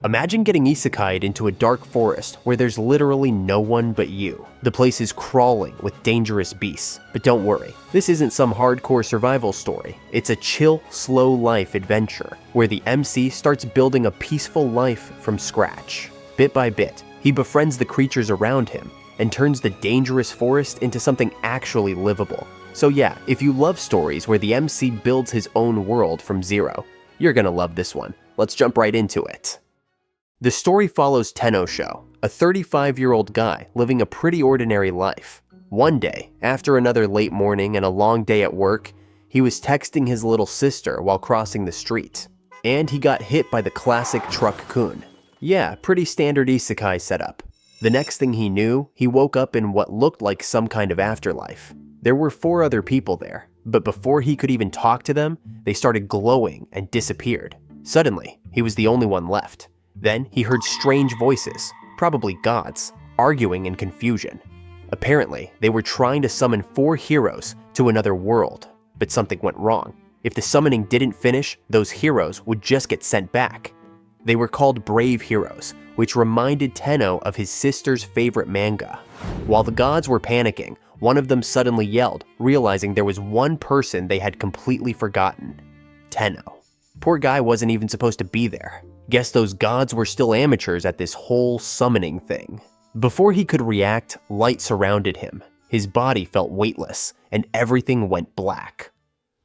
Imagine getting isekai'd into a dark forest where there's literally no one but you. The place is crawling with dangerous beasts, but don't worry, this isn't some hardcore survival story. It's a chill, slow life adventure where the MC starts building a peaceful life from scratch. Bit by bit, he befriends the creatures around him and turns the dangerous forest into something actually livable. So yeah, if you love stories where the MC builds his own world from zero, you're gonna love this one. Let's jump right into it. The story follows Tenno, a 35-year-old guy living a pretty ordinary life. One day, after another late morning and a long day at work, he was texting his little sister while crossing the street, and he got hit by the classic truck-kun. Yeah, pretty standard isekai setup. The next thing he knew, he woke up in what looked like some kind of afterlife. There were 4 other people there, but before he could even talk to them, they started glowing and disappeared. Suddenly, he was the only one left. Then he heard strange voices, probably gods, arguing in confusion. Apparently, they were trying to summon 4 heroes to another world, but something went wrong. If the summoning didn't finish, those heroes would just get sent back. They were called brave heroes, which reminded Tenno of his sister's favorite manga. While the gods were panicking, one of them suddenly yelled, realizing there was one person they had completely forgotten: Tenno. Poor guy wasn't even supposed to be there. Guess those gods were still amateurs at this whole summoning thing. Before he could react, light surrounded him. His body felt weightless, and everything went black.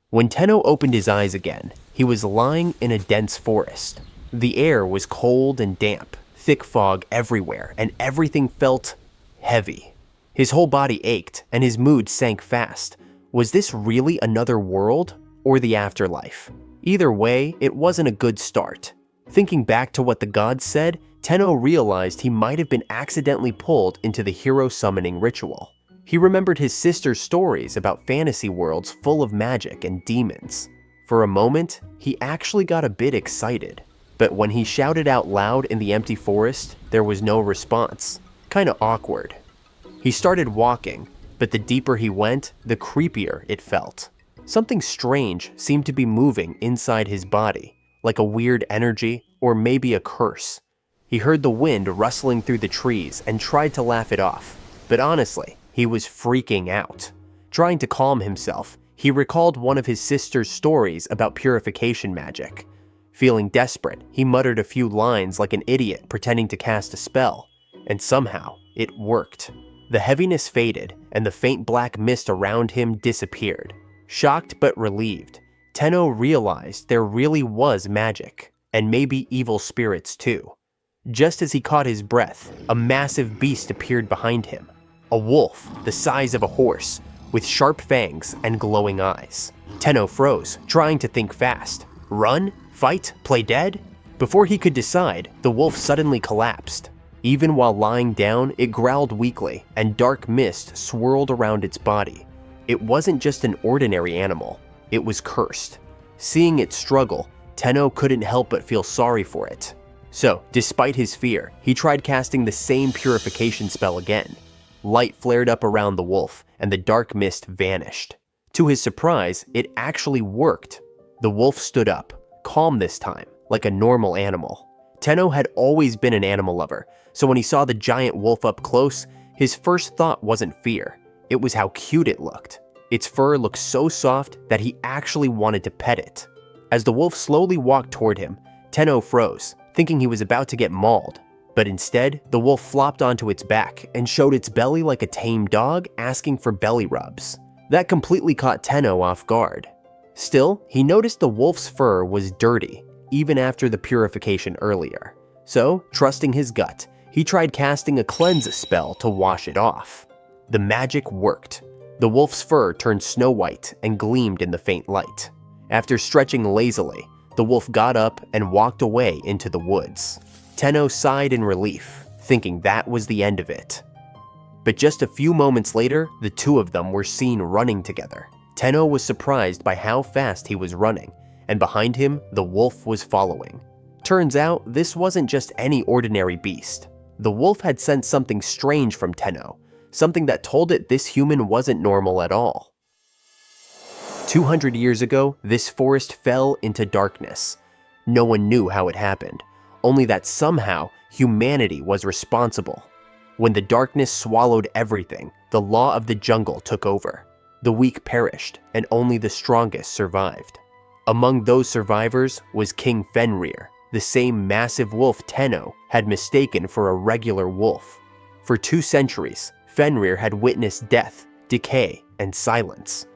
When Tenno opened his eyes again, he was lying in a dense forest. The air was cold and damp, thick fog everywhere, and everything felt heavy. His whole body ached, and his mood sank fast. Was this really another world, or the afterlife? Either way, it wasn't a good start. Thinking back to what the gods said, Tenno realized he might have been accidentally pulled into the hero summoning ritual. He remembered his sister's stories about fantasy worlds full of magic and demons. For a moment, he actually got a bit excited. But when he shouted out loud in the empty forest, there was no response. Kinda awkward. He started walking, but the deeper he went, the creepier it felt. Something strange seemed to be moving inside his body, like a weird energy or maybe a curse. He heard the wind rustling through the trees and tried to laugh it off, but honestly, he was freaking out. Trying to calm himself, he recalled one of his sister's stories about purification magic. Feeling desperate, he muttered a few lines like an idiot pretending to cast a spell, and somehow it worked. The heaviness faded, and the faint black mist around him disappeared. Shocked but relieved, Tenno realized there really was magic, and maybe evil spirits too. Just as he caught his breath, a massive beast appeared behind him. A wolf the size of a horse, with sharp fangs and glowing eyes. Tenno froze, trying to think fast. Run? Fight? Play dead? Before he could decide, the wolf suddenly collapsed. Even while lying down, it growled weakly, and dark mist swirled around its body. It wasn't just an ordinary animal, it was cursed. Seeing it struggle, Tenno couldn't help but feel sorry for it. So, despite his fear, he tried casting the same purification spell again. Light flared up around the wolf, and the dark mist vanished. To his surprise, it actually worked. The wolf stood up, calm this time, like a normal animal. Tenno had always been an animal lover, so when he saw the giant wolf up close, his first thought wasn't fear. It was how cute it looked. Its fur looked so soft that he actually wanted to pet it. As the wolf slowly walked toward him, Tenno froze, thinking he was about to get mauled. But instead, the wolf flopped onto its back and showed its belly like a tame dog asking for belly rubs. That completely caught Tenno off guard. Still, he noticed the wolf's fur was dirty, even after the purification earlier. So, trusting his gut, he tried casting a cleanse spell to wash it off. The magic worked. The wolf's fur turned snow white and gleamed in the faint light. After stretching lazily, the wolf got up and walked away into the woods. Tenno sighed in relief, thinking that was the end of it. But just a few moments later, the two of them were seen running together. Tenno was surprised by how fast he was running, and behind him, the wolf was following. Turns out, this wasn't just any ordinary beast. The wolf had sensed something strange from Tenno, something that told it this human wasn't normal at all. 200 years ago, this forest fell into darkness. No one knew how it happened. only that somehow humanity was responsible. When the darkness swallowed everything, the law of the jungle took over. The weak perished, and only the strongest survived. Among those survivors was King Fenrir, the same massive wolf Tenno had mistaken for a regular wolf. For 2 centuries, Fenrir had witnessed death, decay, and silence.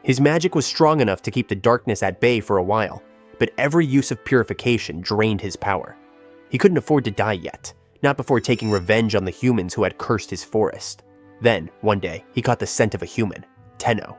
His magic was strong enough to keep the darkness at bay for a while, but every use of purification drained his power. He couldn't afford to die yet, not before taking revenge on the humans who had cursed his forest. Then, one day, he caught the scent of a human, Tenno.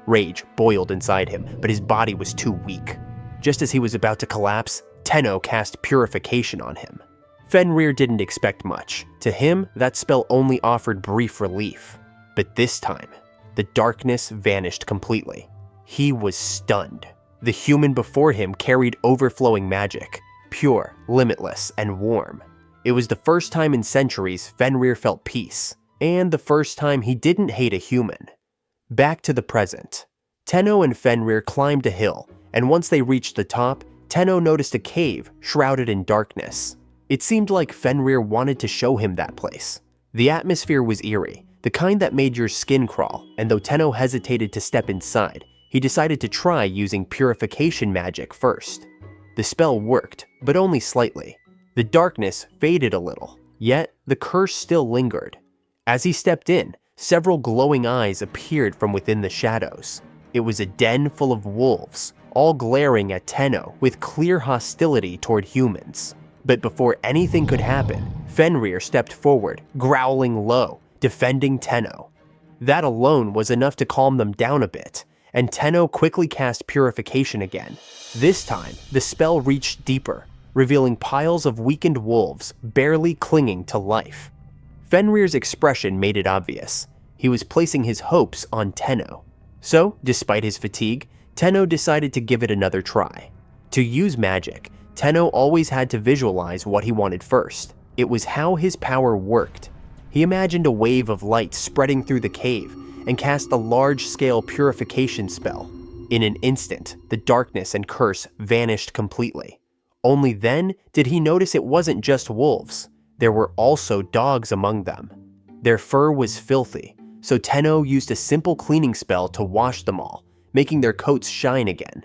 Rage boiled inside him, but his body was too weak. Just as he was about to collapse, Tenno cast purification on him. Fenrir didn't expect much. To him, that spell only offered brief relief. But this time, the darkness vanished completely. He was stunned. The human before him carried overflowing magic, pure, limitless, and warm. It was the first time in centuries Fenrir felt peace, and the first time he didn't hate a human. Back to the present. Tenno and Fenrir climbed a hill, and once they reached the top, Tenno noticed a cave shrouded in darkness. It seemed like Fenrir wanted to show him that place. The atmosphere was eerie, the kind that made your skin crawl, and though Tenno hesitated to step inside, he decided to try using purification magic first. The spell worked, but only slightly. The darkness faded a little, yet the curse still lingered. As he stepped in, several glowing eyes appeared from within the shadows. It was a den full of wolves, all glaring at Tenno with clear hostility toward humans. But before anything could happen, Fenrir stepped forward, growling low, defending Tenno. That alone was enough to calm them down a bit, and Tenno quickly cast purification again. This time, the spell reached deeper, revealing piles of weakened wolves barely clinging to life. Fenrir's expression made it obvious. He was placing his hopes on Tenno. So, despite his fatigue, Tenno decided to give it another try. To use magic, Tenno always had to visualize what he wanted first. It was how his power worked. He imagined a wave of light spreading through the cave and cast a large-scale purification spell. In an instant, the darkness and curse vanished completely. Only then did he notice it wasn't just wolves. There were also dogs among them. Their fur was filthy, so Tenno used a simple cleaning spell to wash them all, making their coats shine again.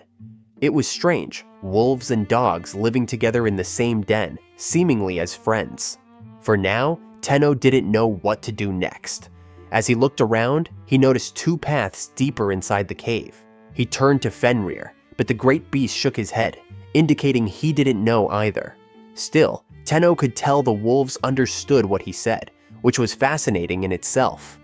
It was strange, wolves and dogs living together in the same den, seemingly as friends. For now, Tenno didn't know what to do next. As he looked around, he noticed 2 paths deeper inside the cave. He turned to Fenrir, but the great beast shook his head, indicating he didn't know either. Still, Tenno could tell the wolves understood what he said, which was fascinating in itself.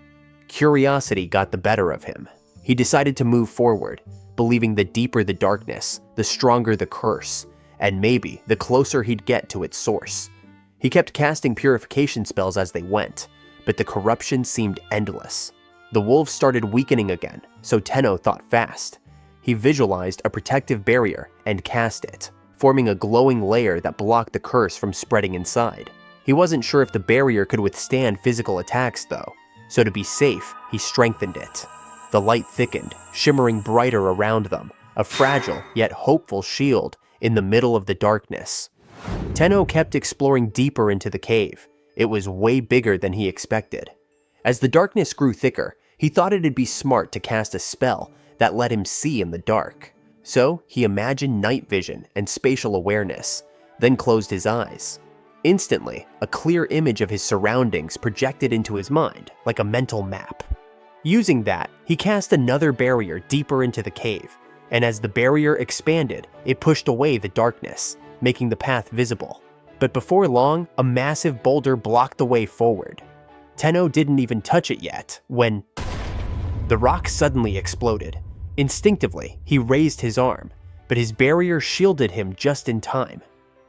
Curiosity got the better of him. He decided to move forward, believing the deeper the darkness, the stronger the curse, and maybe the closer he'd get to its source. He kept casting purification spells as they went, but the corruption seemed endless. The wolves started weakening again, so Tenno thought fast. He visualized a protective barrier and cast it, forming a glowing layer that blocked the curse from spreading inside. He wasn't sure if the barrier could withstand physical attacks though, so to be safe, he strengthened it. The light thickened, shimmering brighter around them, a fragile yet hopeful shield in the middle of the darkness. Tenno kept exploring deeper into the cave. It was way bigger than he expected. As the darkness grew thicker, he thought it'd be smart to cast a spell that let him see in the dark. So he imagined night vision and spatial awareness, then closed his eyes. Instantly, a clear image of his surroundings projected into his mind, like a mental map. Using that, he cast another barrier deeper into the cave, and as the barrier expanded, it pushed away the darkness, making the path visible. But before long, a massive boulder blocked the way forward. Tenno didn't even touch it yet, when the rock suddenly exploded. Instinctively, he raised his arm, but his barrier shielded him just in time.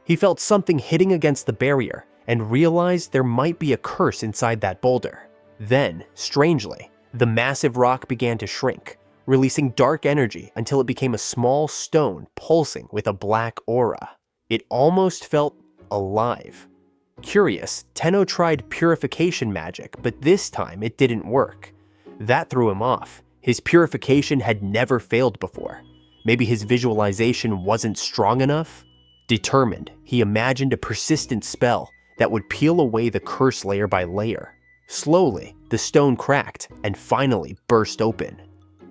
He felt something hitting against the barrier and realized there might be a curse inside that boulder. Then, strangely, the massive rock began to shrink, releasing dark energy until it became a small stone pulsing with a black aura. It almost felt alive. Curious, Tenno tried purification magic, but this time it didn't work. That threw him off. His purification had never failed before. Maybe his visualization wasn't strong enough? Determined, he imagined a persistent spell that would peel away the curse layer by layer. Slowly, the stone cracked and finally burst open.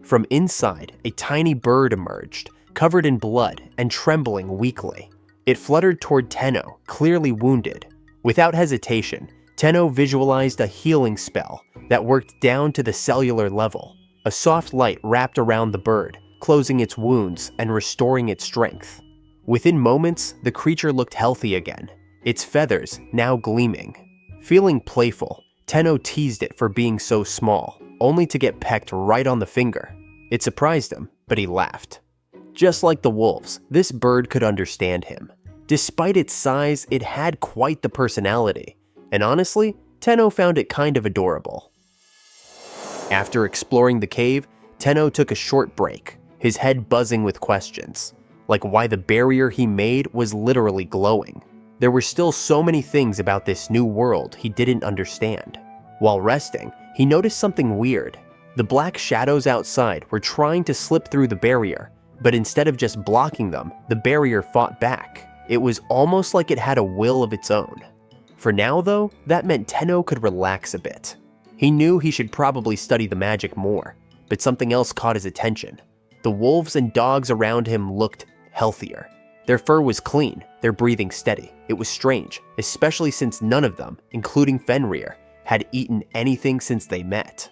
From inside, a tiny bird emerged, covered in blood and trembling weakly. It fluttered toward Tenno, clearly wounded. Without hesitation, Tenno visualized a healing spell that worked down to the cellular level. A soft light wrapped around the bird, closing its wounds and restoring its strength. Within moments, the creature looked healthy again, its feathers now gleaming. Feeling playful, Tenno teased it for being so small, only to get pecked right on the finger. It surprised him, but he laughed. Just like the wolves, this bird could understand him. Despite its size, it had quite the personality, and honestly, Tenno found it kind of adorable. After exploring the cave, Tenno took a short break, his head buzzing with questions, like why the barrier he made was literally glowing. There were still so many things about this new world he didn't understand. While resting, he noticed something weird. The black shadows outside were trying to slip through the barrier, but instead of just blocking them, the barrier fought back. It was almost like it had a will of its own. For now though, that meant Tenno could relax a bit. He knew he should probably study the magic more, but something else caught his attention. The wolves and dogs around him looked healthier. Their fur was clean, their breathing steady. It was strange, especially since none of them, including Fenrir, had eaten anything since they met.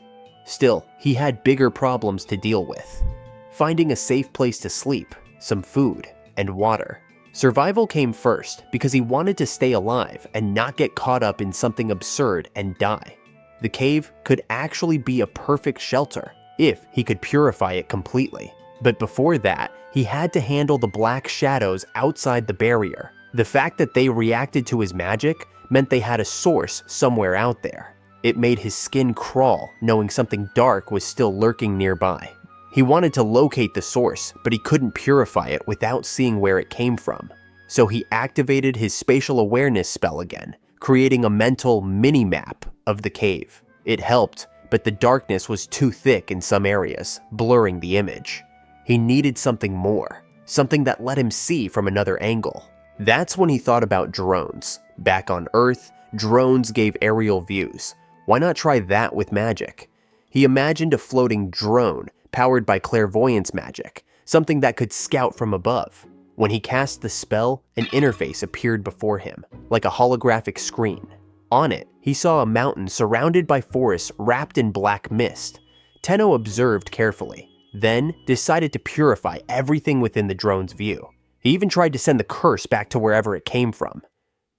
Still, he had bigger problems to deal with. Finding a safe place to sleep, some food, and water. Survival came first because he wanted to stay alive and not get caught up in something absurd and die. The cave could actually be a perfect shelter if he could purify it completely. But before that, he had to handle the black shadows outside the barrier. The fact that they reacted to his magic meant they had a source somewhere out there. It made his skin crawl, knowing something dark was still lurking nearby. He wanted to locate the source, but he couldn't purify it without seeing where it came from. So he activated his spatial awareness spell again, creating a mental mini-map of the cave. It helped, but the darkness was too thick in some areas, blurring the image. He needed something more, something that let him see from another angle. That's when he thought about drones. Back on Earth, drones gave aerial views. Why not try that with magic? He imagined a floating drone powered by clairvoyance magic, something that could scout from above. When he cast the spell, an interface appeared before him, like a holographic screen. On it, he saw a mountain surrounded by forests wrapped in black mist. Tenno observed carefully, then decided to purify everything within the drone's view. He even tried to send the curse back to wherever it came from.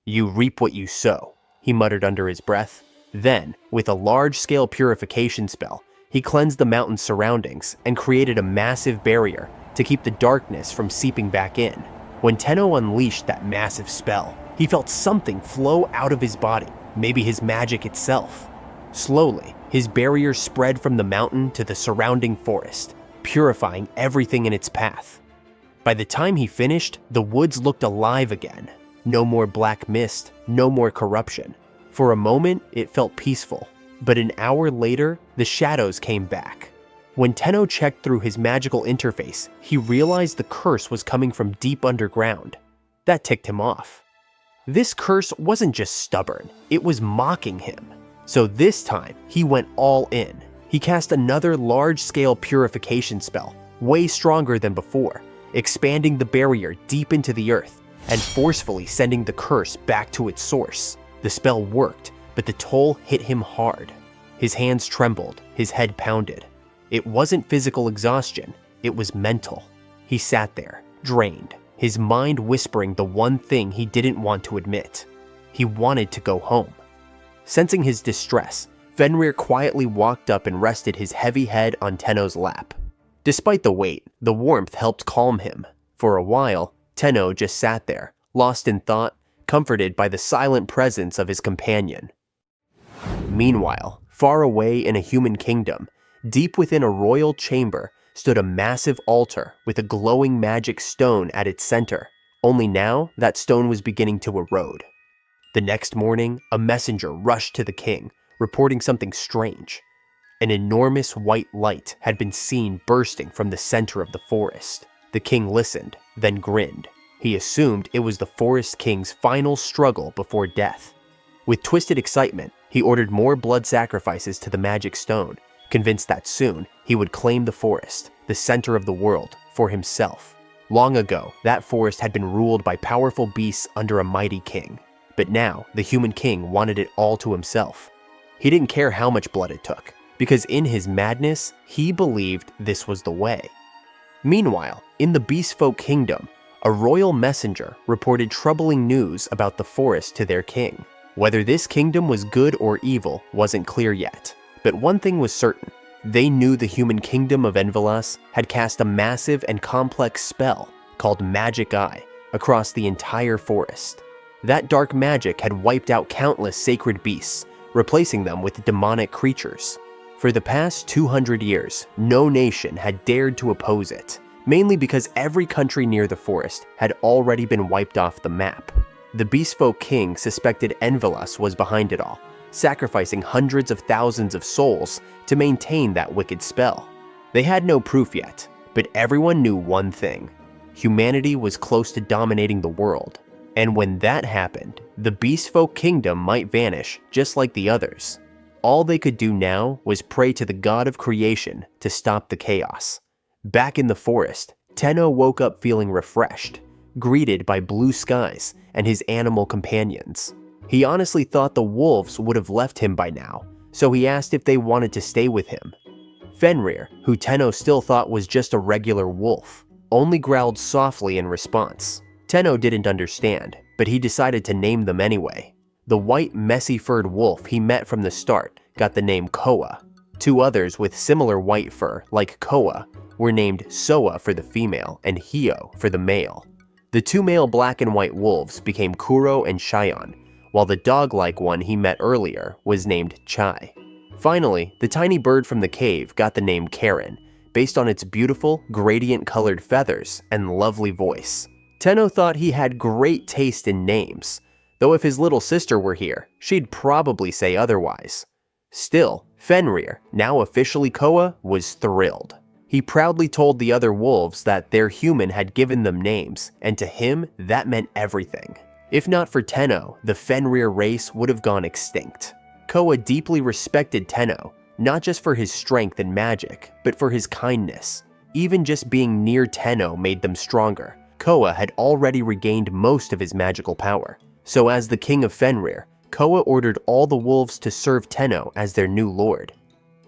"You reap what you sow," he muttered under his breath. Then, with a large-scale purification spell, he cleansed the mountain's surroundings and created a massive barrier to keep the darkness from seeping back in. When Tenno unleashed that massive spell, he felt something flow out of his body, maybe his magic itself. Slowly, his barrier spread from the mountain to the surrounding forest, purifying everything in its path. By the time he finished, the woods looked alive again. No more black mist, no more corruption. For a moment, it felt peaceful, but an hour later, the shadows came back. When Tenno checked through his magical interface, he realized the curse was coming from deep underground. That ticked him off. This curse wasn't just stubborn, it was mocking him. So this time, he went all in. He cast another large-scale purification spell, way stronger than before, expanding the barrier deep into the earth and forcefully sending the curse back to its source. The spell worked, but the toll hit him hard. His hands trembled, his head pounded. It wasn't physical exhaustion, it was mental. He sat there, drained, his mind whispering the one thing he didn't want to admit. He wanted to go home. Sensing his distress, Fenrir quietly walked up and rested his heavy head on Tenno's lap. Despite the weight, the warmth helped calm him. For a while, Tenno just sat there, lost in thought, comforted by the silent presence of his companion. Meanwhile, far away in a human kingdom, deep within a royal chamber, stood a massive altar with a glowing magic stone at its center. Only now, that stone was beginning to erode. The next morning, a messenger rushed to the king, reporting something strange. An enormous white light had been seen bursting from the center of the forest. The king listened, then grinned. He assumed it was the Forest King's final struggle before death. With twisted excitement, he ordered more blood sacrifices to the magic stone, convinced that soon he would claim the forest, the center of the world, for himself. Long ago, that forest had been ruled by powerful beasts under a mighty king. But now, the human king wanted it all to himself. He didn't care how much blood it took, because in his madness, he believed this was the way. Meanwhile, in the Beastfolk Kingdom, a royal messenger reported troubling news about the forest to their king. Whether this kingdom was good or evil wasn't clear yet, but one thing was certain. They knew the human kingdom of Envelas had cast a massive and complex spell called Magic Eye across the entire forest. That dark magic had wiped out countless sacred beasts, replacing them with demonic creatures. For the past 200 years, no nation had dared to oppose it, mainly because every country near the forest had already been wiped off the map. The Beastfolk King suspected Envelas was behind it all, sacrificing hundreds of thousands of souls to maintain that wicked spell. They had no proof yet, but everyone knew one thing: humanity was close to dominating the world. And when that happened, the Beastfolk Kingdom might vanish just like the others. All they could do now was pray to the god of creation to stop the chaos. Back in the forest, Tenno woke up feeling refreshed, greeted by blue skies and his animal companions. He honestly thought the wolves would have left him by now, so he asked if they wanted to stay with him. Fenrir, who Tenno still thought was just a regular wolf, only growled softly in response. Tenno didn't understand, but he decided to name them anyway. The white, messy-furred wolf he met from the start got the name Koa. Two others with similar white fur, like Koa, were named Soa for the female and Hio for the male. The two male black and white wolves became Kuro and Shion, while the dog-like one he met earlier was named Chai. Finally, the tiny bird from the cave got the name Karen, based on its beautiful, gradient-colored feathers and lovely voice. Tenno thought he had great taste in names, though if his little sister were here, she'd probably say otherwise. Still, Fenrir, now officially Koa, was thrilled. He proudly told the other wolves that their human had given them names, and to him, that meant everything. If not for Tenno, the Fenrir race would have gone extinct. Koa deeply respected Tenno, not just for his strength and magic, but for his kindness. Even just being near Tenno made them stronger. Koa had already regained most of his magical power, so as the king of Fenrir, Koa ordered all the wolves to serve Tenno as their new lord.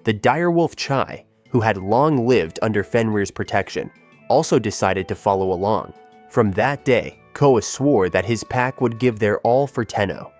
The direwolf Chai, who had long lived under Fenrir's protection, also decided to follow along. From that day, Koa swore that his pack would give their all for Tenno.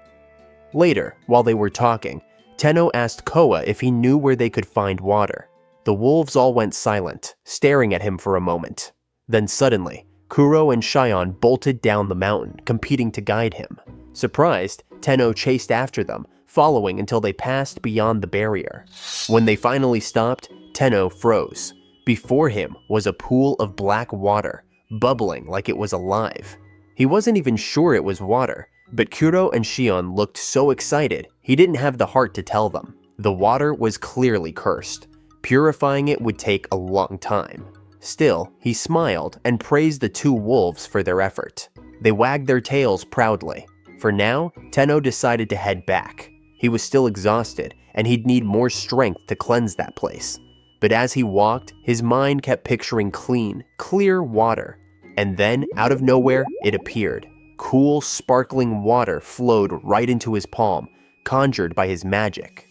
Later, while they were talking, Tenno asked Koa if he knew where they could find water. The wolves all went silent, staring at him for a moment. Then suddenly, Kuro and Shion bolted down the mountain, competing to guide him. Surprised, Tenno chased after them, following until they passed beyond the barrier. When they finally stopped, Tenno froze. Before him was a pool of black water, bubbling like it was alive. He wasn't even sure it was water, but Kuro and Shion looked so excited, he didn't have the heart to tell them. The water was clearly cursed. Purifying it would take a long time. Still, he smiled and praised the two wolves for their effort. They wagged their tails proudly. For now, Tenno decided to head back. He was still exhausted, and he'd need more strength to cleanse that place. But as he walked, his mind kept picturing clean, clear water. And then, out of nowhere, it appeared. Cool, sparkling water flowed right into his palm, conjured by his magic.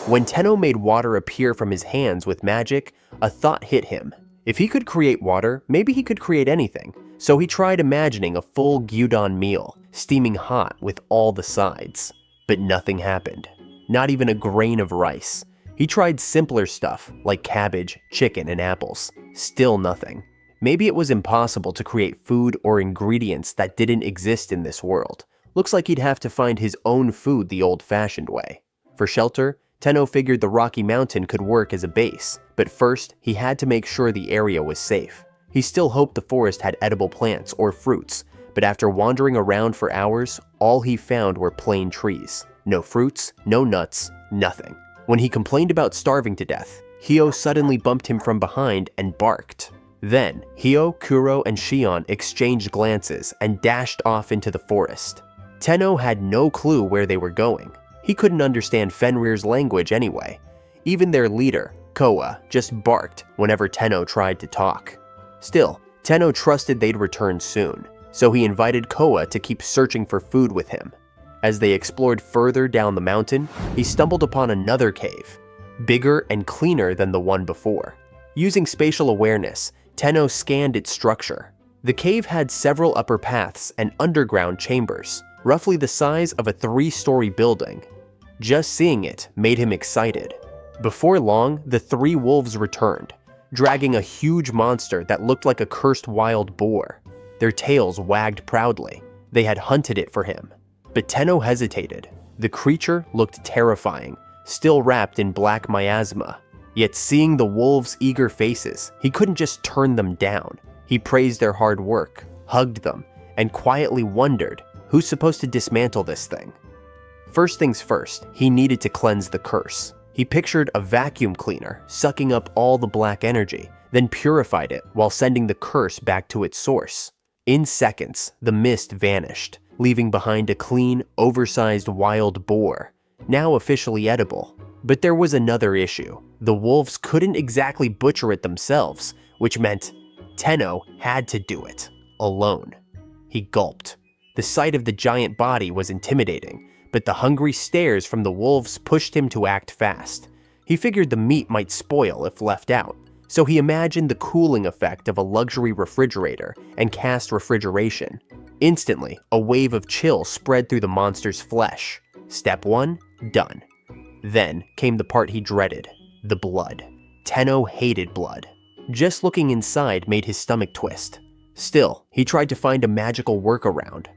When Tenno made water appear from his hands with magic, a thought hit him. If he could create water, maybe he could create anything. So he tried imagining a full gyudon meal, steaming hot with all the sides. But nothing happened. Not even a grain of rice. He tried simpler stuff, like cabbage, chicken, and apples. Still nothing. Maybe it was impossible to create food or ingredients that didn't exist in this world. Looks like he'd have to find his own food the old-fashioned way. For shelter, Tenno figured the Rocky Mountain could work as a base, but first, he had to make sure the area was safe. He still hoped the forest had edible plants or fruits, but after wandering around for hours, all he found were plain trees. No fruits, no nuts, nothing. When he complained about starving to death, Hio suddenly bumped him from behind and barked. Then, Hyo, Kuro, and Shion exchanged glances and dashed off into the forest. Tenno had no clue where they were going. He couldn't understand Fenrir's language anyway. Even their leader, Koa, just barked whenever Tenno tried to talk. Still, Tenno trusted they'd return soon, so he invited Koa to keep searching for food with him. As they explored further down the mountain, he stumbled upon another cave, bigger and cleaner than the one before. Using spatial awareness, Tenno scanned its structure. The cave had several upper paths and underground chambers, roughly the size of a 3-story building. Just seeing it made him excited. Before long, the 3 wolves returned, dragging a huge monster that looked like a cursed wild boar. Their tails wagged proudly. They had hunted it for him. But Tenno hesitated. The creature looked terrifying, still wrapped in black miasma. Yet seeing the wolves' eager faces, he couldn't just turn them down. He praised their hard work, hugged them, and quietly wondered who's supposed to dismantle this thing. First things first, he needed to cleanse the curse. He pictured a vacuum cleaner sucking up all the black energy, then purified it while sending the curse back to its source. In seconds, the mist vanished, leaving behind a clean, oversized wild boar, now officially edible. But there was another issue. The wolves couldn't exactly butcher it themselves, which meant Tenno had to do it, alone. He gulped. The sight of the giant body was intimidating, but the hungry stares from the wolves pushed him to act fast. He figured the meat might spoil if left out, so he imagined the cooling effect of a luxury refrigerator and cast refrigeration. Instantly, a wave of chill spread through the monster's flesh. Step 1, done. Then came the part he dreaded, the blood. Tenno hated blood. Just looking inside made his stomach twist. Still, he tried to find a magical workaround.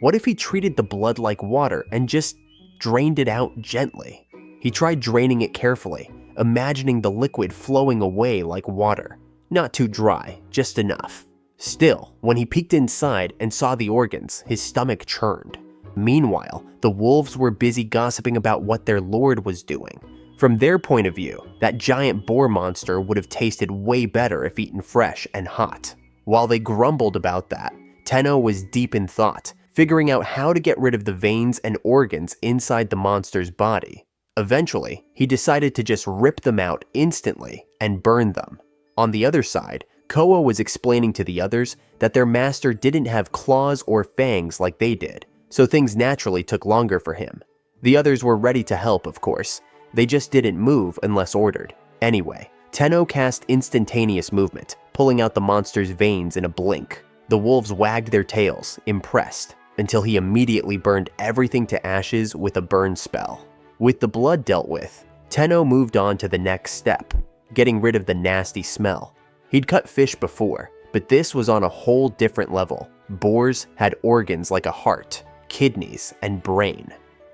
What if he treated the blood like water and just drained it out gently? He tried draining it carefully, imagining the liquid flowing away like water. Not too dry, just enough. Still, when he peeked inside and saw the organs, his stomach churned. Meanwhile, the wolves were busy gossiping about what their lord was doing. From their point of view, that giant boar monster would have tasted way better if eaten fresh and hot. While they grumbled about that, Tenno was deep in thought, figuring out how to get rid of the veins and organs inside the monster's body. Eventually, he decided to just rip them out instantly and burn them. On the other side, Koa was explaining to the others that their master didn't have claws or fangs like they did, so things naturally took longer for him. The others were ready to help, of course. They just didn't move unless ordered. Anyway, Tenno cast instantaneous movement, pulling out the monster's veins in a blink. The wolves wagged their tails, impressed, until he immediately burned everything to ashes with a burn spell. With the blood dealt with, Tenno moved on to the next step, getting rid of the nasty smell. He'd cut fish before, but this was on a whole different level. Boars had organs like a heart, kidneys, and brain.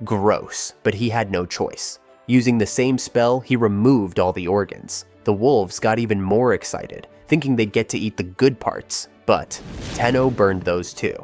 Gross, but he had no choice. Using the same spell, he removed all the organs. The wolves got even more excited, thinking they'd get to eat the good parts, but Tenno burned those too.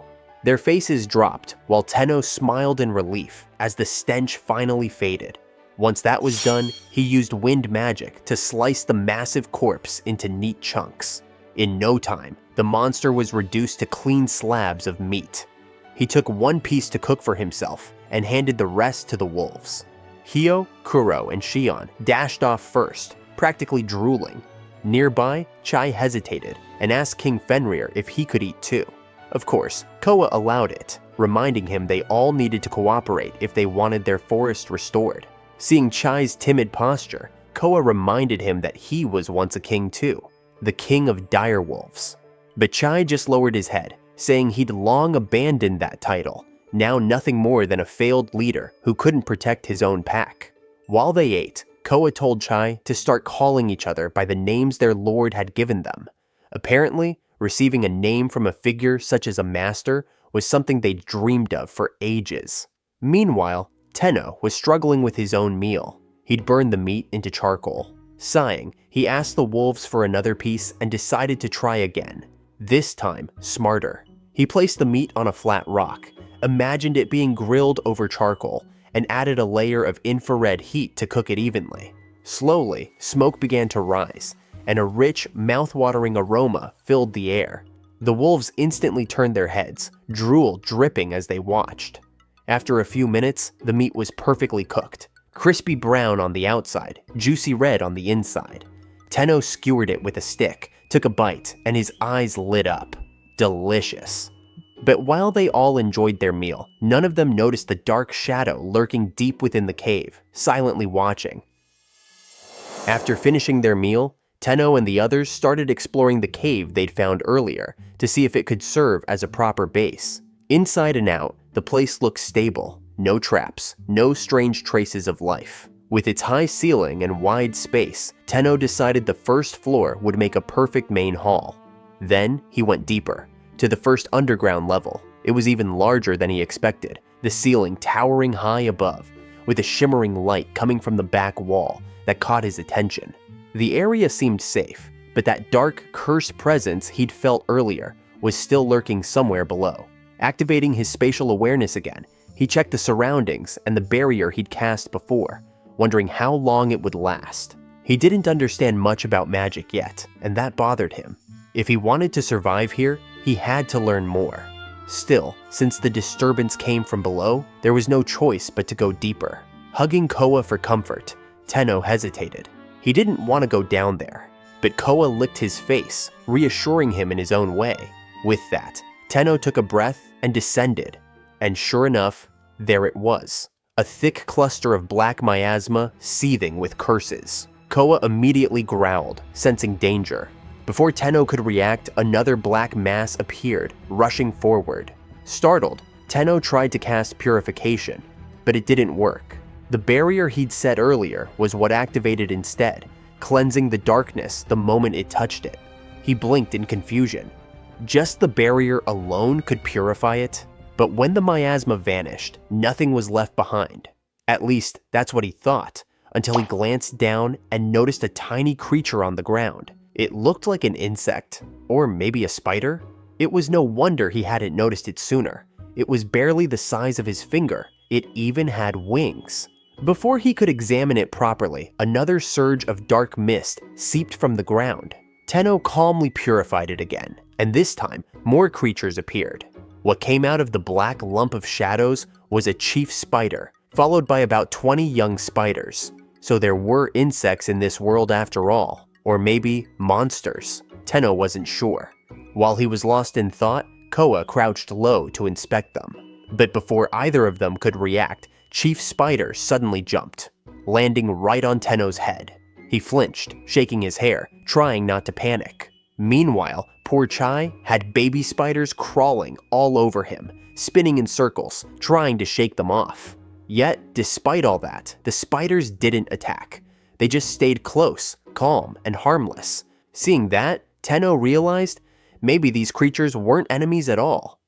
Their faces dropped, while Tenno smiled in relief as the stench finally faded. Once that was done, he used wind magic to slice the massive corpse into neat chunks. In no time, the monster was reduced to clean slabs of meat. He took one piece to cook for himself and handed the rest to the wolves. Hyo, Kuro, and Shion dashed off first, practically drooling. Nearby, Chai hesitated and asked King Fenrir if he could eat too. Of course, Koa allowed it, reminding him they all needed to cooperate if they wanted their forest restored. Seeing Chai's timid posture, Koa reminded him that he was once a king too, the king of direwolves. But Chai just lowered his head, saying he'd long abandoned that title, now nothing more than a failed leader who couldn't protect his own pack. While they ate, Koa told Chai to start calling each other by the names their lord had given them. Apparently, receiving a name from a figure such as a master was something they'd dreamed of for ages. Meanwhile, Tenno was struggling with his own meal. He'd burned the meat into charcoal. Sighing, he asked the wolves for another piece and decided to try again. This time, smarter. He placed the meat on a flat rock, imagined it being grilled over charcoal, and added a layer of infrared heat to cook it evenly. Slowly, smoke began to rise, and a rich, mouth-watering aroma filled the air. The wolves instantly turned their heads, drool dripping as they watched. After a few minutes, the meat was perfectly cooked, crispy brown on the outside, juicy red on the inside. Tenno skewered it with a stick, took a bite, and his eyes lit up. Delicious. But while they all enjoyed their meal, none of them noticed the dark shadow lurking deep within the cave, silently watching. After finishing their meal, Tenno and the others started exploring the cave they'd found earlier to see if it could serve as a proper base. Inside and out, the place looked stable. No traps, no strange traces of life. With its high ceiling and wide space, Tenno decided the first floor would make a perfect main hall. Then he went deeper, to the first underground level. It was even larger than he expected, the ceiling towering high above, with a shimmering light coming from the back wall that caught his attention. The area seemed safe, but that dark, cursed presence he'd felt earlier was still lurking somewhere below. Activating his spatial awareness again, he checked the surroundings and the barrier he'd cast before, wondering how long it would last. He didn't understand much about magic yet, and that bothered him. If he wanted to survive here, he had to learn more. Still, since the disturbance came from below, there was no choice but to go deeper. Hugging Koa for comfort, Tenno hesitated. He didn't want to go down there, but Koa licked his face, reassuring him in his own way. With that, Tenno took a breath and descended, and sure enough, there it was. A thick cluster of black miasma seething with curses. Koa immediately growled, sensing danger. Before Tenno could react, another black mass appeared, rushing forward. Startled, Tenno tried to cast purification, but it didn't work. The barrier he'd set earlier was what activated instead, cleansing the darkness the moment it touched it. He blinked in confusion. Just the barrier alone could purify it? But when the miasma vanished, nothing was left behind. At least, that's what he thought, until he glanced down and noticed a tiny creature on the ground. It looked like an insect, or maybe a spider. It was no wonder he hadn't noticed it sooner. It was barely the size of his finger. It even had wings. Before he could examine it properly, another surge of dark mist seeped from the ground. Tenno calmly purified it again, and this time, more creatures appeared. What came out of the black lump of shadows was a chief spider, followed by about 20 young spiders. So there were insects in this world after all, or maybe monsters. Tenno wasn't sure. While he was lost in thought, Koa crouched low to inspect them. But before either of them could react, Chief Spider suddenly jumped, landing right on Tenno's head. He flinched, shaking his hair, trying not to panic. Meanwhile, poor Chai had baby spiders crawling all over him, spinning in circles, trying to shake them off. Yet, despite all that, the spiders didn't attack. They just stayed close, calm, and harmless. Seeing that, Tenno realized maybe these creatures weren't enemies at all.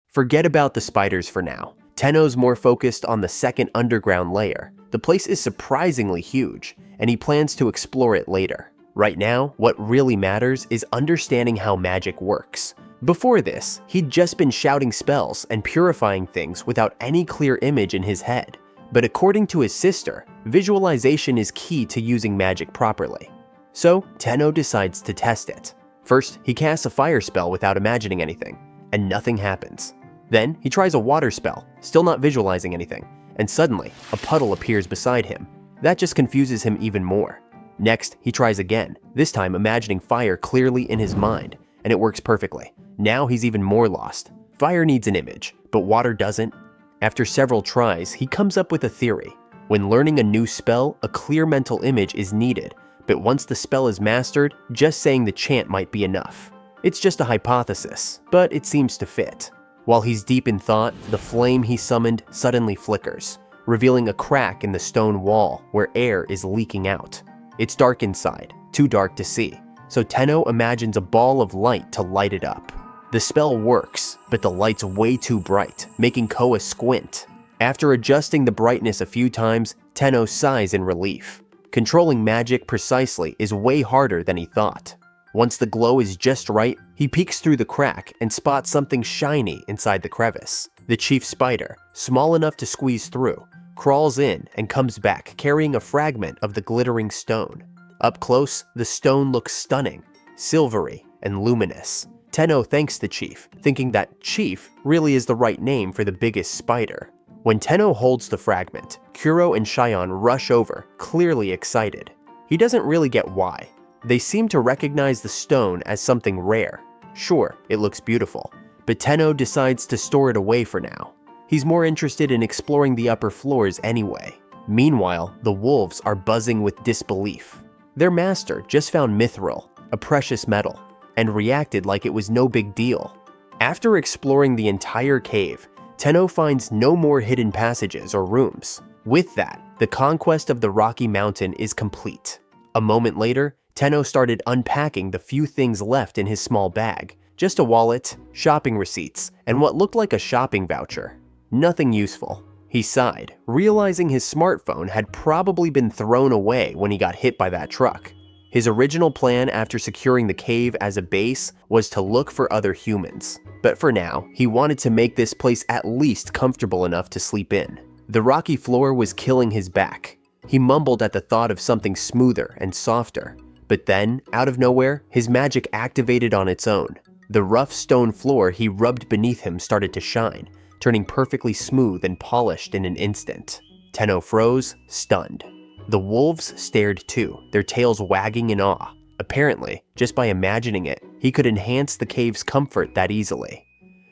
Forget about the spiders for now. Tenno's more focused on the second underground layer. The place is surprisingly huge, and he plans to explore it later. Right now, what really matters is understanding how magic works. Before this, he'd just been shouting spells and purifying things without any clear image in his head. But according to his sister, visualization is key to using magic properly. So, Tenno decides to test it. First, he casts a fire spell without imagining anything, and nothing happens. Then, he tries a water spell, still not visualizing anything, and suddenly, a puddle appears beside him. That just confuses him even more. Next, he tries again, this time imagining fire clearly in his mind, and it works perfectly. Now he's even more lost. Fire needs an image, but water doesn't. After several tries, he comes up with a theory. When learning a new spell, a clear mental image is needed, but once the spell is mastered, just saying the chant might be enough. It's just a hypothesis, but it seems to fit. While he's deep in thought, the flame he summoned suddenly flickers, revealing a crack in the stone wall where air is leaking out. It's dark inside, too dark to see, so Tenno imagines a ball of light to light it up. The spell works, but the light's way too bright, making Koa squint. After adjusting the brightness a few times, Tenno sighs in relief. Controlling magic precisely is way harder than he thought. Once the glow is just right, he peeks through the crack and spots something shiny inside the crevice. The chief spider, small enough to squeeze through, crawls in and comes back carrying a fragment of the glittering stone. Up close, the stone looks stunning, silvery, and luminous. Tenno thanks the chief, thinking that chief really is the right name for the biggest spider. When Tenno holds the fragment, Kuro and Shion rush over, clearly excited. He doesn't really get why. They seem to recognize the stone as something rare. Sure, it looks beautiful, but Tenno decides to store it away for now. He's more interested in exploring the upper floors anyway. Meanwhile, the wolves are buzzing with disbelief. Their master just found mithril, a precious metal, and reacted like it was no big deal. After exploring the entire cave, Tenno finds no more hidden passages or rooms. With that, the conquest of the Rocky Mountain is complete. A moment later, Tenno started unpacking the few things left in his small bag. Just a wallet, shopping receipts, and what looked like a shopping voucher. Nothing useful. He sighed, realizing his smartphone had probably been thrown away when he got hit by that truck. His original plan after securing the cave as a base was to look for other humans. But for now, he wanted to make this place at least comfortable enough to sleep in. The rocky floor was killing his back. He mumbled at the thought of something smoother and softer. But then, out of nowhere, his magic activated on its own. The rough stone floor he rubbed beneath him started to shine, turning perfectly smooth and polished in an instant. Tenno froze, stunned. The wolves stared too, their tails wagging in awe. Apparently, just by imagining it, he could enhance the cave's comfort that easily.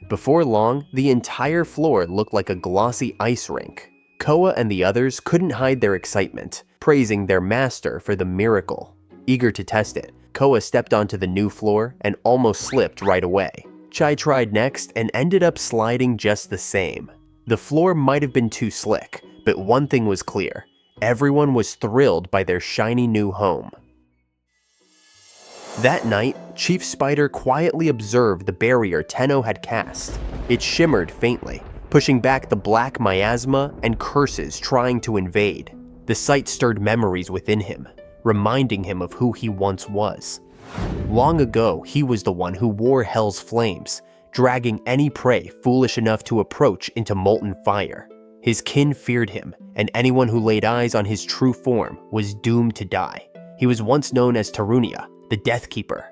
Before long, the entire floor looked like a glossy ice rink. Koa and the others couldn't hide their excitement, praising their master for the miracle. Eager to test it, Koa stepped onto the new floor and almost slipped right away. Chai tried next and ended up sliding just the same. The floor might have been too slick, but one thing was clear. Everyone was thrilled by their shiny new home. That night, Chief Spider quietly observed the barrier Tenno had cast. It shimmered faintly, pushing back the black miasma and curses trying to invade. The sight stirred memories within him, reminding him of who he once was. Long ago, he was the one who wore Hell's flames, dragging any prey foolish enough to approach into molten fire. His kin feared him, and anyone who laid eyes on his true form was doomed to die. He was once known as Tarunia, the Death Keeper.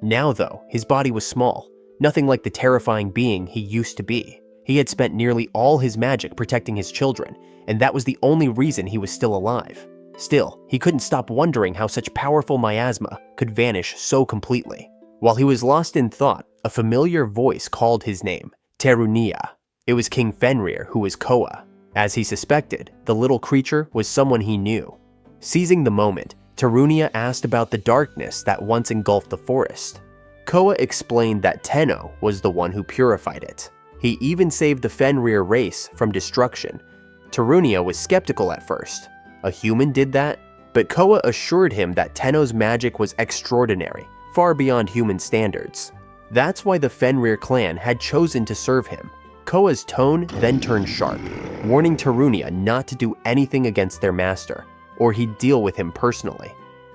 Now though, his body was small, nothing like the terrifying being he used to be. He had spent nearly all his magic protecting his children, and that was the only reason he was still alive. Still, he couldn't stop wondering how such powerful miasma could vanish so completely. While he was lost in thought, a familiar voice called his name, Tarunia. It was King Fenrir who was Koa. As he suspected, the little creature was someone he knew. Seizing the moment, Tarunia asked about the darkness that once engulfed the forest. Koa explained that Tenno was the one who purified it. He even saved the Fenrir race from destruction. Tarunia was skeptical at first. A human did that? But Koa assured him that Tenno's magic was extraordinary, far beyond human standards. That's why the Fenrir clan had chosen to serve him. Koa's tone then turned sharp, warning Tarunia not to do anything against their master, or he'd deal with him personally.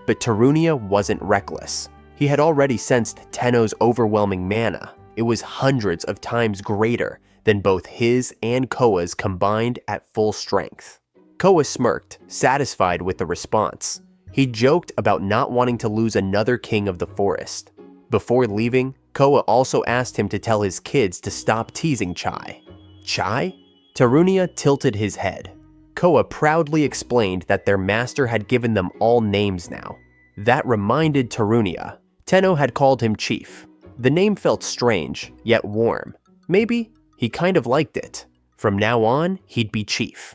But Tarunia wasn't reckless. He had already sensed Tenno's overwhelming mana. It was hundreds of times greater than both his and Koa's combined at full strength. Koa smirked, satisfied with the response. He joked about not wanting to lose another king of the forest. Before leaving, Koa also asked him to tell his kids to stop teasing Chai. Chai? Tarunia tilted his head. Koa proudly explained that their master had given them all names now. That reminded Tarunia. Tenno had called him Chief. The name felt strange, yet warm. Maybe he kind of liked it. From now on, he'd be Chief.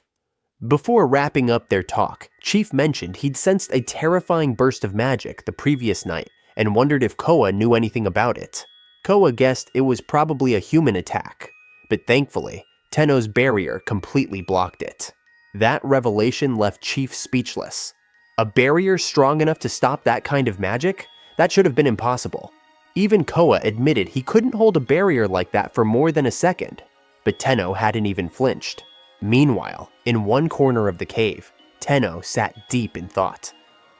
Before wrapping up their talk, Chief mentioned he'd sensed a terrifying burst of magic the previous night and wondered if Koa knew anything about it. Koa guessed it was probably a human attack, but thankfully, Tenno's barrier completely blocked it. That revelation left Chief speechless. A barrier strong enough to stop that kind of magic? That should have been impossible. Even Koa admitted he couldn't hold a barrier like that for more than a second, but Tenno hadn't even flinched. Meanwhile, in one corner of the cave, Tenno sat deep in thought.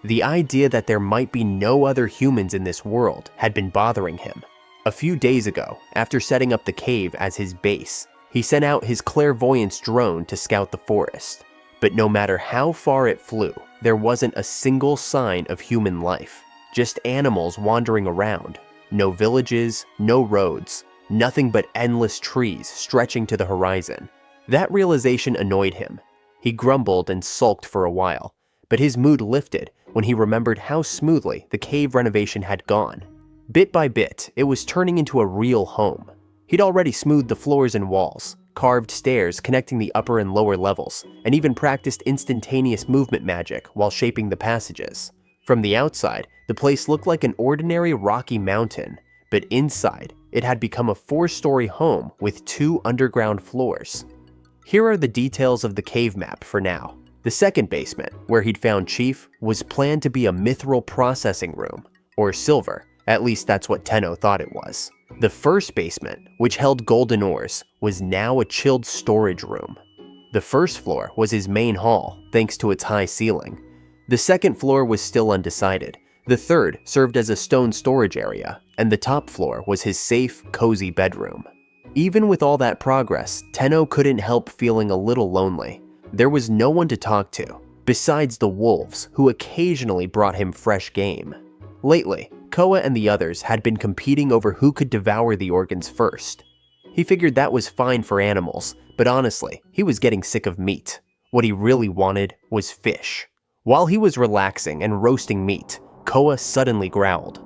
The idea that there might be no other humans in this world had been bothering him. A few days ago, after setting up the cave as his base, he sent out his clairvoyance drone to scout the forest. But no matter how far it flew, there wasn't a single sign of human life, just animals wandering around. No villages, no roads, nothing but endless trees stretching to the horizon. That realization annoyed him. He grumbled and sulked for a while, but his mood lifted when he remembered how smoothly the cave renovation had gone. Bit by bit, it was turning into a real home. He'd already smoothed the floors and walls, carved stairs connecting the upper and lower levels, and even practiced instantaneous movement magic while shaping the passages. From the outside, the place looked like an ordinary rocky mountain, but inside, it had become a 4-story home with 2 underground floors. Here are the details of the cave map for now. The second basement, where he'd found Chief, was planned to be a mithril processing room, or silver, at least that's what Tenno thought it was. The first basement, which held golden ores, was now a chilled storage room. The first floor was his main hall, thanks to its high ceiling. The second floor was still undecided. The third served as a stone storage area, and the top floor was his safe, cozy bedroom. Even with all that progress, Tenno couldn't help feeling a little lonely. There was no one to talk to, besides the wolves, who occasionally brought him fresh game. Lately, Koa and the others had been competing over who could devour the organs first. He figured that was fine for animals, but honestly, he was getting sick of meat. What he really wanted was fish. While he was relaxing and roasting meat, Koa suddenly growled.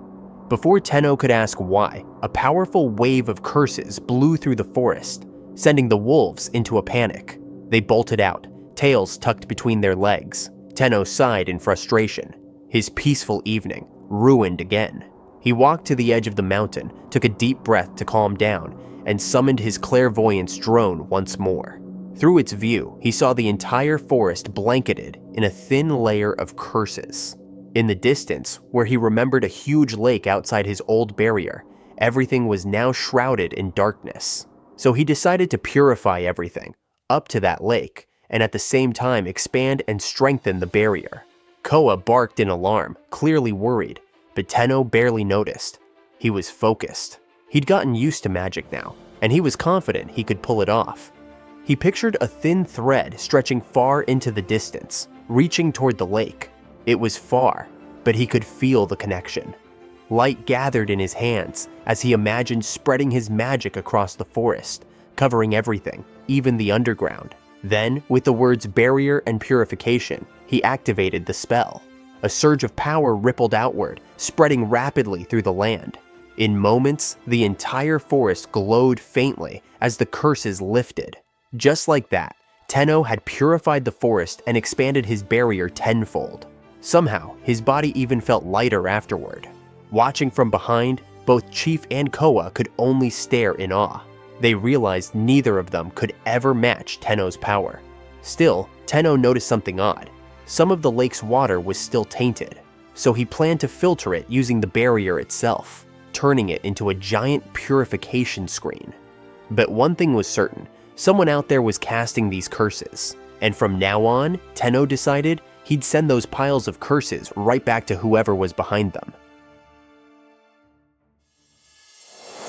Before Tenno could ask why, a powerful wave of curses blew through the forest, sending the wolves into a panic. They bolted out, tails tucked between their legs. Tenno sighed in frustration. His peaceful evening ruined again. He walked to the edge of the mountain, took a deep breath to calm down, and summoned his clairvoyance drone once more. Through its view, he saw the entire forest blanketed in a thin layer of curses. In the distance, where he remembered a huge lake outside his old barrier, everything was now shrouded in darkness. So he decided to purify everything up to that lake, and at the same time expand and strengthen the barrier. Koa barked in alarm, clearly worried, but Tenno barely noticed. He was focused. He'd gotten used to magic now, and he was confident he could pull it off. He pictured a thin thread stretching far into the distance, reaching toward the lake. It was far, but he could feel the connection. Light gathered in his hands as he imagined spreading his magic across the forest, covering everything, even the underground. Then, with the words barrier and purification, he activated the spell. A surge of power rippled outward, spreading rapidly through the land. In moments, the entire forest glowed faintly as the curses lifted. Just like that, Tenno had purified the forest and expanded his barrier tenfold. Somehow, his body even felt lighter afterward. Watching from behind, both Chief and Koa could only stare in awe. They realized neither of them could ever match Tenno's power. Still, Tenno noticed something odd. Some of the lake's water was still tainted, so he planned to filter it using the barrier itself, turning it into a giant purification screen. But one thing was certain, someone out there was casting these curses, and from now on, Tenno decided he'd send those piles of curses right back to whoever was behind them.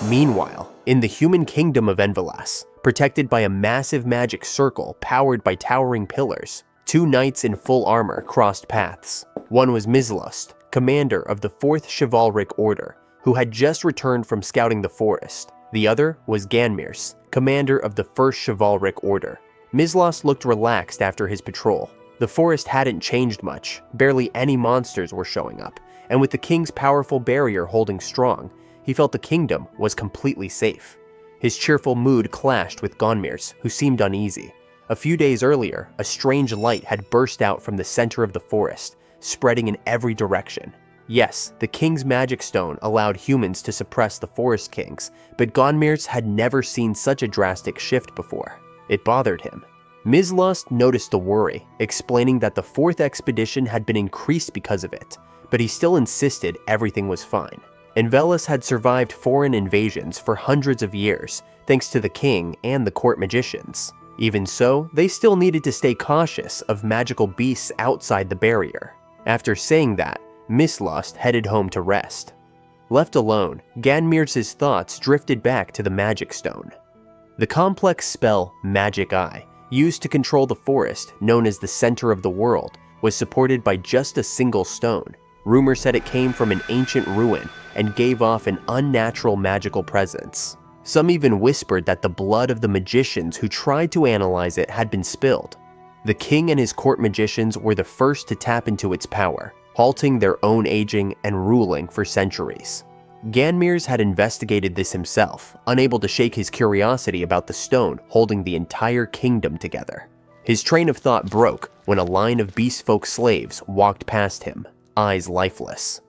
Meanwhile, in the human kingdom of Envelas, protected by a massive magic circle powered by towering pillars, 2 knights in full armor crossed paths. One was Mizlost, commander of the 4th Chivalric Order, who had just returned from scouting the forest. The other was Ganmirs, commander of the 1st Chivalric Order. Mizlost looked relaxed after his patrol. The forest hadn't changed much, barely any monsters were showing up, and with the king's powerful barrier holding strong, he felt the kingdom was completely safe. His cheerful mood clashed with Ganmir's, who seemed uneasy. A few days earlier, a strange light had burst out from the center of the forest, spreading in every direction. Yes, the king's magic stone allowed humans to suppress the forest kings, but Ganmir's had never seen such a drastic shift before. It bothered him. Mizlost noticed the worry, explaining that the 4th expedition had been increased because of it, but he still insisted everything was fine. Envelas had survived foreign invasions for hundreds of years, thanks to the king and the court magicians. Even so, they still needed to stay cautious of magical beasts outside the barrier. After saying that, Mizlost headed home to rest. Left alone, Ganmir's thoughts drifted back to the magic stone. The complex spell Magic Eye, used to control the forest known as the center of the world, was supported by just a single stone. Rumor said it came from an ancient ruin and gave off an unnatural magical presence. Some even whispered that the blood of the magicians who tried to analyze it had been spilled. The king and his court magicians were the first to tap into its power, halting their own aging and ruling for centuries. Ganmir's had investigated this himself, unable to shake his curiosity about the stone holding the entire kingdom together. His train of thought broke when a line of beastfolk slaves walked past him, eyes lifeless.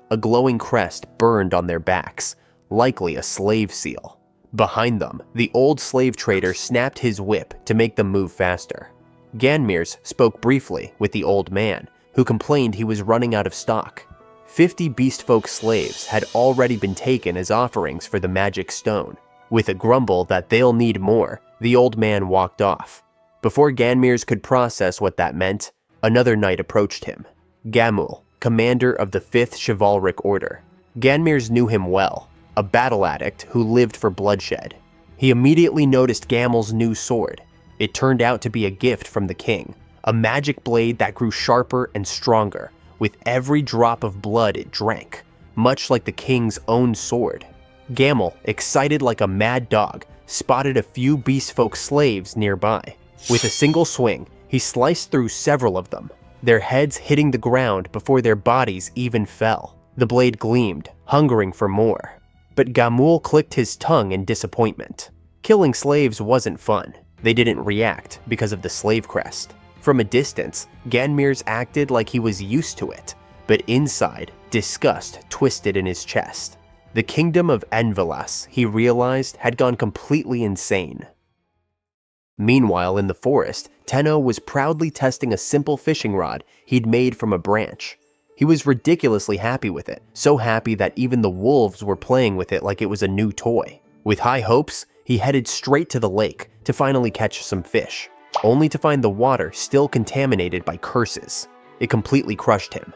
A glowing crest burned on their backs, likely a slave seal. Behind them, the old slave trader snapped his whip to make them move faster. Ganmir's spoke briefly with the old man, who complained he was running out of stock. 50 beastfolk slaves had already been taken as offerings for the magic stone. With a grumble that they'll need more, the old man walked off. Before Ganmir's could process what that meant, another knight approached him. Gamul, commander of the 5th Chivalric Order. Ganmir's knew him well, a battle addict who lived for bloodshed. He immediately noticed Gamul's new sword. It turned out to be a gift from the king, a magic blade that grew sharper and stronger with every drop of blood it drank, much like the king's own sword. Gamul, excited like a mad dog, spotted a few beastfolk slaves nearby. With a single swing, he sliced through several of them, their heads hitting the ground before their bodies even fell. The blade gleamed, hungering for more. But Gamul clicked his tongue in disappointment. Killing slaves wasn't fun. They didn't react because of the slave crest. From a distance, Ganmir's acted like he was used to it, but inside, disgust twisted in his chest. The kingdom of Envelas, he realized, had gone completely insane. Meanwhile, in the forest, Tenno was proudly testing a simple fishing rod he'd made from a branch. He was ridiculously happy with it, so happy that even the wolves were playing with it like it was a new toy. With high hopes, he headed straight to the lake to finally catch some fish, only to find the water still contaminated by curses. It completely crushed him.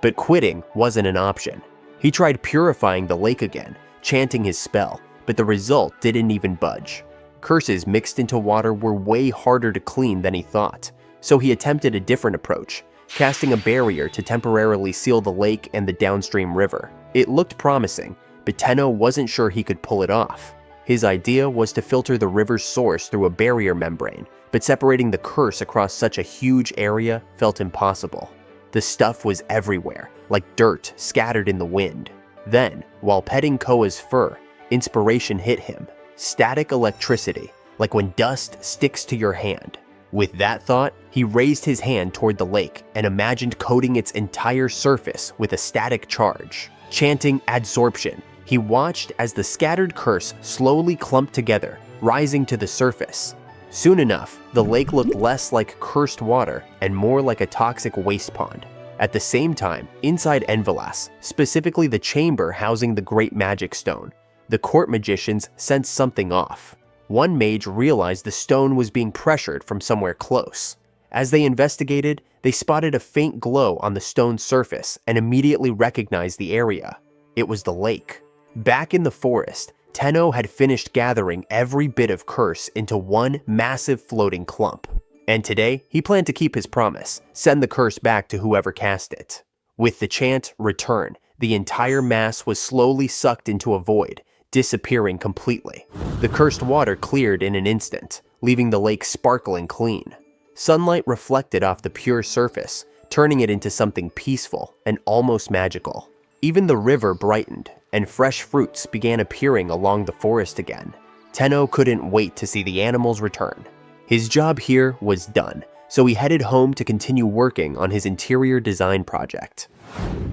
But quitting wasn't an option. He tried purifying the lake again, chanting his spell, but the result didn't even budge. Curses mixed into water were way harder to clean than he thought, so he attempted a different approach, casting a barrier to temporarily seal the lake and the downstream river. It looked promising, but Tenno wasn't sure he could pull it off. His idea was to filter the river's source through a barrier membrane, but separating the curse across such a huge area felt impossible. The stuff was everywhere, like dirt scattered in the wind. Then, while petting Koa's fur, inspiration hit him. Static electricity, like when dust sticks to your hand. With that thought, he raised his hand toward the lake and imagined coating its entire surface with a static charge. Chanting adsorption, he watched as the scattered curse slowly clumped together, rising to the surface. Soon enough, the lake looked less like cursed water and more like a toxic waste pond. At the same time, inside Envelas, specifically the chamber housing the Great Magic Stone, the court magicians sensed something off. One mage realized the stone was being pressured from somewhere close. As they investigated, they spotted a faint glow on the stone's surface and immediately recognized the area. It was the lake. Back in the forest, Tenno had finished gathering every bit of curse into one massive floating clump. And today, he planned to keep his promise, send the curse back to whoever cast it. With the chant, "Return," the entire mass was slowly sucked into a void, disappearing completely. The cursed water cleared in an instant, leaving the lake sparkling clean. Sunlight reflected off the pure surface, turning it into something peaceful and almost magical. Even the river brightened, and fresh fruits began appearing along the forest again. Tenno couldn't wait to see the animals return. His job here was done, so he headed home to continue working on his interior design project.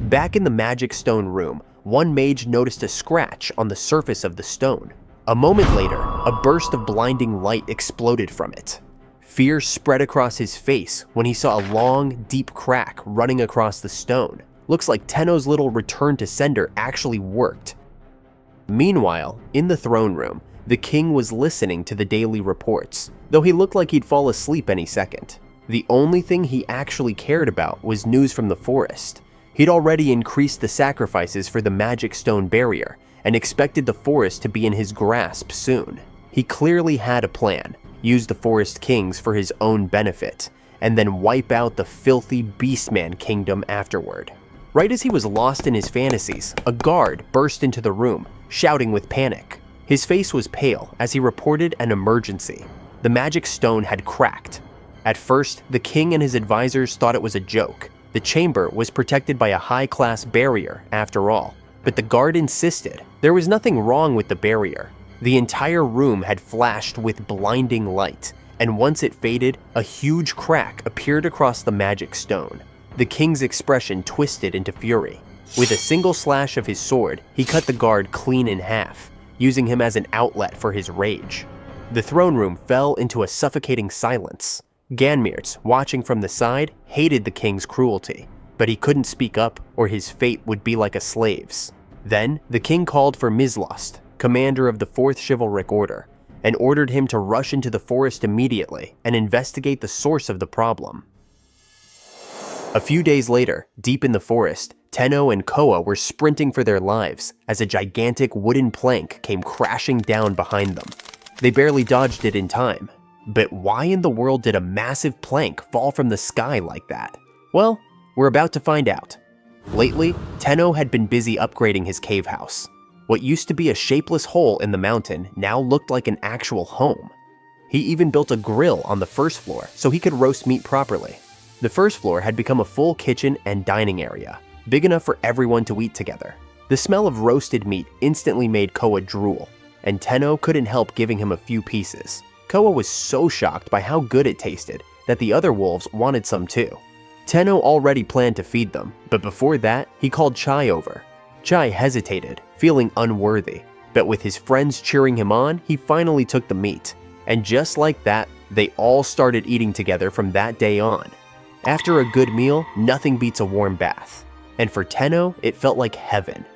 Back in the Magic Stone room, one mage noticed a scratch on the surface of the stone. A moment later, a burst of blinding light exploded from it. Fear spread across his face when he saw a long, deep crack running across the stone. Looks like Tenno's little return to sender actually worked. Meanwhile, in the throne room, the king was listening to the daily reports, though he looked like he'd fall asleep any second. The only thing he actually cared about was news from the forest. He'd already increased the sacrifices for the Magic Stone barrier and expected the forest to be in his grasp soon. He clearly had a plan, use the forest kings for his own benefit, and then wipe out the filthy Beastman kingdom afterward. Right as he was lost in his fantasies, a guard burst into the room, shouting with panic. His face was pale as he reported an emergency. The magic stone had cracked. At first, the king and his advisors thought it was a joke. The chamber was protected by a high-class barrier, after all. But the guard insisted. There was nothing wrong with the barrier. The entire room had flashed with blinding light, and once it faded, a huge crack appeared across the magic stone. The king's expression twisted into fury. With a single slash of his sword, he cut the guard clean in half, using him as an outlet for his rage. The throne room fell into a suffocating silence. Ganmirts, watching from the side, hated the king's cruelty, but he couldn't speak up or his fate would be like a slave's. Then, the king called for Mislost, commander of the 4th Chivalric Order, and ordered him to rush into the forest immediately and investigate the source of the problem. A few days later, deep in the forest, Tenno and Koa were sprinting for their lives as a gigantic wooden plank came crashing down behind them. They barely dodged it in time. But why in the world did a massive plank fall from the sky like that? Well, we're about to find out. Lately, Tenno had been busy upgrading his cave house. What used to be a shapeless hole in the mountain now looked like an actual home. He even built a grill on the first floor so he could roast meat properly. The first floor had become a full kitchen and dining area, big enough for everyone to eat together. The smell of roasted meat instantly made Koa drool, and Tenno couldn't help giving him a few pieces. Koa was so shocked by how good it tasted that the other wolves wanted some too. Tenno already planned to feed them, but before that, he called Chai over. Chai hesitated, feeling unworthy, but with his friends cheering him on, he finally took the meat. And just like that, they all started eating together from that day on. After a good meal, nothing beats a warm bath. And for Tenno, it felt like heaven.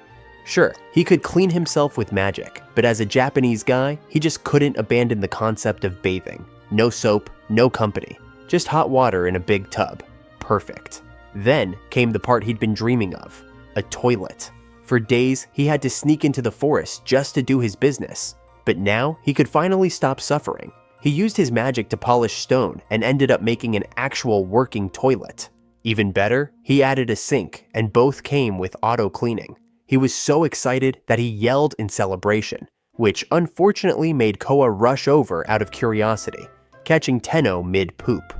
Sure, he could clean himself with magic, but as a Japanese guy, he just couldn't abandon the concept of bathing. No soap, no company, just hot water in a big tub. Perfect. Then came the part he'd been dreaming of, a toilet. For days, he had to sneak into the forest just to do his business. But now, he could finally stop suffering. He used his magic to polish stone and ended up making an actual working toilet. Even better, he added a sink, and both came with auto-cleaning. He was so excited that he yelled in celebration, which unfortunately made Koa rush over out of curiosity, catching Tenno mid-poop.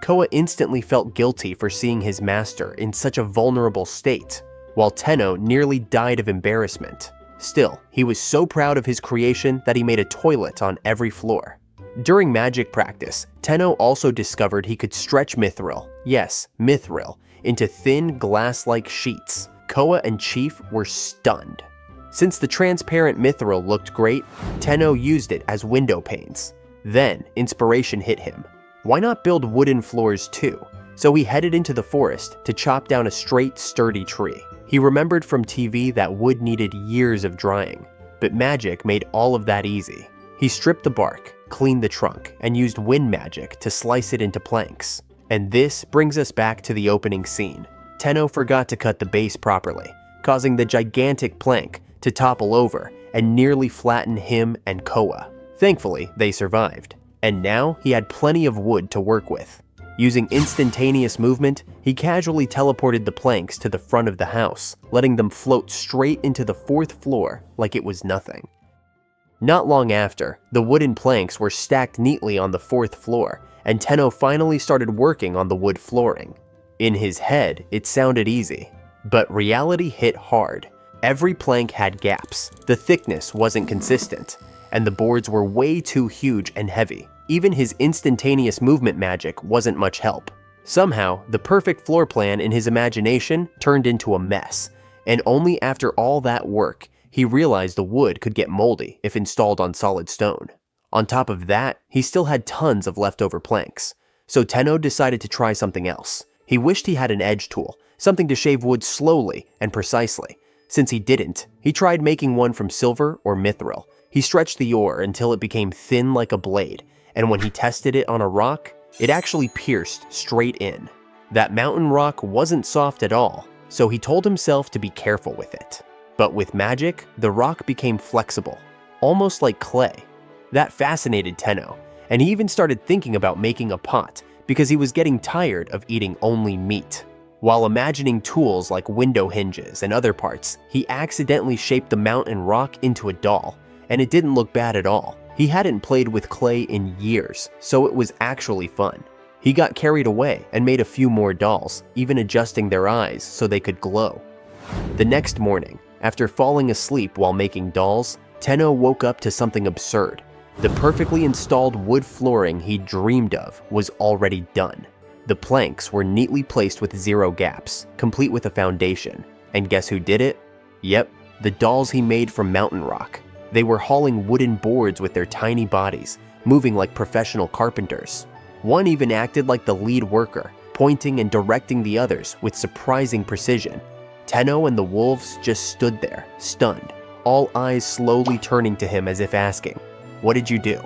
Koa instantly felt guilty for seeing his master in such a vulnerable state, while Tenno nearly died of embarrassment. Still, he was so proud of his creation that he made a toilet on every floor. During magic practice, Tenno also discovered he could stretch mithril, yes, mithril, into thin glass-like sheets. Koa and Chief were stunned. Since the transparent mithril looked great, Tenno used it as window panes. Then, inspiration hit him. Why not build wooden floors too? So he headed into the forest to chop down a straight, sturdy tree. He remembered from TV that wood needed years of drying, but magic made all of that easy. He stripped the bark, cleaned the trunk, and used wind magic to slice it into planks. And this brings us back to the opening scene. Tenno forgot to cut the base properly, causing the gigantic plank to topple over and nearly flatten him and Koa. Thankfully, they survived, and now he had plenty of wood to work with. Using instantaneous movement, he casually teleported the planks to the front of the house, letting them float straight into the 4th floor like it was nothing. Not long after, the wooden planks were stacked neatly on the 4th floor, and Tenno finally started working on the wood flooring. In his head, it sounded easy, but reality hit hard. Every plank had gaps, the thickness wasn't consistent, and the boards were way too huge and heavy. Even his instantaneous movement magic wasn't much help. Somehow, the perfect floor plan in his imagination turned into a mess, and only after all that work, he realized the wood could get moldy if installed on solid stone. On top of that, he still had tons of leftover planks, so Tenno decided to try something else. He wished he had an edge tool, something to shave wood slowly and precisely. Since he didn't, he tried making one from silver or mithril. He stretched the ore until it became thin like a blade, and when he tested it on a rock, it actually pierced straight in. That mountain rock wasn't soft at all, so he told himself to be careful with it. But with magic, the rock became flexible, almost like clay. That fascinated Tenno, and he even started thinking about making a pot, because he was getting tired of eating only meat. While imagining tools like window hinges and other parts, he accidentally shaped the mountain rock into a doll, and it didn't look bad at all. He hadn't played with clay in years, so it was actually fun. He got carried away and made a few more dolls, even adjusting their eyes so they could glow. The next morning, after falling asleep while making dolls, Tenno woke up to something absurd. The perfectly installed wood flooring he dreamed of was already done. The planks were neatly placed with 0 gaps, complete with a foundation. And guess who did it? Yep, the dolls he made from mountain rock. They were hauling wooden boards with their tiny bodies, moving like professional carpenters. One even acted like the lead worker, pointing and directing the others with surprising precision. Tenno and the wolves just stood there, stunned, all eyes slowly turning to him as if asking, "What did you do?"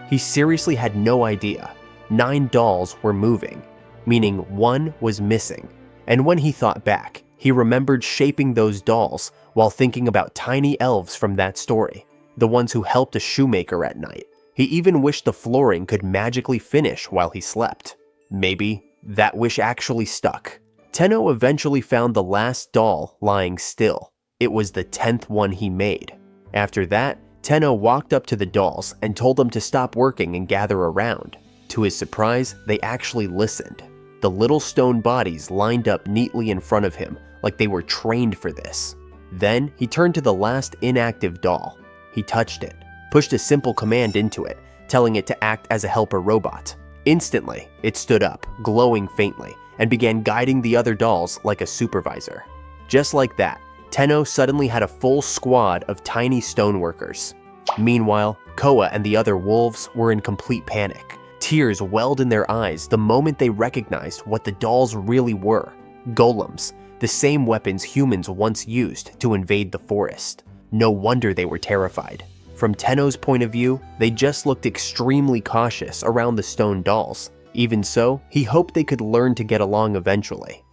He seriously had no idea. 9 dolls were moving, meaning 1 was missing. And when he thought back, he remembered shaping those dolls while thinking about tiny elves from that story, the ones who helped a shoemaker at night. He even wished the flooring could magically finish while he slept. Maybe that wish actually stuck. Tenno eventually found the last doll lying still. It was the 10th one he made. After that, Tenno walked up to the dolls and told them to stop working and gather around. To his surprise, they actually listened. The little stone bodies lined up neatly in front of him like they were trained for this. Then he turned to the last inactive doll. He touched it, pushed a simple command into it, telling it to act as a helper robot. Instantly, it stood up, glowing faintly, and began guiding the other dolls like a supervisor. Just like that, Tenno suddenly had a full squad of tiny stoneworkers. Meanwhile, Koa and the other wolves were in complete panic. Tears welled in their eyes the moment they recognized what the dolls really were. Golems, the same weapons humans once used to invade the forest. No wonder they were terrified. From Tenno's point of view, they just looked extremely cautious around the stone dolls. Even so, he hoped they could learn to get along eventually.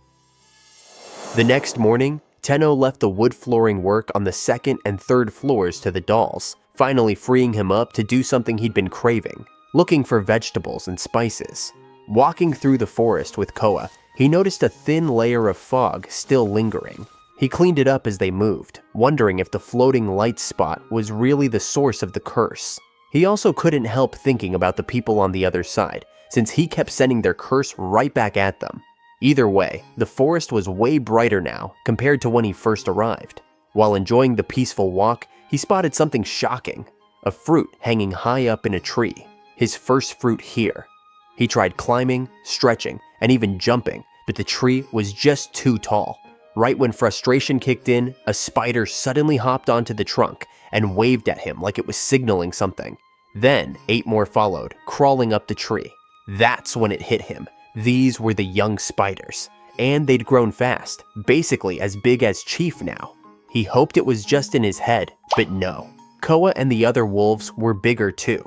The next morning, Tenno left the wood flooring work on the 2nd and 3rd floors to the dolls, finally freeing him up to do something he'd been craving, looking for vegetables and spices. Walking through the forest with Koa, he noticed a thin layer of fog still lingering. He cleaned it up as they moved, wondering if the floating light spot was really the source of the curse. He also couldn't help thinking about the people on the other side, since he kept sending their curse right back at them. Either way, the forest was way brighter now compared to when he first arrived. While enjoying the peaceful walk, he spotted something shocking, a fruit hanging high up in a tree, his first fruit here. He tried climbing, stretching, and even jumping, but the tree was just too tall. Right when frustration kicked in, a spider suddenly hopped onto the trunk and waved at him like it was signaling something. Then 8 more followed, crawling up the tree. That's when it hit him. These were the young spiders, and they'd grown fast, basically as big as Chief now. He hoped it was just in his head, but no. Koa and the other wolves were bigger too.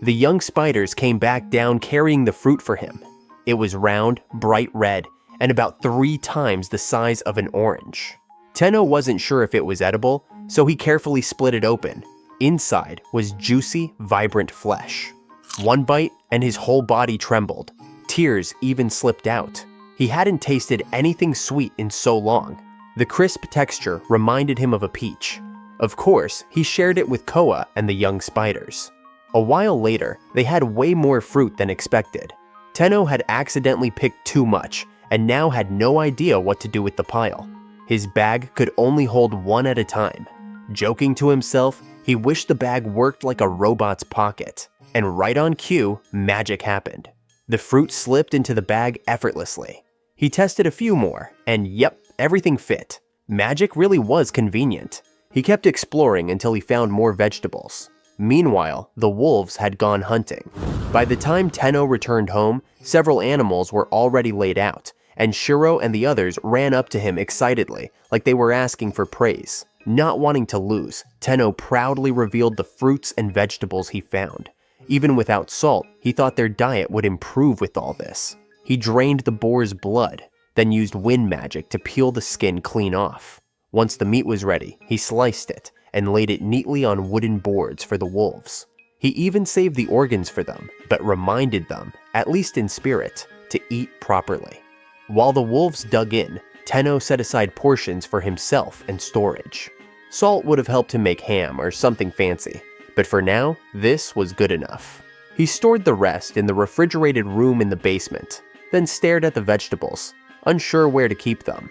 The young spiders came back down carrying the fruit for him. It was round, bright red, and about 3 times the size of an orange. Tenno wasn't sure if it was edible, so he carefully split it open. Inside was juicy, vibrant flesh. One bite, and his whole body trembled. Tears even slipped out. He hadn't tasted anything sweet in so long. The crisp texture reminded him of a peach. Of course, he shared it with Koa and the young spiders. A while later, they had way more fruit than expected. Tenno had accidentally picked too much, and now had no idea what to do with the pile. His bag could only hold 1 at a time. Joking to himself, he wished the bag worked like a robot's pocket. And right on cue, magic happened. The fruit slipped into the bag effortlessly. He tested a few more, and yep, everything fit. Magic really was convenient. He kept exploring until he found more vegetables. Meanwhile, the wolves had gone hunting. By the time Tenno returned home, several animals were already laid out, and Shiro and the others ran up to him excitedly, like they were asking for praise. Not wanting to lose, Tenno proudly revealed the fruits and vegetables he found. Even without salt, he thought their diet would improve with all this. He drained the boar's blood, then used wind magic to peel the skin clean off. Once the meat was ready, he sliced it and laid it neatly on wooden boards for the wolves. He even saved the organs for them, but reminded them, at least in spirit, to to eat properly. While the wolves dug in, Tenno set aside portions for himself and storage. Salt would have helped him make ham or something fancy, but for now, this was good enough. He stored the rest in the refrigerated room in the basement, then stared at the vegetables, unsure where to keep them.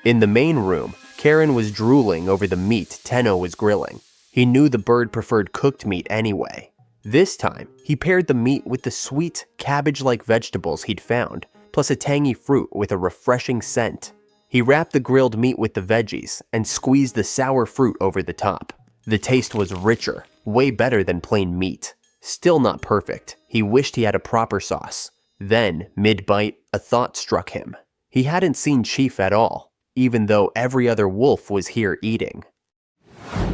In the main room, Karen was drooling over the meat Tenno was grilling. He knew the bird preferred cooked meat anyway. This time, he paired the meat with the sweet, cabbage-like vegetables he'd found, plus a tangy fruit with a refreshing scent. He wrapped the grilled meat with the veggies and squeezed the sour fruit over the top. The taste was richer, way better than plain meat. Still not perfect. He wished he had a proper sauce. Then, mid-bite, a thought struck him. He hadn't seen Chief at all, even though every other wolf was here eating.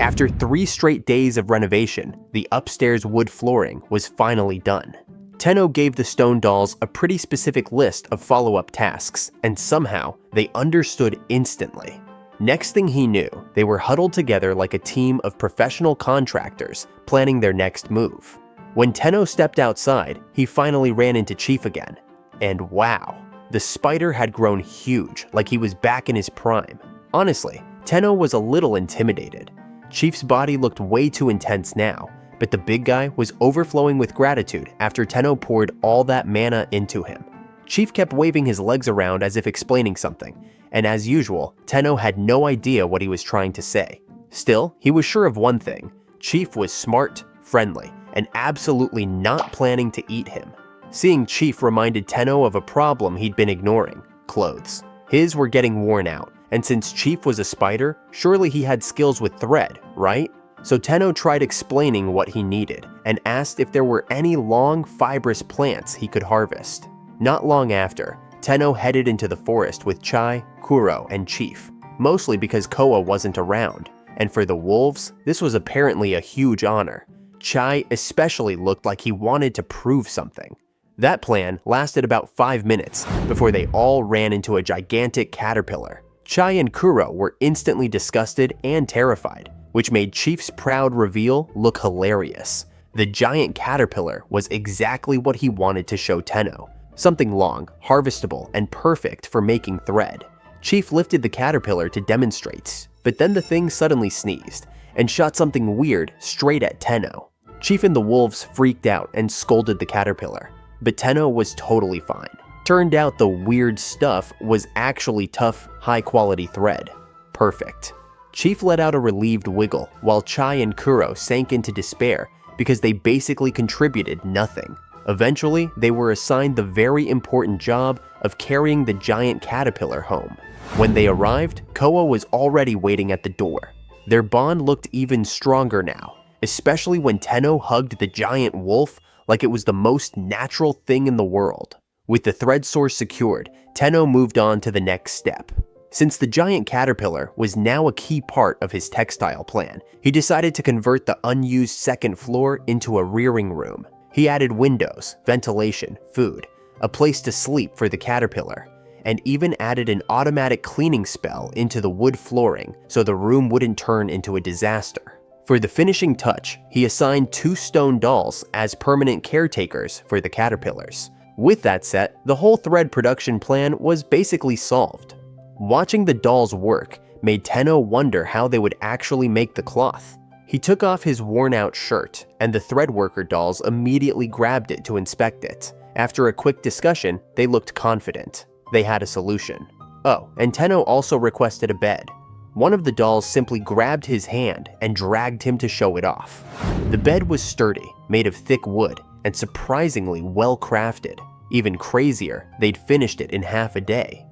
After 3 straight days of renovation, the upstairs wood flooring was finally done. Tenno gave the stone dolls a pretty specific list of follow-up tasks, and somehow they understood instantly. Next thing he knew, they were huddled together like a team of professional contractors planning their next move. When Tenno stepped outside, he finally ran into Chief again. And wow, the spider had grown huge, like he was back in his prime. Honestly, Tenno was a little intimidated. Chief's body looked way too intense now, but the big guy was overflowing with gratitude after Tenno poured all that mana into him. Chief kept waving his legs around as if explaining something, and as usual, Tenno had no idea what he was trying to say. Still, he was sure of one thing: Chief was smart, friendly, and absolutely not planning to eat him. Seeing Chief reminded Tenno of a problem he'd been ignoring: clothes. His were getting worn out, and since Chief was a spider, surely he had skills with thread, right? So Tenno tried explaining what he needed, and asked if there were any long, fibrous plants he could harvest. Not long after, Tenno headed into the forest with Chai, Kuro, and Chief, mostly because Koa wasn't around, and for the wolves, this was apparently a huge honor. Chai especially looked like he wanted to prove something. That plan lasted about 5 minutes before they all ran into a gigantic caterpillar. Chai and Kuro were instantly disgusted and terrified, which made Chief's proud reveal look hilarious. The giant caterpillar was exactly what he wanted to show Tenno. Something long, harvestable, and perfect for making thread. Chief lifted the caterpillar to demonstrate, but then the thing suddenly sneezed and shot something weird straight at Tenno. Chief and the wolves freaked out and scolded the caterpillar, but Tenno was totally fine. Turned out the weird stuff was actually tough, high-quality thread. Perfect. Chief let out a relieved wiggle, while Chai and Kuro sank into despair because they basically contributed nothing. Eventually, they were assigned the very important job of carrying the giant caterpillar home. When they arrived, Koa was already waiting at the door. Their bond looked even stronger now, especially when Tenno hugged the giant wolf like it was the most natural thing in the world. With the thread source secured, Tenno moved on to the next step. Since the giant caterpillar was now a key part of his textile plan, he decided to convert the unused second floor into a rearing room. He added windows, ventilation, food, a place to sleep for the caterpillar, and even added an automatic cleaning spell into the wood flooring so the room wouldn't turn into a disaster. For the finishing touch, he assigned 2 stone dolls as permanent caretakers for the caterpillars. With that set, the whole thread production plan was basically solved. Watching the dolls work made Tenno wonder how they would actually make the cloth. He took off his worn-out shirt, and the threadworker dolls immediately grabbed it to inspect it. After a quick discussion, they looked confident. They had a solution. Oh, and Tenno also requested a bed. One of the dolls simply grabbed his hand and dragged him to show it off. The bed was sturdy, made of thick wood, and surprisingly well crafted. Even crazier, they'd finished it in half a day.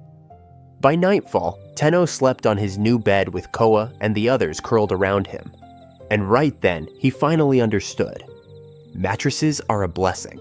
By nightfall, Tenno slept on his new bed with Koa and the others curled around him. And right then, he finally understood. Mattresses are a blessing.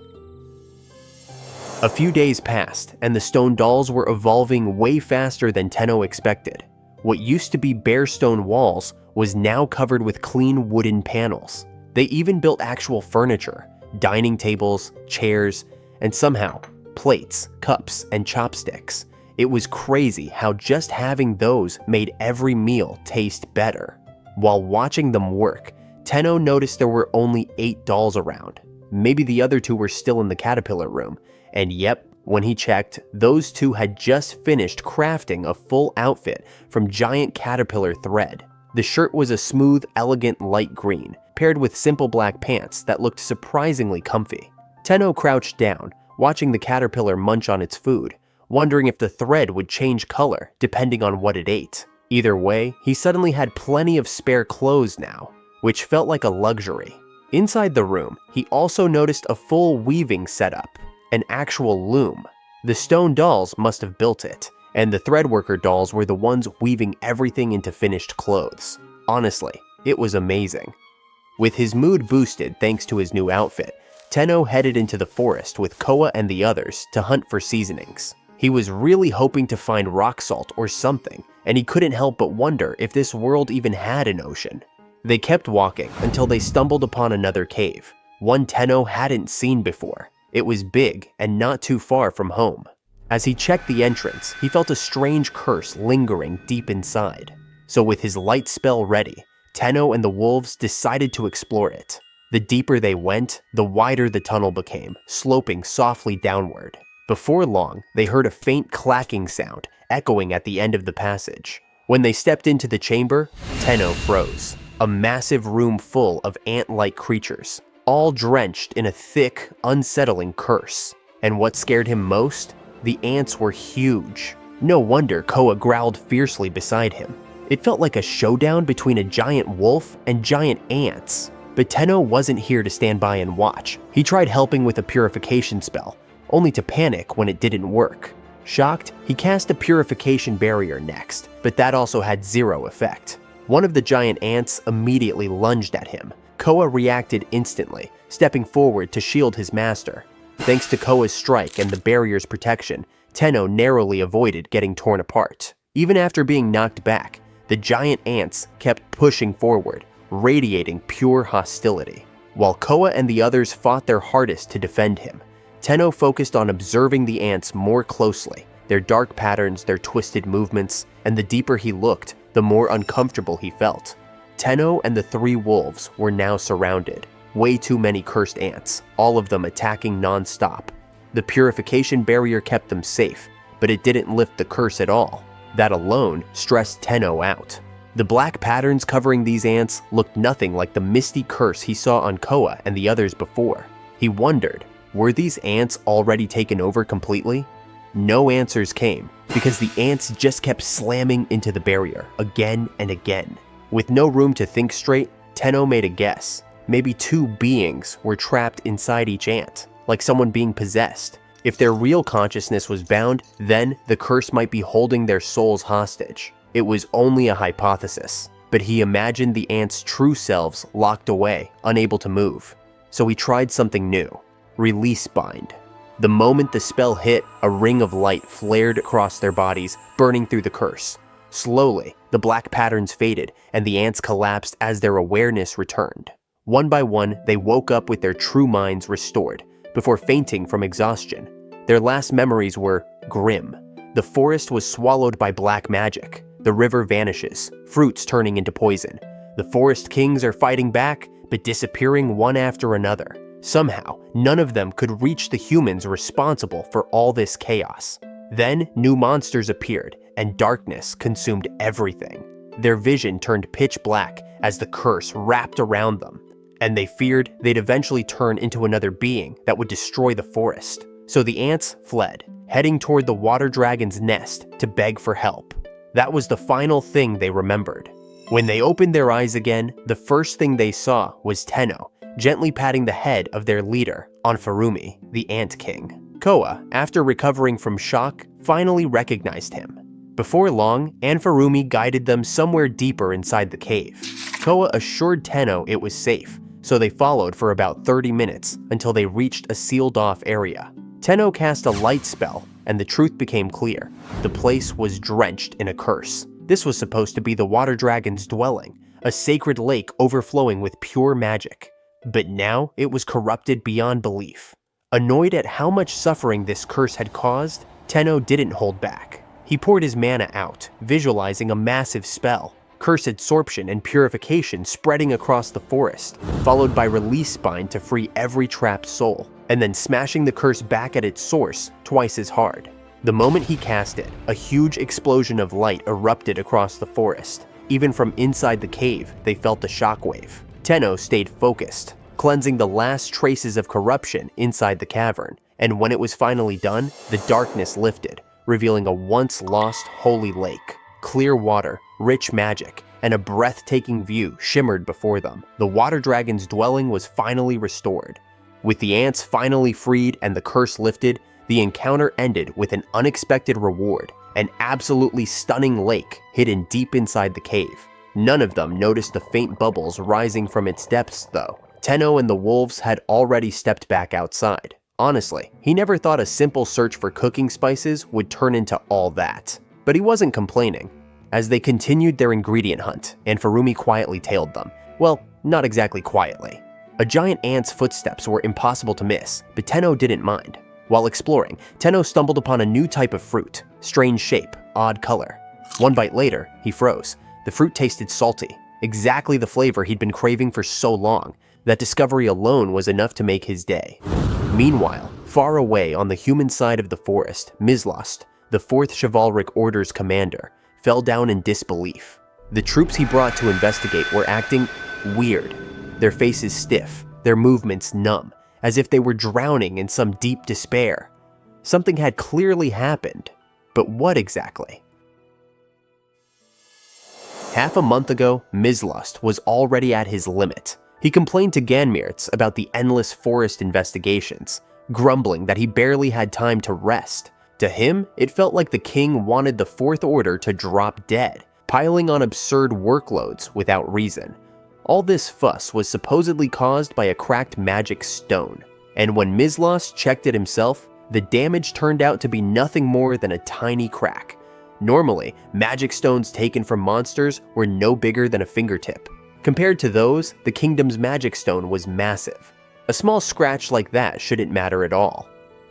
A few days passed, and the stone dolls were evolving way faster than Tenno expected. What used to be bare stone walls was now covered with clean wooden panels. They even built actual furniture, dining tables, chairs, and somehow, plates, cups, and chopsticks. It was crazy how just having those made every meal taste better. While watching them work, Tenno noticed there were only 8 dolls around. Maybe the other 2 were still in the caterpillar room, and yep, When he checked, those two had just finished crafting a full outfit from giant caterpillar thread. The shirt was a smooth, elegant light green, paired with simple black pants that looked surprisingly comfy. Tenno crouched down, watching the caterpillar munch on its food, wondering if the thread would change color depending on what it ate. Either way, he suddenly had plenty of spare clothes now, which felt like a luxury. Inside the room, he also noticed a full weaving setup, an actual loom. The stone dolls must have built it, and the threadworker dolls were the ones weaving everything into finished clothes. Honestly, it was amazing. With his mood boosted thanks to his new outfit, Tenno headed into the forest with Koa and the others to hunt for seasonings. He was really hoping to find rock salt or something, and he couldn't help but wonder if this world even had an ocean. They kept walking until they stumbled upon another cave, one Tenno hadn't seen before. It was big and not too far from home. As he checked the entrance, he felt a strange curse lingering deep inside. So with his light spell ready, Tenno and the wolves decided to explore it. The deeper they went, the wider the tunnel became, sloping softly downward. Before long, they heard a faint clacking sound echoing at the end of the passage. When they stepped into the chamber, Tenno froze. A massive room full of ant-like creatures, all drenched in a thick, unsettling curse. And what scared him most? The ants were huge. No wonder Koa growled fiercely beside him. It felt like a showdown between a giant wolf and giant ants. But Tenno wasn't here to stand by and watch. He tried helping with a purification spell, only to panic when it didn't work. Shocked, he cast a purification barrier next, but that also had zero effect. One of the giant ants immediately lunged at him. Koa reacted instantly, stepping forward to shield his master. Thanks to Koa's strike and the barrier's protection, Tenno narrowly avoided getting torn apart. Even after being knocked back, the giant ants kept pushing forward, radiating pure hostility. While Koa and the others fought their hardest to defend him, Tenno focused on observing the ants more closely, their dark patterns, their twisted movements, and the deeper he looked, the more uncomfortable he felt. Tenno and the three wolves were now surrounded. Way too many cursed ants, all of them attacking non-stop. The purification barrier kept them safe, but it didn't lift the curse at all. That alone stressed Tenno out. The black patterns covering these ants looked nothing like the misty curse he saw on Koa and the others before. He wondered, were these ants already taken over completely? No answers came, because the ants just kept slamming into the barrier again and again. With no room to think straight, Tenno made a guess. Maybe two beings were trapped inside each ant, like someone being possessed. If their real consciousness was bound, then the curse might be holding their souls hostage. It was only a hypothesis, but he imagined the ants' true selves locked away, unable to move. So he tried something new, release bind. The moment the spell hit, a ring of light flared across their bodies, burning through the curse. Slowly, the black patterns faded, and the ants collapsed as their awareness returned. One by one, they woke up with their true minds restored, before fainting from exhaustion. Their last memories were grim. The forest was swallowed by black magic. The river vanishes, fruits turning into poison. The forest kings are fighting back, but disappearing one after another. Somehow, none of them could reach the humans responsible for all this chaos. Then, new monsters appeared, and darkness consumed everything. Their vision turned pitch black as the curse wrapped around them, and they feared they'd eventually turn into another being that would destroy the forest. So the ants fled, heading toward the water dragon's nest to beg for help. That was the final thing they remembered. When they opened their eyes again, the first thing they saw was Tenno, gently patting the head of their leader, Anfarumi, the Ant King. Koa, after recovering from shock, finally recognized him. Before long, Anfarumi guided them somewhere deeper inside the cave. Koa assured Tenno it was safe, so they followed for about 30 minutes until they reached a sealed-off area. Tenno cast a light spell, and the truth became clear. The place was drenched in a curse. This was supposed to be the water dragon's dwelling, a sacred lake overflowing with pure magic. But now it was corrupted beyond belief. Annoyed at how much suffering this curse had caused, Tenno didn't hold back. He poured his mana out, visualizing a massive spell, curse absorption and purification spreading across the forest, followed by release bind to free every trapped soul. and then smashing the curse back at its source twice as hard. The moment he cast it, a huge explosion of light erupted across the forest. Even from inside the cave, they felt the shockwave. Tenno stayed focused, cleansing the last traces of corruption inside the cavern, and when it was finally done, the darkness lifted, revealing a once-lost holy lake. Clear water, rich magic, and a breathtaking view shimmered before them. The water dragon's dwelling was finally restored. With the ants finally freed and the curse lifted, the encounter ended with an unexpected reward, an absolutely stunning lake hidden deep inside the cave. None of them noticed the faint bubbles rising from its depths though. Tenno and the wolves had already stepped back outside. Honestly, he never thought a simple search for cooking spices would turn into all that. But he wasn't complaining. As they continued their ingredient hunt, and Furumi quietly tailed them. Well, not exactly quietly. A giant ant's footsteps were impossible to miss, but Tenno didn't mind. While exploring, Tenno stumbled upon a new type of fruit. Strange shape, odd color. One bite later, he froze. The fruit tasted salty, exactly the flavor he'd been craving for so long. That discovery alone was enough to make his day. Meanwhile, far away on the human side of the forest, Mizlost, the 4th Chivalric Order's commander, fell down in disbelief. The troops he brought to investigate were acting weird. Their faces stiff, their movements numb, as if they were drowning in some deep despair. Something had clearly happened, but what exactly? Half a month ago, Mizlost was already at his limit. He complained to Ganmirtz about the endless forest investigations, grumbling that he barely had time to rest. To him, it felt like the king wanted the 4th Order to drop dead, piling on absurd workloads without reason. All this fuss was supposedly caused by a cracked magic stone, and when Mizlost checked it himself, the damage turned out to be nothing more than a tiny crack. Normally, magic stones taken from monsters were no bigger than a fingertip. Compared to those, the kingdom's magic stone was massive. A small scratch like that shouldn't matter at all.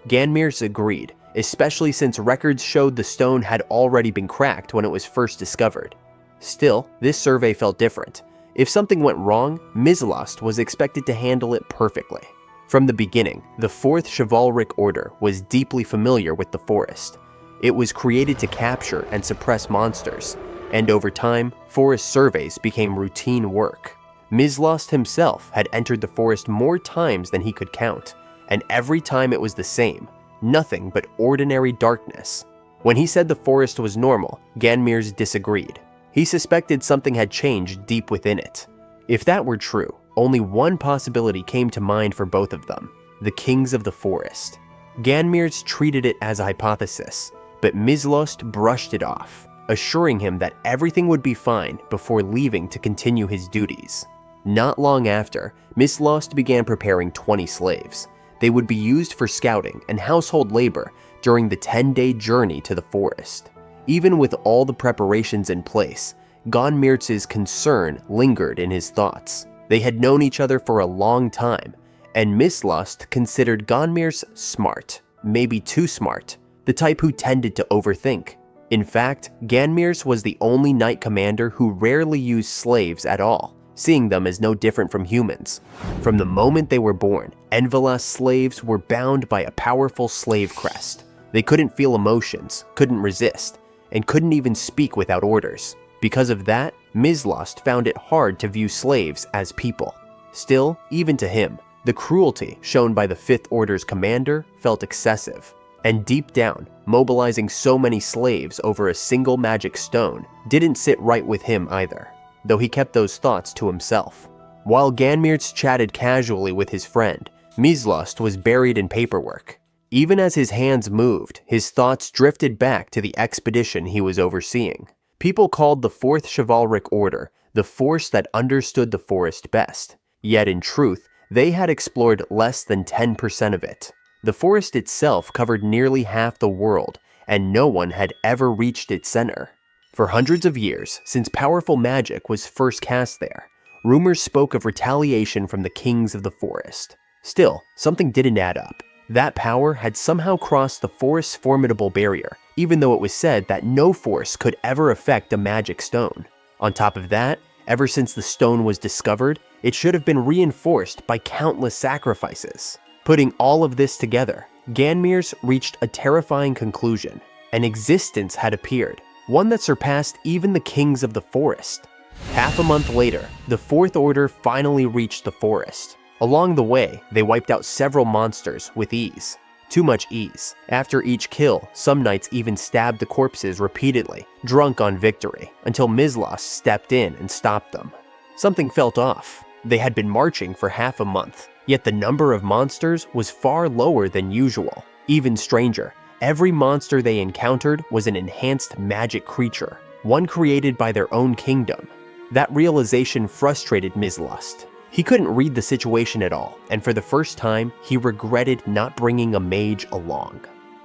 Ganmirtz agreed, especially since records showed the stone had already been cracked when it was first discovered. Still, this survey felt different. If something went wrong, Mizlost was expected to handle it perfectly. From the beginning, the 4th Chivalric Order was deeply familiar with the forest. It was created to capture and suppress monsters, and over time, forest surveys became routine work. Mizlost himself had entered the forest more times than he could count, and every time it was the same, nothing but ordinary darkness. When he said the forest was normal, Ganmirtz disagreed. He suspected something had changed deep within it. If that were true, only one possibility came to mind for both of them: the kings of the forest. Ganmirtz treated it as a hypothesis, but Mizlost brushed it off, assuring him that everything would be fine before leaving to continue his duties. Not long after, Mizlost began preparing 20 slaves. They would be used for scouting and household labor during the 10-day journey to the forest. Even with all the preparations in place, Ganmirtz's concern lingered in his thoughts. They had known each other for a long time, and Mizlost considered Ganmirtz smart, maybe too smart, the type who tended to overthink. In fact, Ganmirtz was the only knight commander who rarely used slaves at all, seeing them as no different from humans. From the moment they were born, Envelas slaves were bound by a powerful slave crest. They couldn't feel emotions, couldn't resist, and couldn't even speak without orders. Because of that, Mizlost found it hard to view slaves as people. Still, even to him, the cruelty shown by the 5th Order's commander felt excessive. And deep down, mobilizing so many slaves over a single magic stone didn't sit right with him either, though he kept those thoughts to himself. While Ganmirtz chatted casually with his friend, Mizlost was buried in paperwork. Even as his hands moved, his thoughts drifted back to the expedition he was overseeing. People called the 4th Chivalric Order the force that understood the forest best. Yet in truth, they had explored less than 10% of it. The forest itself covered nearly half the world, and no one had ever reached its center. For hundreds of years, since powerful magic was first cast there, rumors spoke of retaliation from the kings of the forest. Still, something didn't add up. That power had somehow crossed the forest's formidable barrier, even though it was said that no force could ever affect a magic stone. On top of that, ever since the stone was discovered, it should have been reinforced by countless sacrifices. Putting all of this together, Ganmir's reached a terrifying conclusion. An existence had appeared, one that surpassed even the kings of the forest. Half a month later, the Fourth Order finally reached the forest. Along the way, they wiped out several monsters with ease. Too much ease. After each kill, some knights even stabbed the corpses repeatedly, drunk on victory, until Mizlos stepped in and stopped them. Something felt off. They had been marching for half a month, yet the number of monsters was far lower than usual. Even stranger, every monster they encountered was an enhanced magic creature, one created by their own kingdom. That realization frustrated Mizlos. He couldn't read the situation at all, and for the first time, he regretted not bringing a mage along.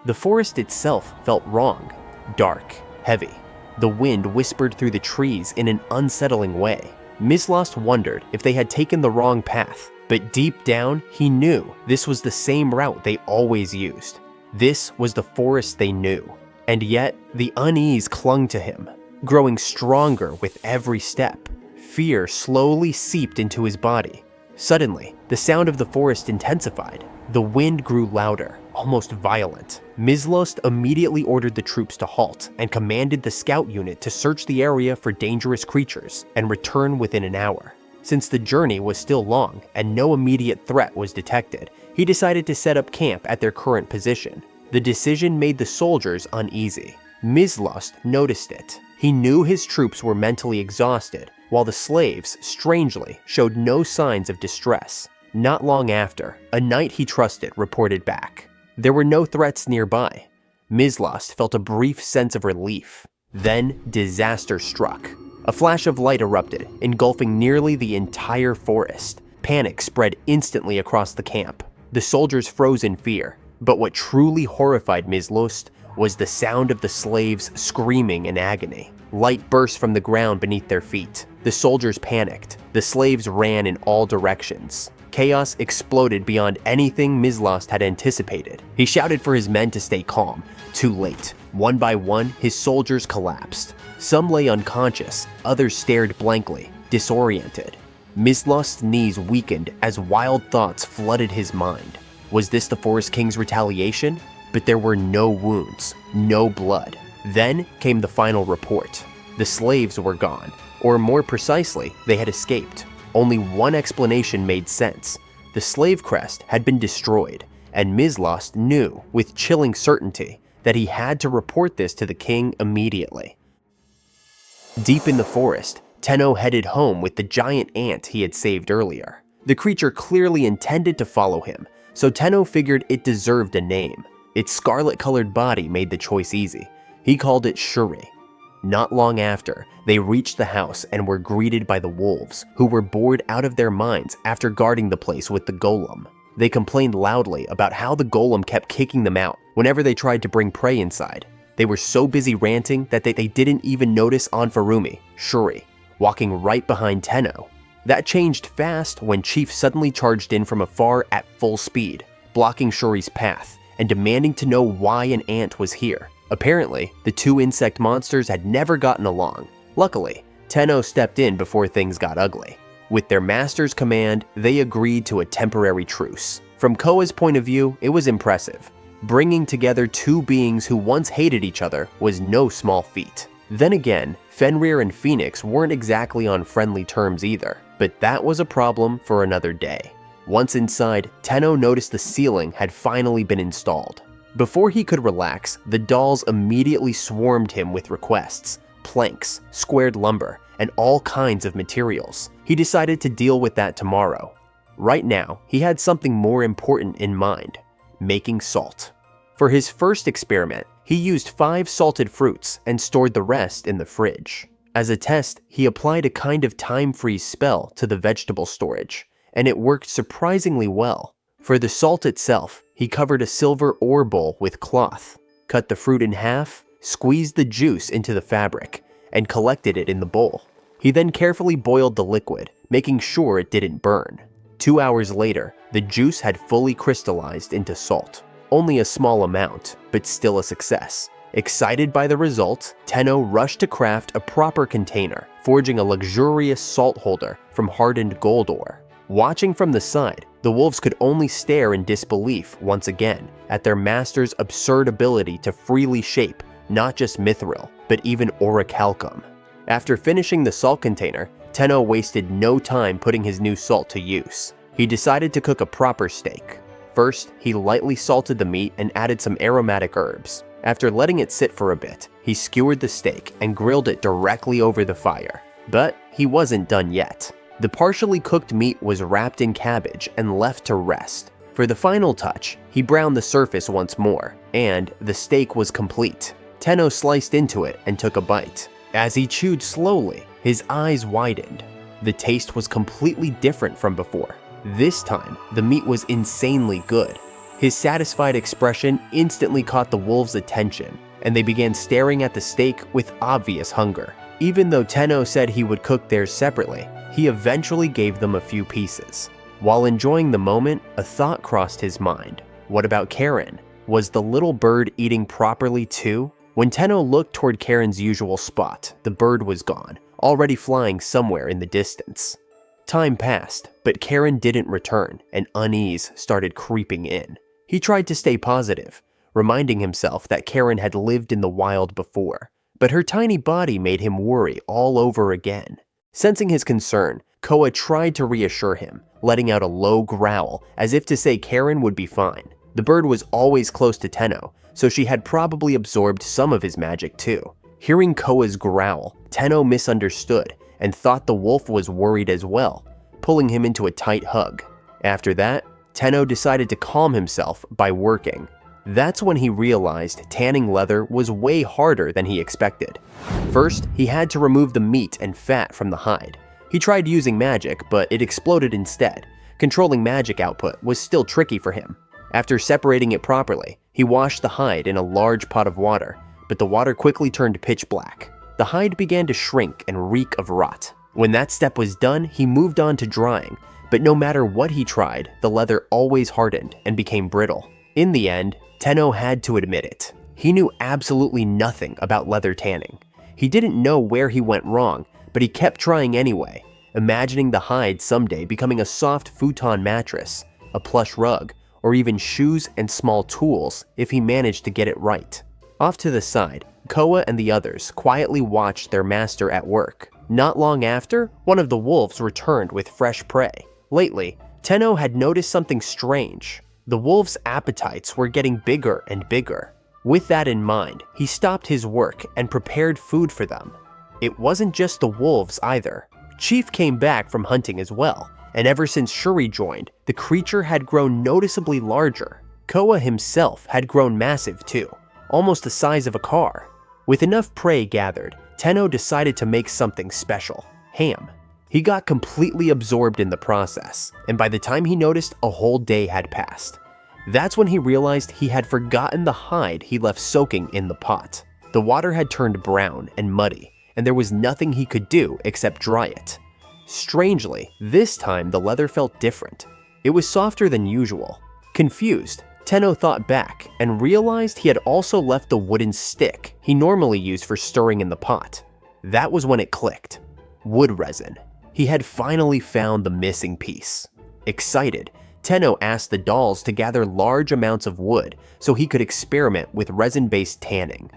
The forest itself felt wrong, dark, heavy. The wind whispered through the trees in an unsettling way. Mizlos wondered if they had taken the wrong path, but deep down, he knew this was the same route they always used. This was the forest they knew, and yet the unease clung to him, growing stronger with every step. Fear slowly seeped into his body. Suddenly, the sound of the forest intensified. The wind grew louder, almost violent. Mizlos immediately ordered the troops to halt and commanded the scout unit to search the area for dangerous creatures and return within an hour. Since the journey was still long and no immediate threat was detected, he decided to set up camp at their current position. The decision made the soldiers uneasy. Mizlos noticed it. He knew his troops were mentally exhausted, while the slaves, strangely, showed no signs of distress. Not long after, a knight he trusted reported back. There were no threats nearby. Mizlos felt a brief sense of relief. Then, disaster struck. A flash of light erupted, engulfing nearly the entire forest. Panic spread instantly across the camp. The soldiers froze in fear, but what truly horrified Mizlos was the sound of the slaves screaming in agony. Light burst from the ground beneath their feet. The soldiers panicked. The slaves ran in all directions. Chaos exploded beyond anything Mizlos had anticipated. He shouted for his men to stay calm. Too late. One by one, his soldiers collapsed. Some lay unconscious, others stared blankly, disoriented. Mizlos' knees weakened as wild thoughts flooded his mind. Was this the Forest King's retaliation? But there were no wounds, no blood. Then came the final report. The slaves were gone, or more precisely, they had escaped. Only one explanation made sense. The slave crest had been destroyed, and Mizlos knew with chilling certainty that he had to report this to the king immediately. Deep in the forest, Tenno headed home with the giant ant he had saved earlier. The creature clearly intended to follow him, so Tenno figured it deserved a name. Its scarlet-colored body made the choice easy. He called it Shuri. Not long after, they reached the house and were greeted by the wolves, who were bored out of their minds after guarding the place with the golem. They complained loudly about how the golem kept kicking them out whenever they tried to bring prey inside. They were so busy ranting that they didn't even notice Anfarumi, Shuri, walking right behind Tenno. That changed fast when Chief suddenly charged in from afar at full speed, blocking Shuri's path and demanding to know why an ant was here. Apparently, the two insect monsters had never gotten along. Luckily, Tenno stepped in before things got ugly. With their master's command, they agreed to a temporary truce. From Koa's point of view, it was impressive. Bringing together two beings who once hated each other was no small feat. Then again, Fenrir and Phoenix weren't exactly on friendly terms either, but that was a problem for another day. Once inside, Tenno noticed the ceiling had finally been installed. Before he could relax, the dolls immediately swarmed him with requests, planks, squared lumber, and all kinds of materials. He decided to deal with that tomorrow. Right now, he had something more important in mind: making salt. For his first experiment, he used 5 salted fruits and stored the rest in the fridge. As a test, he applied a kind of time freeze spell to the vegetable storage, and it worked surprisingly well. For the salt itself, he covered a silver ore bowl with cloth, cut the fruit in half, squeezed the juice into the fabric, and collected it in the bowl. He then carefully boiled the liquid, making sure it didn't burn. 2 hours later, the juice had fully crystallized into salt. Only a small amount, but still a success. Excited by the result, Tenno rushed to craft a proper container, forging a luxurious salt holder from hardened gold ore. Watching from the side, the wolves could only stare in disbelief once again at their master's absurd ability to freely shape not just mithril, but even orichalcum. After finishing the salt container, Tenno wasted no time putting his new salt to use. He decided to cook a proper steak. First, he lightly salted the meat and added some aromatic herbs. After letting it sit for a bit, he skewered the steak and grilled it directly over the fire. But he wasn't done yet. The partially cooked meat was wrapped in cabbage and left to rest. For the final touch, he browned the surface once more, and the steak was complete. Tenno sliced into it and took a bite. As he chewed slowly, his eyes widened. The taste was completely different from before. This time, the meat was insanely good. His satisfied expression instantly caught the wolves' attention, and they began staring at the steak with obvious hunger. Even though Tenno said he would cook theirs separately, he eventually gave them a few pieces. While enjoying the moment, a thought crossed his mind. What about Karen? Was the little bird eating properly too? When Tenno looked toward Karen's usual spot, the bird was gone, already flying somewhere in the distance. Time passed, but Karen didn't return, and unease started creeping in. He tried to stay positive, reminding himself that Karen had lived in the wild before, but her tiny body made him worry all over again. Sensing his concern, Koa tried to reassure him, letting out a low growl as if to say Karen would be fine. The bird was always close to Tenno, so she had probably absorbed some of his magic too. Hearing Koa's growl, Tenno misunderstood and thought the wolf was worried as well, pulling him into a tight hug. After that, Tenno decided to calm himself by working. That's when he realized tanning leather was way harder than he expected. First, he had to remove the meat and fat from the hide. He tried using magic, but it exploded instead. Controlling magic output was still tricky for him. After separating it properly, he washed the hide in a large pot of water, but the water quickly turned pitch black. The hide began to shrink and reek of rot. When that step was done, he moved on to drying, but no matter what he tried, the leather always hardened and became brittle. In the end, Tenno had to admit it. He knew absolutely nothing about leather tanning. He didn't know where he went wrong, but he kept trying anyway, imagining the hide someday becoming a soft futon mattress, a plush rug, or even shoes and small tools if he managed to get it right. Off to the side, Koa and the others quietly watched their master at work. Not long after, one of the wolves returned with fresh prey. Lately, Tenno had noticed something strange. The wolves' appetites were getting bigger and bigger. With that in mind, he stopped his work and prepared food for them. It wasn't just the wolves either. Chief came back from hunting as well, and ever since Shuri joined, the creature had grown noticeably larger. Koa himself had grown massive too, almost the size of a car. With enough prey gathered, Tenno decided to make something special: ham. He got completely absorbed in the process, and by the time he noticed, a whole day had passed. That's when he realized he had forgotten the hide he left soaking in the pot. The water had turned brown and muddy, and there was nothing he could do except dry it. Strangely, this time the leather felt different. It was softer than usual. Confused, Tenno thought back and realized he had also left the wooden stick he normally used for stirring in the pot. That was when it clicked. Wood resin. He had finally found the missing piece. Excited, Tenno asked the dolls to gather large amounts of wood so he could experiment with resin-based tanning.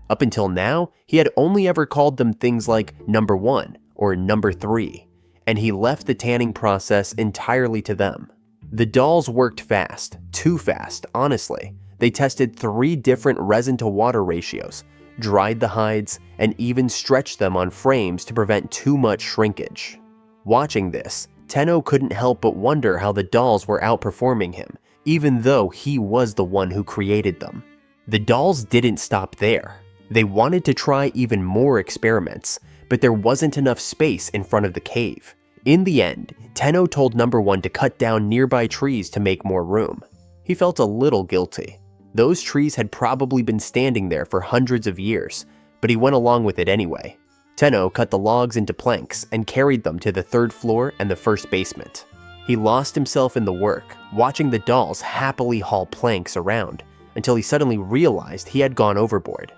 Up until now, he had only ever called them things like number 1 or number 3, and he left the tanning process entirely to them. The dolls worked fast, too fast, honestly. They tested 3 different resin-to-water ratios, dried the hides, and even stretched them on frames to prevent too much shrinkage. Watching this, Tenno couldn't help but wonder how the dolls were outperforming him, even though he was the one who created them. The dolls didn't stop there. They wanted to try even more experiments, but there wasn't enough space in front of the cave. In the end, Tenno told number 1 to cut down nearby trees to make more room. He felt a little guilty. Those trees had probably been standing there for hundreds of years, but he went along with it anyway. Tenno cut the logs into planks and carried them to the 3rd floor and the 1st basement. He lost himself in the work, watching the dolls happily haul planks around, until he suddenly realized he had gone overboard.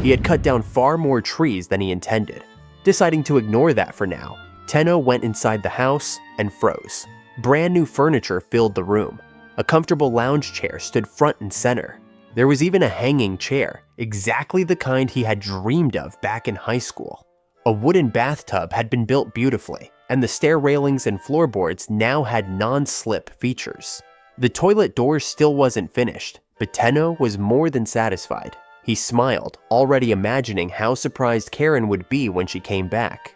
He had cut down far more trees than he intended. Deciding to ignore that for now, Tenno went inside the house and froze. Brand new furniture filled the room. A comfortable lounge chair stood front and center. There was even a hanging chair, exactly the kind he had dreamed of back in high school. A wooden bathtub had been built beautifully, and the stair railings and floorboards now had non-slip features. The toilet door still wasn't finished, but Tenno was more than satisfied. He smiled, already imagining how surprised Karen would be when she came back.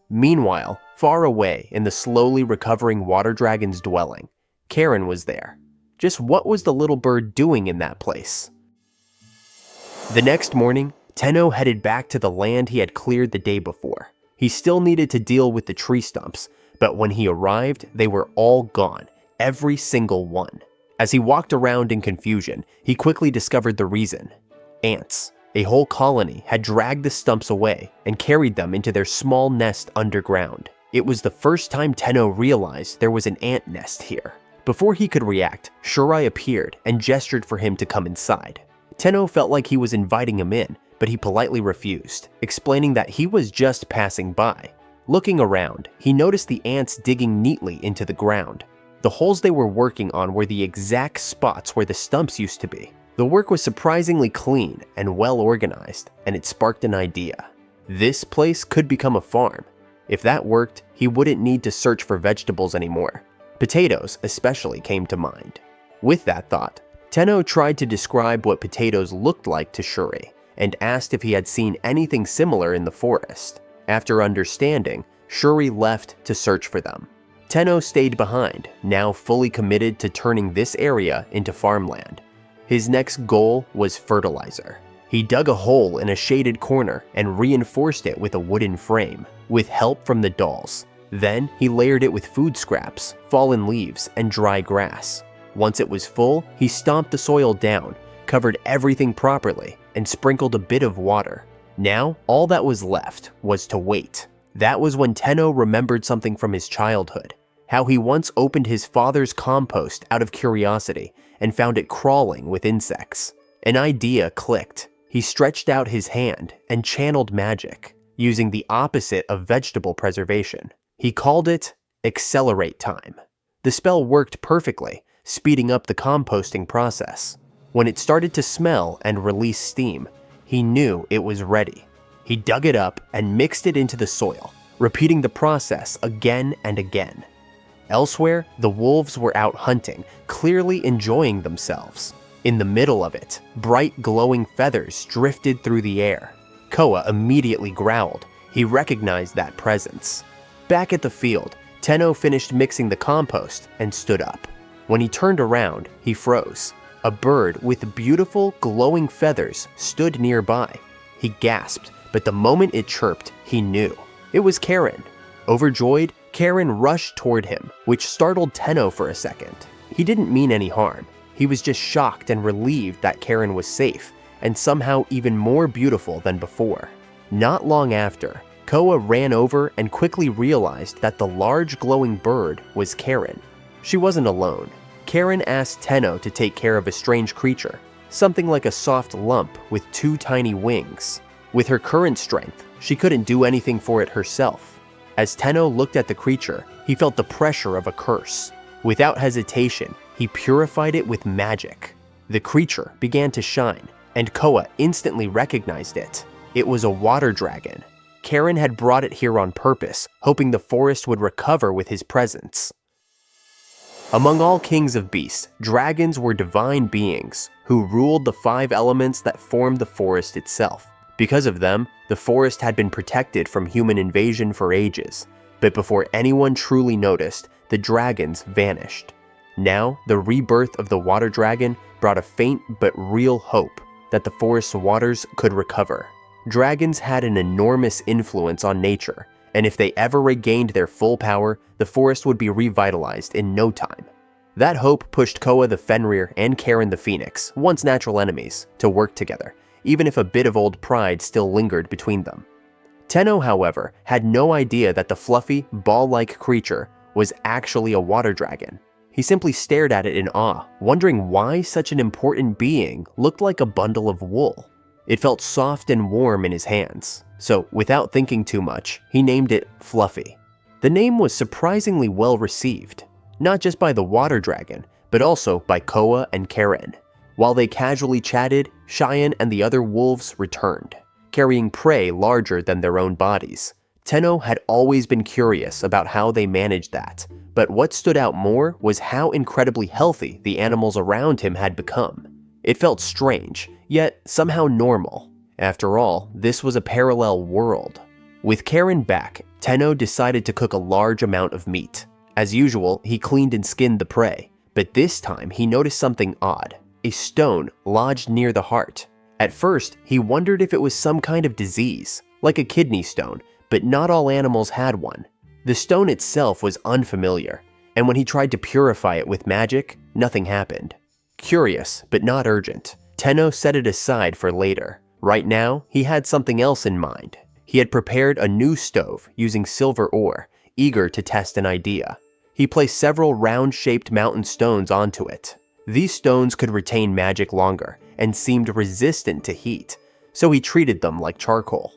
Meanwhile, far away in the slowly recovering water dragon's dwelling, Karen was there. Just what was the little bird doing in that place? The next morning, Tenno headed back to the land he had cleared the day before. He still needed to deal with the tree stumps, but when he arrived, they were all gone, every single one. As he walked around in confusion, he quickly discovered the reason. Ants. A whole colony had dragged the stumps away and carried them into their small nest underground. It was the first time Tenno realized there was an ant nest here. Before he could react, Shurai appeared and gestured for him to come inside. Tenno felt like he was inviting him in, but he politely refused, explaining that he was just passing by. Looking around, he noticed the ants digging neatly into the ground. The holes they were working on were the exact spots where the stumps used to be. The work was surprisingly clean and well organized, and it sparked an idea. This place could become a farm. If that worked, he wouldn't need to search for vegetables anymore. Potatoes especially came to mind. With that thought, Tenno tried to describe what potatoes looked like to Shuri, and asked if he had seen anything similar in the forest. After understanding, Shuri left to search for them. Tenno stayed behind, now fully committed to turning this area into farmland. His next goal was fertilizer. He dug a hole in a shaded corner and reinforced it with a wooden frame, with help from the dolls. Then he layered it with food scraps, fallen leaves, and dry grass. Once it was full, he stomped the soil down, covered everything properly, and sprinkled a bit of water. Now, all that was left was to wait. That was when Tenno remembered something from his childhood, how he once opened his father's compost out of curiosity and found it crawling with insects. An idea clicked. He stretched out his hand and channeled magic, using the opposite of vegetable preservation. He called it Accelerate Time. The spell worked perfectly, speeding up the composting process. When it started to smell and release steam, he knew it was ready. He dug it up and mixed it into the soil, repeating the process again and again. Elsewhere, the wolves were out hunting, clearly enjoying themselves. In the middle of it, bright glowing feathers drifted through the air. Koa immediately growled. He recognized that presence. Back at the field, Tenno finished mixing the compost and stood up. When he turned around, he froze. A bird with beautiful, glowing feathers stood nearby. He gasped, but the moment it chirped, he knew. It was Karen. Overjoyed, Karen rushed toward him, which startled Tenno for a second. He didn't mean any harm. He was just shocked and relieved that Karen was safe, and somehow even more beautiful than before. Not long after, Koa ran over and quickly realized that the large glowing bird was Karen. She wasn't alone. Karen asked Tenno to take care of a strange creature, something like a soft lump with 2 tiny wings. With her current strength, she couldn't do anything for it herself. As Tenno looked at the creature, he felt the pressure of a curse. Without hesitation, he purified it with magic. The creature began to shine, and Koa instantly recognized it. It was a water dragon. Karen had brought it here on purpose, hoping the forest would recover with his presence. Among all kings of beasts, dragons were divine beings who ruled the 5 elements that formed the forest itself. Because of them, the forest had been protected from human invasion for ages, but before anyone truly noticed, the dragons vanished. Now, the rebirth of the water dragon brought a faint but real hope that the forest's waters could recover. Dragons had an enormous influence on nature, and if they ever regained their full power, the forest would be revitalized in no time. That hope pushed Koa the Fenrir and Karen the Phoenix, once natural enemies, to work together, even if a bit of old pride still lingered between them. Tenno, however, had no idea that the fluffy, ball-like creature was actually a water dragon. He simply stared at it in awe, wondering why such an important being looked like a bundle of wool. It felt soft and warm in his hands, so without thinking too much, he named it Fluffy. The name was surprisingly well received. not just by the water dragon, but also by Koa and Karen. While they casually chatted, Cheyenne and the other wolves returned, carrying prey larger than their own bodies. Tenno had always been curious about how they managed that, but what stood out more was how incredibly healthy the animals around him had become. It felt strange, yet somehow normal. After all, this was a parallel world. With Karen back, Tenno decided to cook a large amount of meat. As usual, he cleaned and skinned the prey, but this time he noticed something odd: a stone lodged near the heart. At first, he wondered if it was some kind of disease, like a kidney stone, but not all animals had one. The stone itself was unfamiliar, and when he tried to purify it with magic, nothing happened. Curious, but not urgent, Tenno set it aside for later. Right now, he had something else in mind. He had prepared a new stove using silver ore, eager to test an idea. He placed several round-shaped mountain stones onto it. These stones could retain magic longer and seemed resistant to heat, so he treated them like charcoal.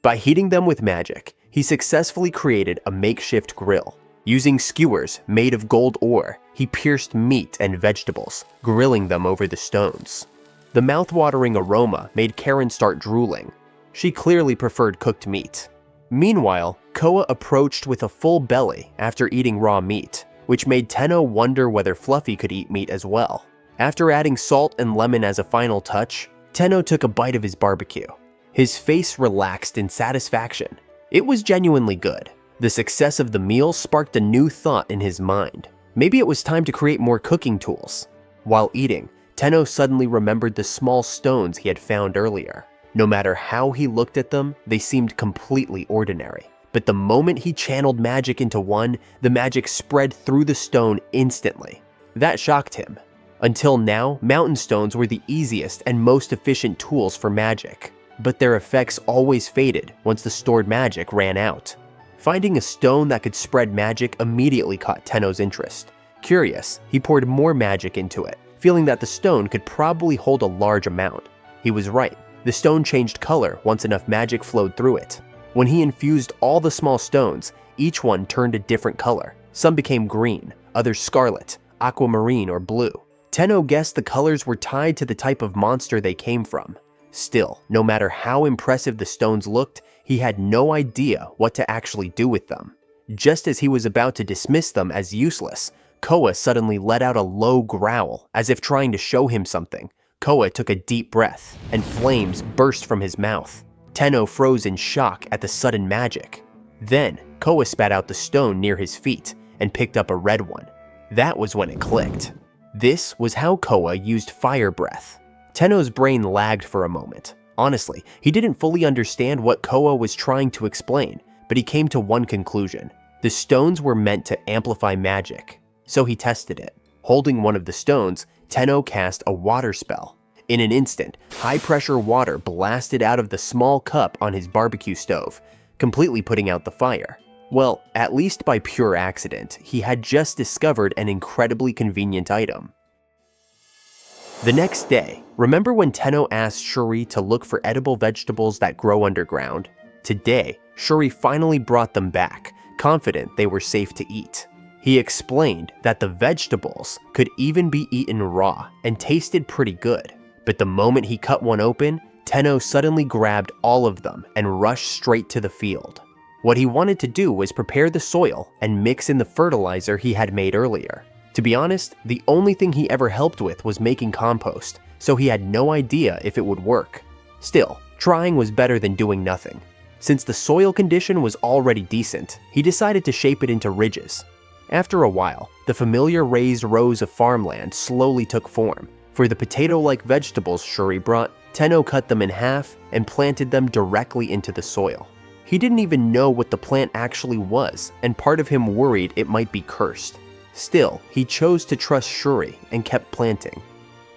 By heating them with magic, he successfully created a makeshift grill. Using skewers made of gold ore, he pierced meat and vegetables, grilling them over the stones. The mouth-watering aroma made Karen start drooling. She clearly preferred cooked meat. Meanwhile, Koa approached with a full belly after eating raw meat, which made Tenno wonder whether Fluffy could eat meat as well. After adding salt and lemon as a final touch, Tenno took a bite of his barbecue. His face relaxed in satisfaction. It was genuinely good. The success of the meal sparked a new thought in his mind. Maybe it was time to create more cooking tools. While eating, Tenno suddenly remembered the small stones he had found earlier. No matter how he looked at them, they seemed completely ordinary. But the moment he channeled magic into one, the magic spread through the stone instantly. That shocked him. Until now, mountain stones were the easiest and most efficient tools for magic, but their effects always faded once the stored magic ran out. Finding a stone that could spread magic immediately caught Tenno's interest. Curious, he poured more magic into it, feeling that the stone could probably hold a large amount. He was right. The stone changed color once enough magic flowed through it. When he infused all the small stones, each one turned a different color. Some became green, others scarlet, aquamarine, or blue. Tenno guessed the colors were tied to the type of monster they came from. Still, no matter how impressive the stones looked, he had no idea what to actually do with them. Just as he was about to dismiss them as useless, Koa suddenly let out a low growl, as if trying to show him something. Koa took a deep breath, and flames burst from his mouth. Tenno froze in shock at the sudden magic. Then, Koa spat out the stone near his feet, and picked up a red one. That was when it clicked. This was how Koa used fire breath. Tenno's brain lagged for a moment. Honestly, he didn't fully understand what Koa was trying to explain, but he came to one conclusion. The stones were meant to amplify magic, so he tested it. Holding one of the stones, Tenno cast a water spell. In an instant, high-pressure water blasted out of the small cup on his barbecue stove, completely putting out the fire. Well, at least by pure accident, he had just discovered an incredibly convenient item. The next day, remember when Tenno asked Shuri to look for edible vegetables that grow underground? Today, Shuri finally brought them back, confident they were safe to eat. He explained that the vegetables could even be eaten raw and tasted pretty good. But the moment he cut one open, Tenno suddenly grabbed all of them and rushed straight to the field. What he wanted to do was prepare the soil and mix in the fertilizer he had made earlier. To be honest, the only thing he ever helped with was making compost, so he had no idea if it would work. Still, trying was better than doing nothing. Since the soil condition was already decent, he decided to shape it into ridges. After a while, the familiar raised rows of farmland slowly took form. For the potato-like vegetables Shuri brought, Tenno cut them in half and planted them directly into the soil. He didn't even know what the plant actually was, and part of him worried it might be cursed. Still, he chose to trust Shuri and kept planting.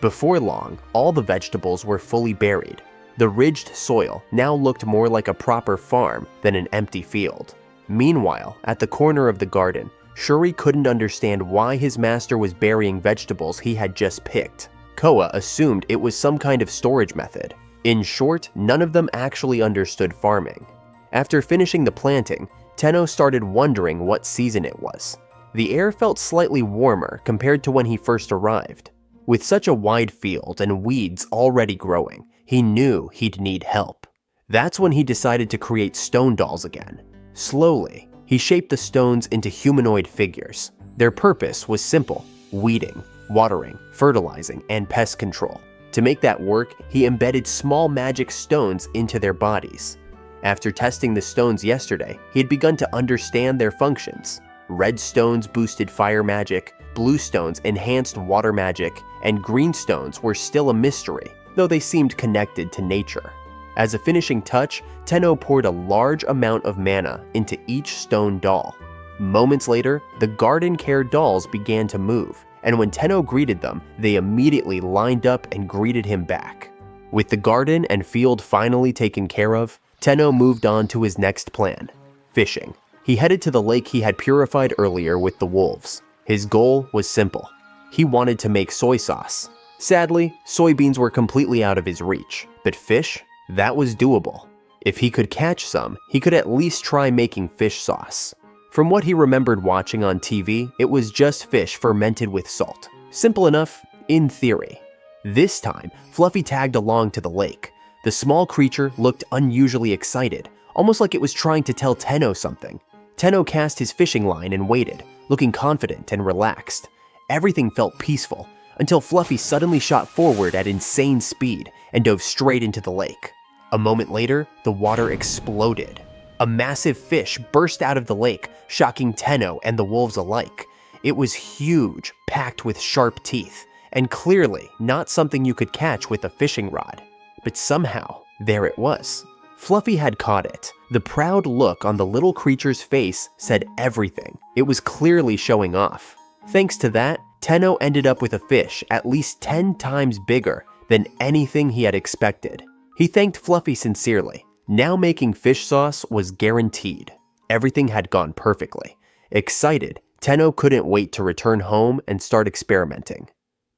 Before long, all the vegetables were fully buried. The ridged soil now looked more like a proper farm than an empty field. Meanwhile, at the corner of the garden, Shuri couldn't understand why his master was burying vegetables he had just picked. Koa assumed it was some kind of storage method. In short, none of them actually understood farming. After finishing the planting, Tenno started wondering what season it was. the air felt slightly warmer compared to when he first arrived. With such a wide field and weeds already growing, he knew he'd need help. That's when he decided to create stone dolls again. Slowly, he shaped the stones into humanoid figures. Their purpose was simple: weeding, watering, fertilizing, and pest control. To make that work, he embedded small magic stones into their bodies. After testing the stones yesterday, he had begun to understand their functions. Red stones boosted fire magic, blue stones enhanced water magic, and green stones were still a mystery, though they seemed connected to nature. As a finishing touch, Tenno poured a large amount of mana into each stone doll. Moments later, the garden care dolls began to move, and when Tenno greeted them, they immediately lined up and greeted him back. With the garden and field finally taken care of, Tenno moved on to his next plan: fishing. He headed to the lake he had purified earlier with the wolves. His goal was simple. He wanted to make soy sauce. Sadly, soybeans were completely out of his reach, but fish? That was doable. If he could catch some, he could at least try making fish sauce. From what he remembered watching on TV, it was just fish fermented with salt. Simple enough, in theory. This time, Fluffy tagged along to the lake. The small creature looked unusually excited, almost like it was trying to tell Tenno something. Tenno cast his fishing line and waited, looking confident and relaxed. Everything felt peaceful, until Fluffy suddenly shot forward at insane speed and dove straight into the lake. A moment later, the water exploded. A massive fish burst out of the lake, shocking Tenno and the wolves alike. It was huge, packed with sharp teeth, and clearly not something you could catch with a fishing rod. But somehow, there it was. Fluffy had caught it. The proud look on the little creature's face said everything. It was clearly showing off. Thanks to that, Tenno ended up with a fish at least 10 times bigger than anything he had expected. He thanked Fluffy sincerely. Now making fish sauce was guaranteed. Everything had gone perfectly. Excited, Tenno couldn't wait to return home and start experimenting.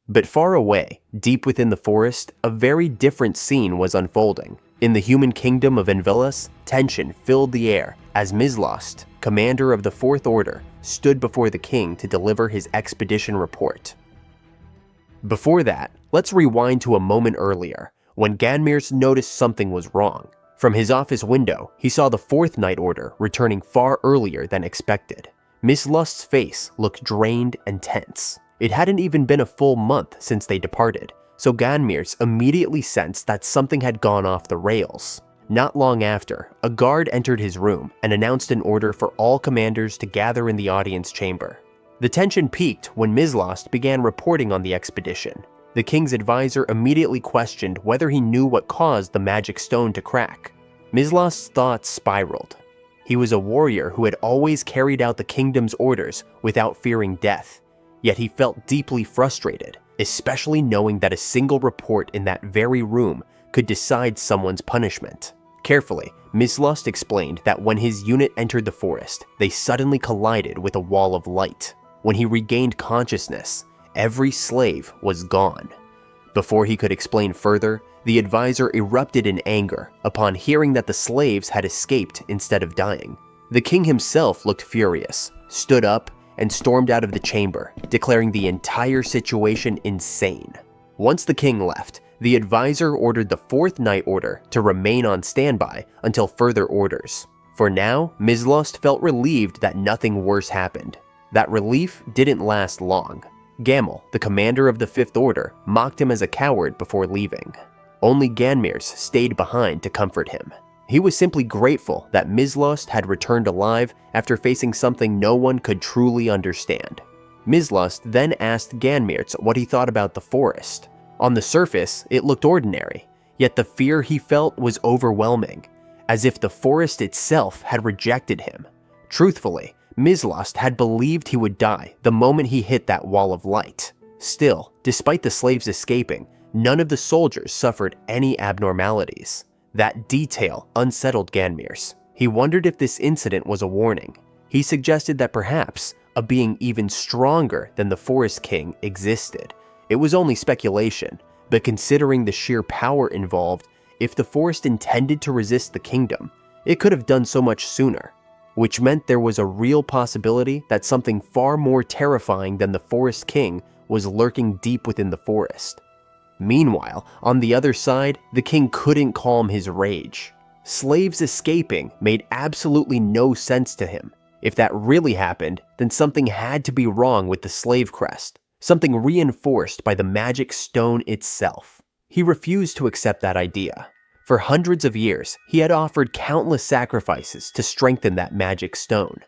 But far away, deep within the forest, a very different scene was unfolding. In the human kingdom of Envilas, tension filled the air as Mizlost, commander of the Fourth Order, stood before the king to deliver his expedition report. Before that, let's rewind to a moment earlier, when Ganmir's noticed something was wrong. From his office window, he saw the Fourth Night Order returning far earlier than expected. Mizlost's face looked drained and tense. It hadn't even been a full month since they departed, so Ganmir's immediately sensed that something had gone off the rails. Not long after, a guard entered his room and announced an order for all commanders to gather in the audience chamber. The tension peaked when Mizlost began reporting on the expedition. The king's advisor immediately questioned whether he knew what caused the magic stone to crack. Mizlost's thoughts spiraled. He was a warrior who had always carried out the kingdom's orders without fearing death, yet he felt deeply frustrated, especially knowing that a single report in that very room could decide someone's punishment. Carefully, Mizlost explained that when his unit entered the forest, they suddenly collided with a wall of light. When he regained consciousness, every slave was gone. Before he could explain further, the advisor erupted in anger upon hearing that the slaves had escaped instead of dying. The king himself looked furious, stood up, and stormed out of the chamber, declaring the entire situation insane. Once the king left, the advisor ordered the Fourth Night Order to remain on standby until further orders. For now, Mizlost felt relieved that nothing worse happened. That relief didn't last long. Gamel, the commander of the Fifth Order, mocked him as a coward before leaving. Only Ganmir's stayed behind to comfort him. He was simply grateful that Mizlost had returned alive after facing something no one could truly understand. Mizlost then asked Ganmir's what he thought about the forest. On the surface, it looked ordinary, yet the fear he felt was overwhelming, as if the forest itself had rejected him. Truthfully, Mizlost had believed he would die the moment he hit that wall of light. Still, despite the slaves escaping, none of the soldiers suffered any abnormalities. That detail unsettled Ganmir's. He wondered if this incident was a warning. He suggested that perhaps a being even stronger than the Forest King existed. It was only speculation, but considering the sheer power involved, if the forest intended to resist the kingdom, it could have done so much sooner. which meant there was a real possibility that something far more terrifying than the Forest King was lurking deep within the forest. Meanwhile, on the other side, the king couldn't calm his rage. Slaves escaping made absolutely no sense to him. If that really happened, then something had to be wrong with the slave crest, something reinforced by the magic stone itself. He refused to accept that idea. For hundreds of years, he had offered countless sacrifices to strengthen that magic stone.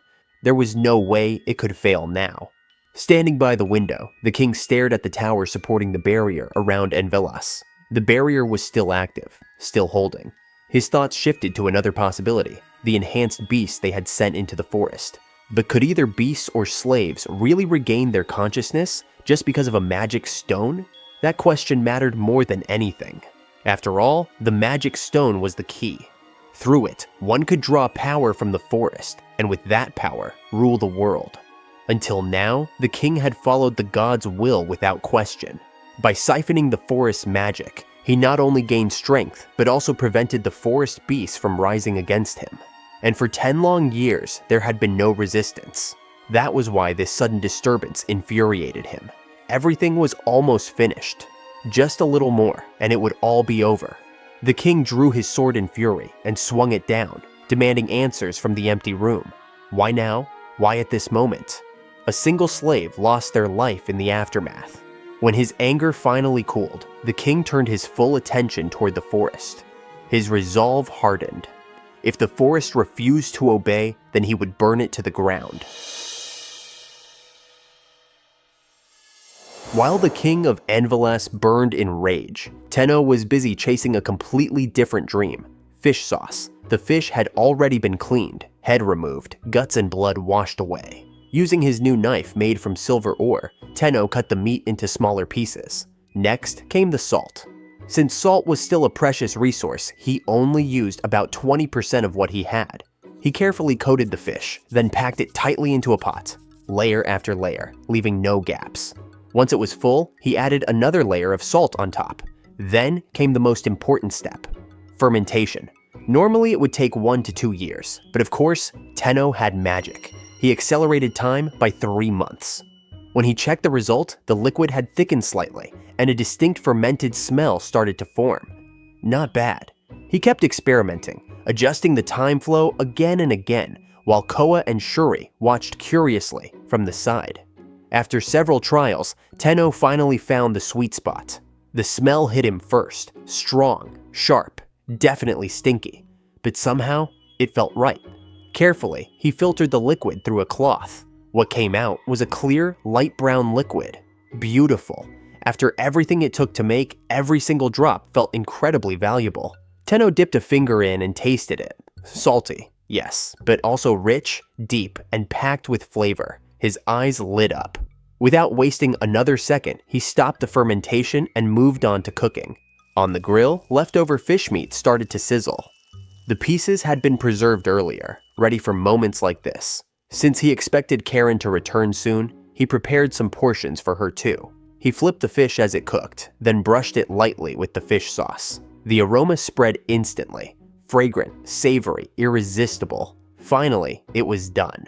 There was no way it could fail now. Standing by the window, the king stared at the tower supporting the barrier around Envelas. The barrier was still active, still holding. His thoughts shifted to another possibility, the enhanced beasts they had sent into the forest. But could either beasts or slaves really regain their consciousness just because of a magic stone? That question mattered more than anything. After all, the magic stone was the key. Through it, one could draw power from the forest, and with that power, rule the world. Until now, the king had followed the god's will without question. By siphoning the forest's magic, he not only gained strength, but also prevented the forest beasts from rising against him. And for 10 long years, there had been no resistance. That was why this sudden disturbance infuriated him. Everything was almost finished. Just a little more, and it would all be over. The king drew his sword in fury and swung it down, demanding answers from the empty room. Why now? Why at this moment? A single slave lost their life in the aftermath. When his anger finally cooled, the king turned his full attention toward the forest. His resolve hardened. If the forest refused to obey, then he would burn it to the ground. While the king of Envelas burned in rage, Tenno was busy chasing a completely different dream: fish sauce. The fish had already been cleaned, head removed, guts and blood washed away. Using his new knife made from silver ore, Tenno cut the meat into smaller pieces. Next came the salt. Since salt was still a precious resource, he only used about 20% of what he had. He carefully coated the fish, then packed it tightly into a pot, layer after layer, leaving no gaps. Once it was full, he added another layer of salt on top. Then came the most important step: fermentation. Normally it would take 1 to 2 years, but of course, Tenno had magic. He accelerated time by 3 months. When he checked the result, the liquid had thickened slightly, and a distinct fermented smell started to form. Not bad. He kept experimenting, adjusting the time flow again and again, while Koa and Shuri watched curiously from the side. After several trials, Tenno finally found the sweet spot. The smell hit him first, strong, sharp, definitely stinky, but somehow it felt right. Carefully, he filtered the liquid through a cloth. What came out was a clear, light brown liquid. Beautiful. After everything it took to make, every single drop felt incredibly valuable. Tenno dipped a finger in and tasted it. Salty, yes, but also rich, deep, and packed with flavor. His eyes lit up. Without wasting another second, he stopped the fermentation and moved on to cooking. On the grill, leftover fish meat started to sizzle. The pieces had been preserved earlier, ready for moments like this. Since he expected Karen to return soon, he prepared some portions for her too. He flipped the fish as it cooked, then brushed it lightly with the fish sauce. The aroma spread instantly. Fragrant, savory, irresistible. Finally, it was done.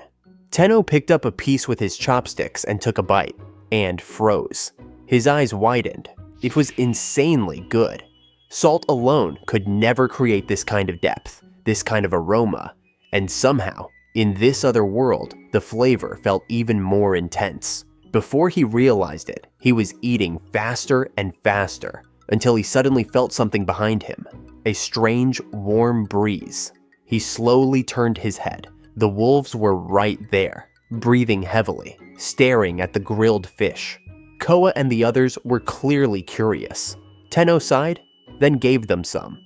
Tenno picked up a piece with his chopsticks and took a bite, and froze. His eyes widened. It was insanely good. Salt alone could never create this kind of depth, this kind of aroma, and somehow, in this other world, the flavor felt even more intense. Before he realized it, he was eating faster and faster, until he suddenly felt something behind him, a strange, warm breeze. He slowly turned his head. The wolves were right there, breathing heavily, staring at the grilled fish. Koa and the others were clearly curious. Tenno sighed, then gave them some.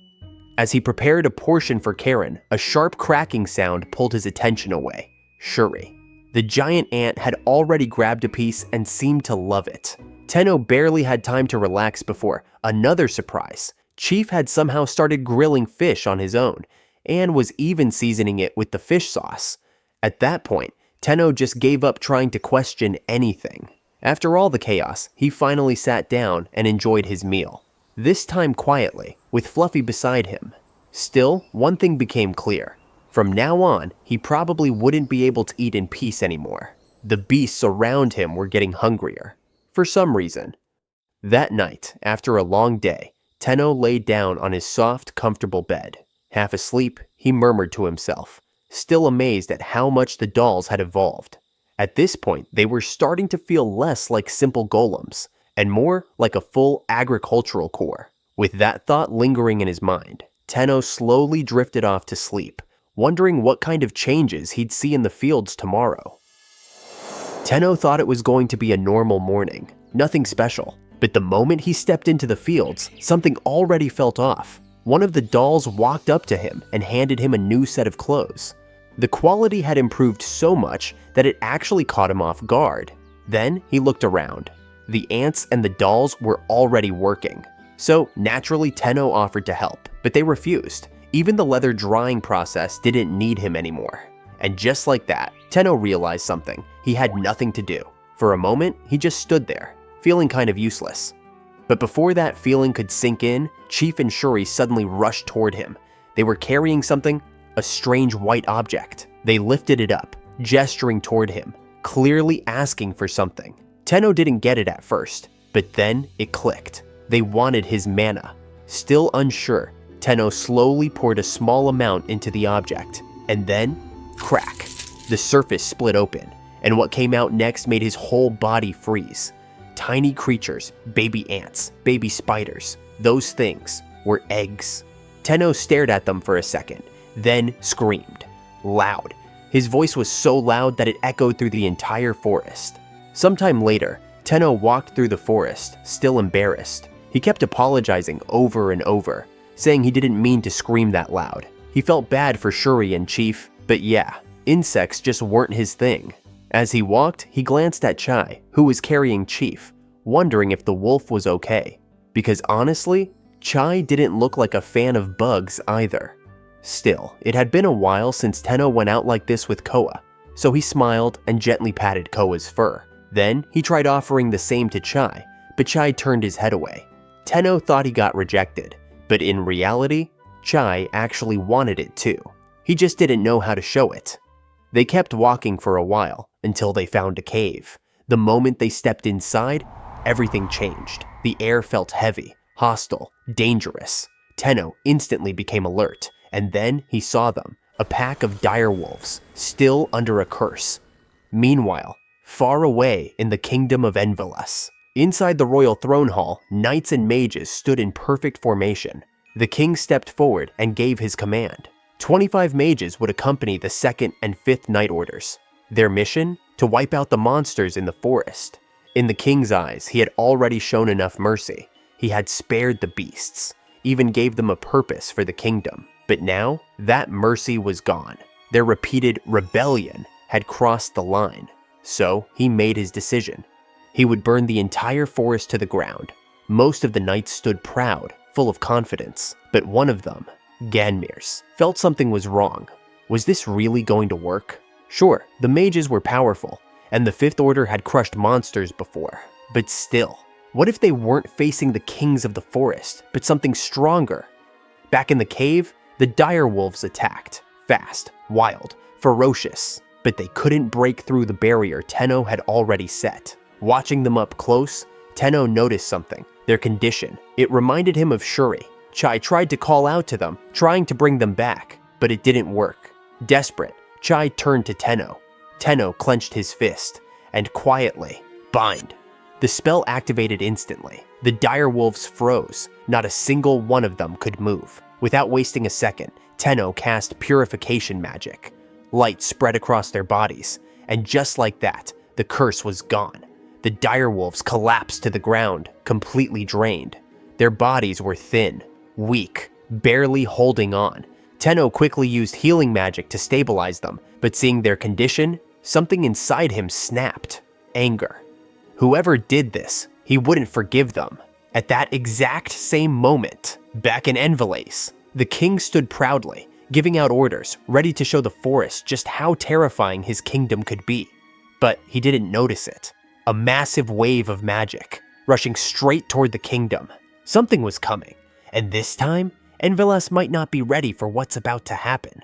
As he prepared a portion for Karen, a sharp cracking sound pulled his attention away. Shuri. The giant ant had already grabbed a piece and seemed to love it. Tenno barely had time to relax before another surprise. Chief had somehow started grilling fish on his own, and was even seasoning it with the fish sauce. At that point, Tenno just gave up trying to question anything. After all the chaos, he finally sat down and enjoyed his meal. This time quietly, with Fluffy beside him. Still, one thing became clear. From now on, he probably wouldn't be able to eat in peace anymore. The beasts around him were getting hungrier, for some reason. That night, after a long day, Tenno lay down on his soft, comfortable bed. Half asleep, he murmured to himself, still amazed at how much the dolls had evolved. At this point, they were starting to feel less like simple golems, and more like a full agricultural core. With that thought lingering in his mind, Tenno slowly drifted off to sleep, wondering what kind of changes he'd see in the fields tomorrow. Tenno thought it was going to be a normal morning, nothing special, but the moment he stepped into the fields, something already felt off. One of the dolls walked up to him and handed him a new set of clothes. The quality had improved so much that it actually caught him off guard. Then he looked around. The ants and the dolls were already working. So naturally Tenno offered to help, but they refused. Even the leather drying process didn't need him anymore. And just like that, Tenno realized something. He had nothing to do. For a moment, he just stood there, feeling kind of useless. But before that feeling could sink in, Chief and Shuri suddenly rushed toward him. They were carrying something, a strange white object. They lifted it up, gesturing toward him, clearly asking for something. Tenno didn't get it at first, but then it clicked. They wanted his mana. Still unsure, Tenno slowly poured a small amount into the object, and then, crack. The surface split open, and what came out next made his whole body freeze. Tiny creatures, baby ants, baby spiders, those things were eggs. Tenno stared at them for a second, then screamed. Loud. His voice was so loud that it echoed through the entire forest. Sometime later, Tenno walked through the forest, still embarrassed. He kept apologizing over and over, saying he didn't mean to scream that loud. He felt bad for Shuri and Chief, but yeah, insects just weren't his thing. As he walked, he glanced at Chai, who was carrying Chief, wondering if the wolf was okay. Because honestly, Chai didn't look like a fan of bugs either. Still, it had been a while since Tenno went out like this with Koa, so he smiled and gently patted Koa's fur. Then, he tried offering the same to Chai, but Chai turned his head away. Tenno thought he got rejected, but in reality, Chai actually wanted it too. He just didn't know how to show it. They kept walking for a while, until they found a cave. The moment they stepped inside, everything changed. The air felt heavy, hostile, dangerous. Tenno instantly became alert, and then he saw them, a pack of direwolves, still under a curse. Meanwhile, far away in the kingdom of Envelas, inside the royal throne hall, knights and mages stood in perfect formation. The king stepped forward and gave his command. 25 mages would accompany the 2nd and 5th Night Orders. Their mission? To wipe out the monsters in the forest. In the king's eyes, he had already shown enough mercy. He had spared the beasts, even gave them a purpose for the kingdom. But now, that mercy was gone. Their repeated rebellion had crossed the line. So, he made his decision. He would burn the entire forest to the ground. Most of the knights stood proud, full of confidence. But one of them, Ganmir's, felt something was wrong. Was this really going to work? Sure, the mages were powerful, and the 5th Order had crushed monsters before. But still, what if they weren't facing the kings of the forest, but something stronger? Back in the cave, the direwolves attacked. Fast, wild, ferocious. But they couldn't break through the barrier Tenno had already set. Watching them up close, Tenno noticed something. Their condition. It reminded him of Shuri. Chai tried to call out to them, trying to bring them back, but it didn't work. Desperate, Chai turned to Tenno. Tenno clenched his fist, and quietly, bind. The spell activated instantly. The direwolves froze. Not a single one of them could move. Without wasting a second, Tenno cast purification magic. Light spread across their bodies, and just like that, the curse was gone. The direwolves collapsed to the ground, completely drained. Their bodies were thin, weak, barely holding on. Tenno quickly used healing magic to stabilize them, but seeing their condition, something inside him snapped. Anger. Whoever did this, he wouldn't forgive them. At that exact same moment, back in Envelas, the king stood proudly, giving out orders, ready to show the forest just how terrifying his kingdom could be. But he didn't notice it. A massive wave of magic, rushing straight toward the kingdom. Something was coming, and this time, Envelas might not be ready for what's about to happen.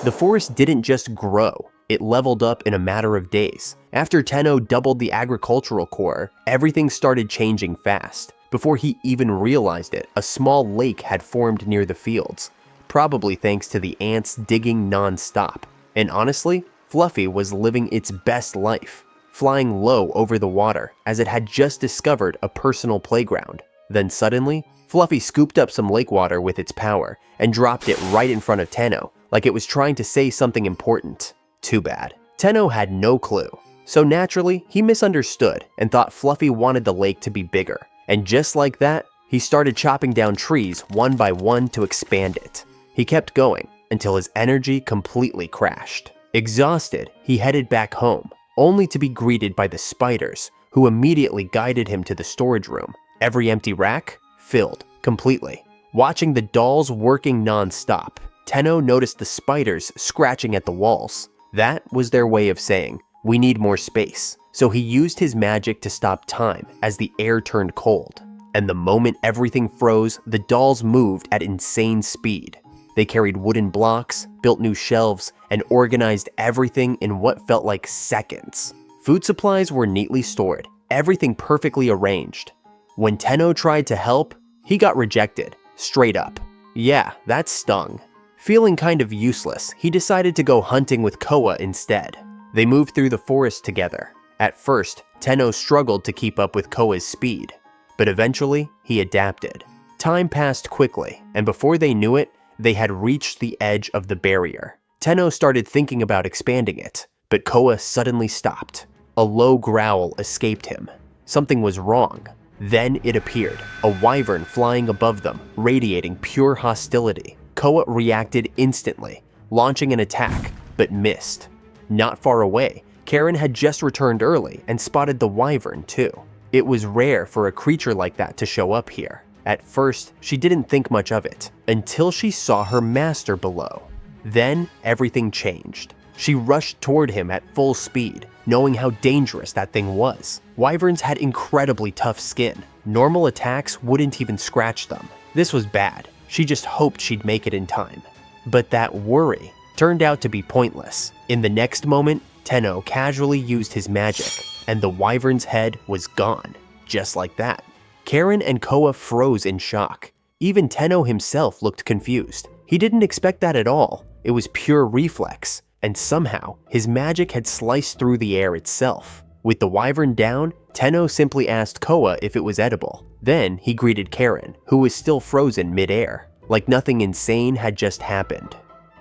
The forest didn't just grow, it leveled up in a matter of days. After Tenno doubled the agricultural core, everything started changing fast. Before he even realized it, a small lake had formed near the fields, probably thanks to the ants digging non-stop. And honestly, Fluffy was living its best life, flying low over the water as it had just discovered a personal playground. Then suddenly, Fluffy scooped up some lake water with its power and dropped it right in front of Tenno, like it was trying to say something important. Too bad. Tenno had no clue. So naturally, he misunderstood and thought Fluffy wanted the lake to be bigger. And just like that, he started chopping down trees one by one to expand it. He kept going until his energy completely crashed. Exhausted, he headed back home, only to be greeted by the spiders, who immediately guided him to the storage room. Every empty rack filled completely. Watching the dolls working non-stop, Tenno noticed the spiders scratching at the walls. That was their way of saying, "We need more space." So he used his magic to stop time as the air turned cold. And the moment everything froze, the dolls moved at insane speed. They carried wooden blocks, built new shelves, and organized everything in what felt like seconds. Food supplies were neatly stored, everything perfectly arranged. When Tenno tried to help, he got rejected, straight up. Yeah, that stung. Feeling kind of useless, he decided to go hunting with Koa instead. They moved through the forest together. At first, Tenno struggled to keep up with Koa's speed, but eventually he adapted. Time passed quickly, and before they knew it, they had reached the edge of the barrier. Tenno started thinking about expanding it, but Koa suddenly stopped. A low growl escaped him. Something was wrong. Then it appeared, a wyvern flying above them, radiating pure hostility. Koa reacted instantly, launching an attack, but missed. Not far away, Karen had just returned early and spotted the wyvern too. It was rare for a creature like that to show up here. At first, she didn't think much of it, until she saw her master below. Then, everything changed. She rushed toward him at full speed, knowing how dangerous that thing was. Wyverns had incredibly tough skin. Normal attacks wouldn't even scratch them. This was bad. She just hoped she'd make it in time. But that worry turned out to be pointless. In the next moment, Tenno casually used his magic, and the wyvern's head was gone, just like that. Karen and Koa froze in shock. Even Tenno himself looked confused. He didn't expect that at all. It was pure reflex, and somehow his magic had sliced through the air itself. With the wyvern down, Tenno simply asked Koa if it was edible. Then he greeted Karen, who was still frozen mid-air, like nothing insane had just happened.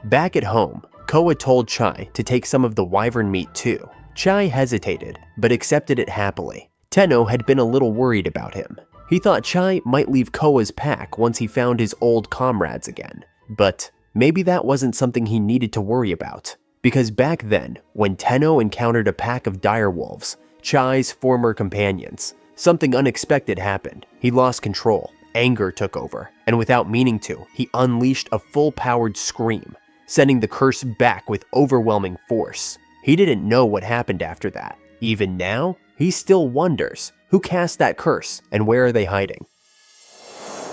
Back at home, Koa told Chai to take some of the wyvern meat too. Chai hesitated, but accepted it happily. Tenno had been a little worried about him. He thought Chai might leave Koa's pack once he found his old comrades again. But maybe that wasn't something he needed to worry about. Because back then, when Tenno encountered a pack of direwolves, Chai's former companions, something unexpected happened. He lost control, anger took over, and without meaning to, he unleashed a full-powered scream, sending the curse back with overwhelming force. He didn't know what happened after that. Even now, he still wonders, who cast that curse and where are they hiding?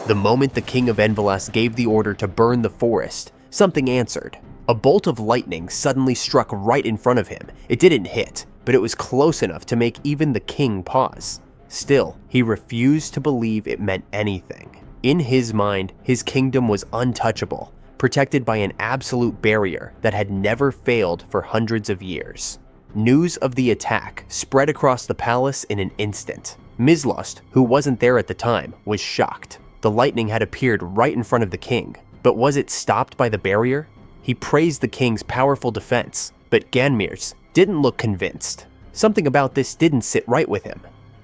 The moment the king of Envelas gave the order to burn the forest, something answered. A bolt of lightning suddenly struck right in front of him. It didn't hit, but it was close enough to make even the king pause. Still, he refused to believe it meant anything. In his mind, his kingdom was untouchable, protected by an absolute barrier that had never failed for hundreds of years. News of the attack spread across the palace in an instant. Mizlost, who wasn't there at the time, was shocked. The lightning had appeared right in front of the king, but was it stopped by the barrier? He praised the king's powerful defense, but Ganmir's didn't look convinced. Something about this didn't sit right with him.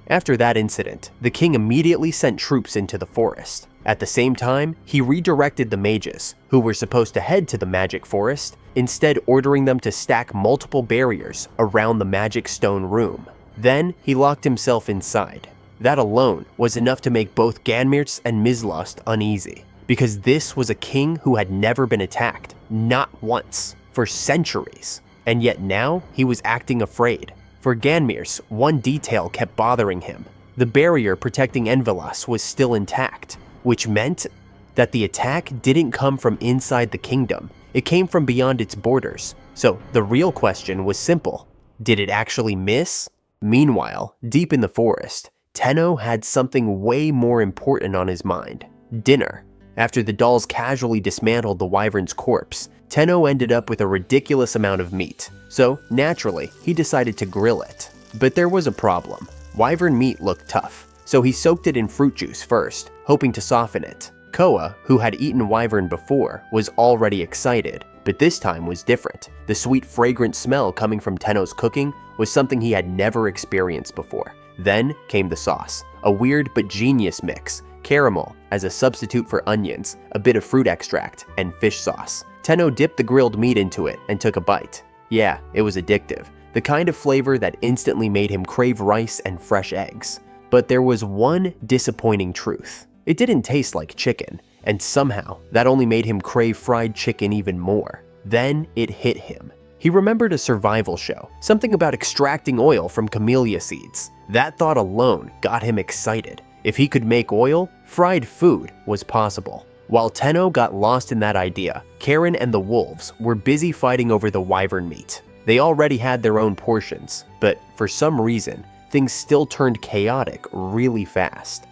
After that incident, the king immediately sent troops into the forest. At the same time, he redirected the mages, who were supposed to head to the magic forest, instead ordering them to stack multiple barriers around the magic stone room. Then, he locked himself inside. That alone was enough to make both Ganmir's and Mizlost uneasy, because this was a king who had never been attacked, not once, for centuries. And yet now, he was acting afraid. For Ganmir's, one detail kept bothering him. The barrier protecting Envelas was still intact, which meant that the attack didn't come from inside the kingdom. It came from beyond its borders. So the real question was simple. Did it actually miss? Meanwhile, deep in the forest, Tenno had something way more important on his mind. Dinner. After the dolls casually dismantled the wyvern's corpse, Tenno ended up with a ridiculous amount of meat. So, naturally, he decided to grill it. But there was a problem. Wyvern meat looked tough, so he soaked it in fruit juice first, hoping to soften it. Koa, who had eaten wyvern before, was already excited, but this time was different. The sweet, fragrant smell coming from Tenno's cooking was something he had never experienced before. Then came the sauce, a weird but genius mix. Caramel as a substitute for onions, a bit of fruit extract, and fish sauce. Tenno dipped the grilled meat into it and took a bite. Yeah, it was addictive, the kind of flavor that instantly made him crave rice and fresh eggs. But there was one disappointing truth. It didn't taste like chicken, and somehow that only made him crave fried chicken even more. Then it hit him. He remembered a survival show, something about extracting oil from camellia seeds. That thought alone got him excited. If he could make oil, fried food was possible. While Tenno got lost in that idea, Karen and the wolves were busy fighting over the wyvern meat. They already had their own portions, but for some reason, things still turned chaotic really fast.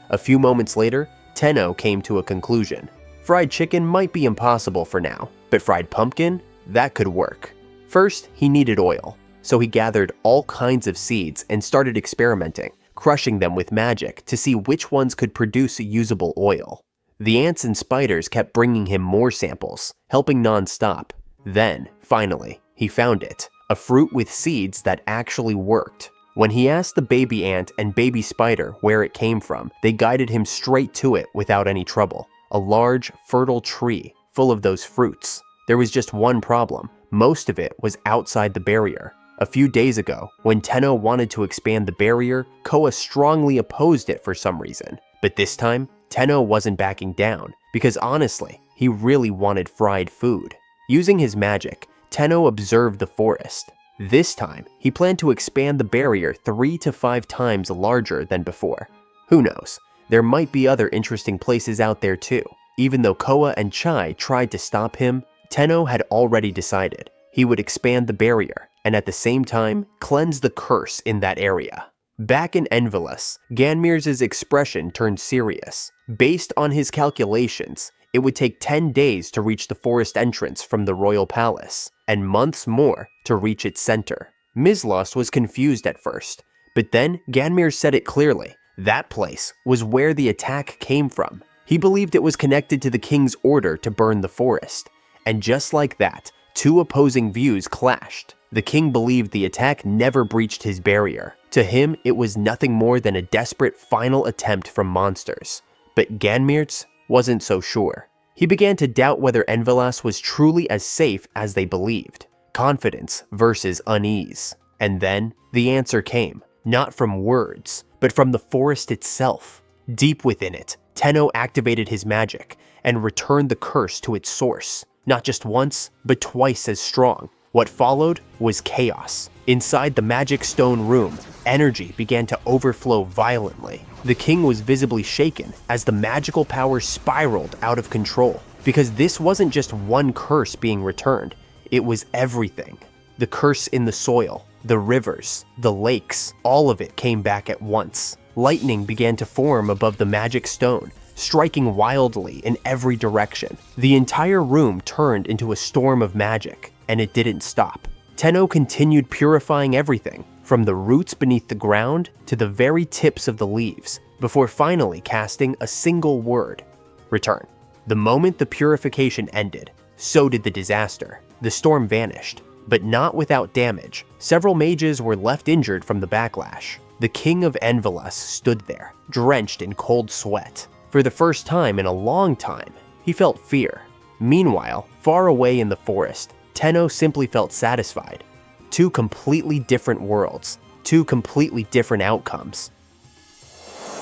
A few moments later, Tenno came to a conclusion. Fried chicken might be impossible for now, but fried pumpkin? That could work. First, he needed oil, so he gathered all kinds of seeds and started experimenting, crushing them with magic to see which ones could produce usable oil. The ants and spiders kept bringing him more samples, helping non-stop. Then, finally, he found it, a fruit with seeds that actually worked. When he asked the baby ant and baby spider where it came from, they guided him straight to it without any trouble. A large, fertile tree full of those fruits. There was just one problem. Most of it was outside the barrier. A few days ago, when Tenno wanted to expand the barrier, Koa strongly opposed it for some reason. But this time, Tenno wasn't backing down, because honestly, he really wanted fried food. Using his magic, Tenno observed the forest. This time, he planned to expand the barrier 3 to 5 times larger than before. Who knows? There might be other interesting places out there too. Even though Koa and Chai tried to stop him, Tenno had already decided he would expand the barrier and at the same time cleanse the curse in that area. Back in Envilas, Ganmir's expression turned serious. Based on his calculations, it would take 10 days to reach the forest entrance from the royal palace, and months more to reach its center. Mizlost was confused at first, but then Ganmir said it clearly. That place was where the attack came from. He believed it was connected to the king's order to burn the forest. And just like that, two opposing views clashed. The king believed the attack never breached his barrier. To him, it was nothing more than a desperate final attempt from monsters. But Ganmir's wasn't so sure. He began to doubt whether Envilas was truly as safe as they believed. Confidence versus unease. And then, the answer came. Not from words, but from the forest itself. Deep within it, Tenno activated his magic and returned the curse to its source. Not just once, but twice as strong. What followed was chaos. Inside the magic stone room, energy began to overflow violently. The king was visibly shaken as the magical power spiraled out of control. Because this wasn't just one curse being returned, it was everything. The curse in the soil, the rivers, the lakes, all of it came back at once. Lightning began to form above the magic stone, striking wildly in every direction. The entire room turned into a storm of magic, and it didn't stop. Tenno continued purifying everything, from the roots beneath the ground to the very tips of the leaves, before finally casting a single word: return. The moment the purification ended, so did the disaster. The storm vanished, but not without damage. Several mages were left injured from the backlash. The king of Envilas stood there, drenched in cold sweat. For the first time in a long time, he felt fear. Meanwhile, far away in the forest, Tenno simply felt satisfied. Two completely different worlds, two completely different outcomes.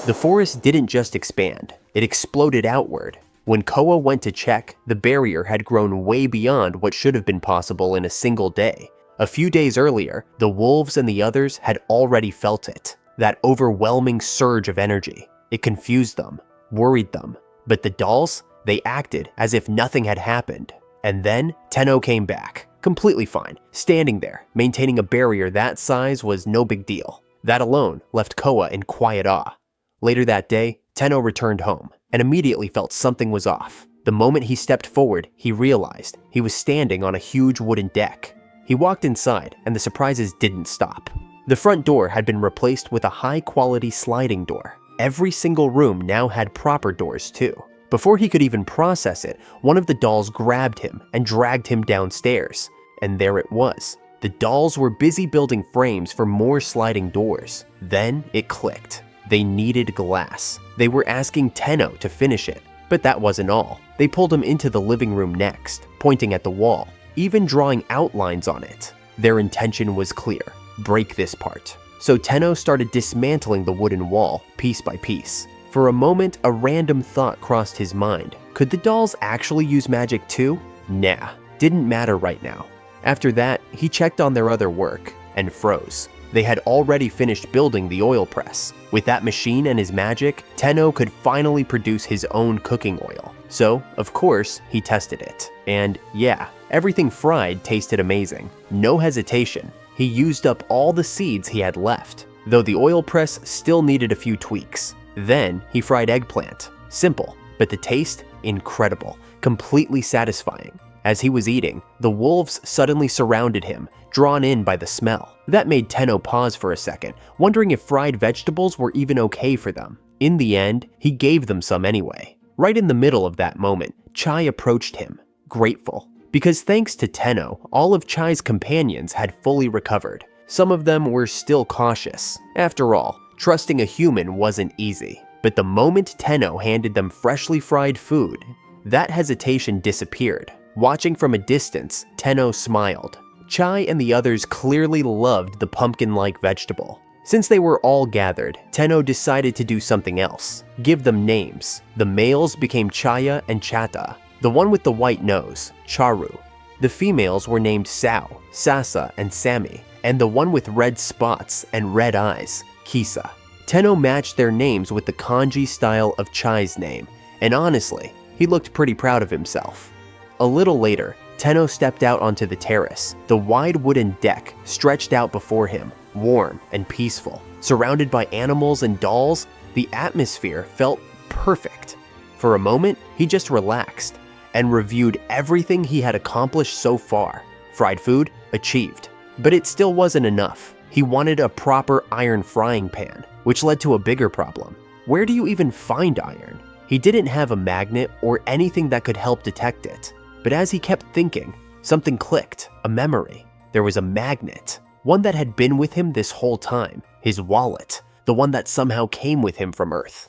The forest didn't just expand, it exploded outward. When Koa went to check, the barrier had grown way beyond what should have been possible in a single day. A few days earlier, the wolves and the others had already felt it. That overwhelming surge of energy. It confused them, worried them. But the dolls, they acted as if nothing had happened. And then Tenno came back, completely fine, standing there, maintaining a barrier that size was no big deal. That alone left Koa in quiet awe. Later that day, Tenno returned home and immediately felt something was off. The moment he stepped forward, he realized he was standing on a huge wooden deck. He walked inside and the surprises didn't stop. The front door had been replaced with a high-quality sliding door. Every single room now had proper doors too. Before he could even process it, one of the dolls grabbed him and dragged him downstairs. And there it was. The dolls were busy building frames for more sliding doors. Then it clicked. They needed glass. They were asking Tenno to finish it. But that wasn't all. They pulled him into the living room next, pointing at the wall, even drawing outlines on it. Their intention was clear: break this part. So Tenno started dismantling the wooden wall, piece by piece. For a moment, a random thought crossed his mind. Could the dolls actually use magic too? Nah, didn't matter right now. After that, he checked on their other work and froze. They had already finished building the oil press. With that machine and his magic, Tenno could finally produce his own cooking oil. So, of course, he tested it. And yeah, everything fried tasted amazing. No hesitation. He used up all the seeds he had left, though the oil press still needed a few tweaks. Then he fried eggplant. Simple, but the taste, incredible, completely satisfying. As he was eating, the wolves suddenly surrounded him, drawn in by the smell. That made Tenno pause for a second, wondering if fried vegetables were even okay for them. In the end, he gave them some anyway. Right in the middle of that moment, Chai approached him, grateful. Because thanks to Tenno, all of Chai's companions had fully recovered. Some of them were still cautious. After all, trusting a human wasn't easy. But the moment Tenno handed them freshly fried food, that hesitation disappeared. Watching from a distance, Tenno smiled. Chai and the others clearly loved the pumpkin-like vegetable. Since they were all gathered, Tenno decided to do something else. Give them names. The males became Chaya and Chata. The one with the white nose, Charu. The females were named Sao, Sasa, and Sammy. And the one with red spots and red eyes, Kisa. Tenno matched their names with the kanji style of Chai's name. And honestly, he looked pretty proud of himself. A little later, Tenno stepped out onto the terrace. The wide wooden deck stretched out before him, warm and peaceful. Surrounded by animals and dolls, the atmosphere felt perfect. For a moment, he just relaxed and reviewed everything he had accomplished so far. Fried food, achieved. But it still wasn't enough. He wanted a proper iron frying pan, which led to a bigger problem. Where do you even find iron? He didn't have a magnet or anything that could help detect it. But as he kept thinking, something clicked, a memory. There was a magnet, one that had been with him this whole time, his wallet, the one that somehow came with him from Earth.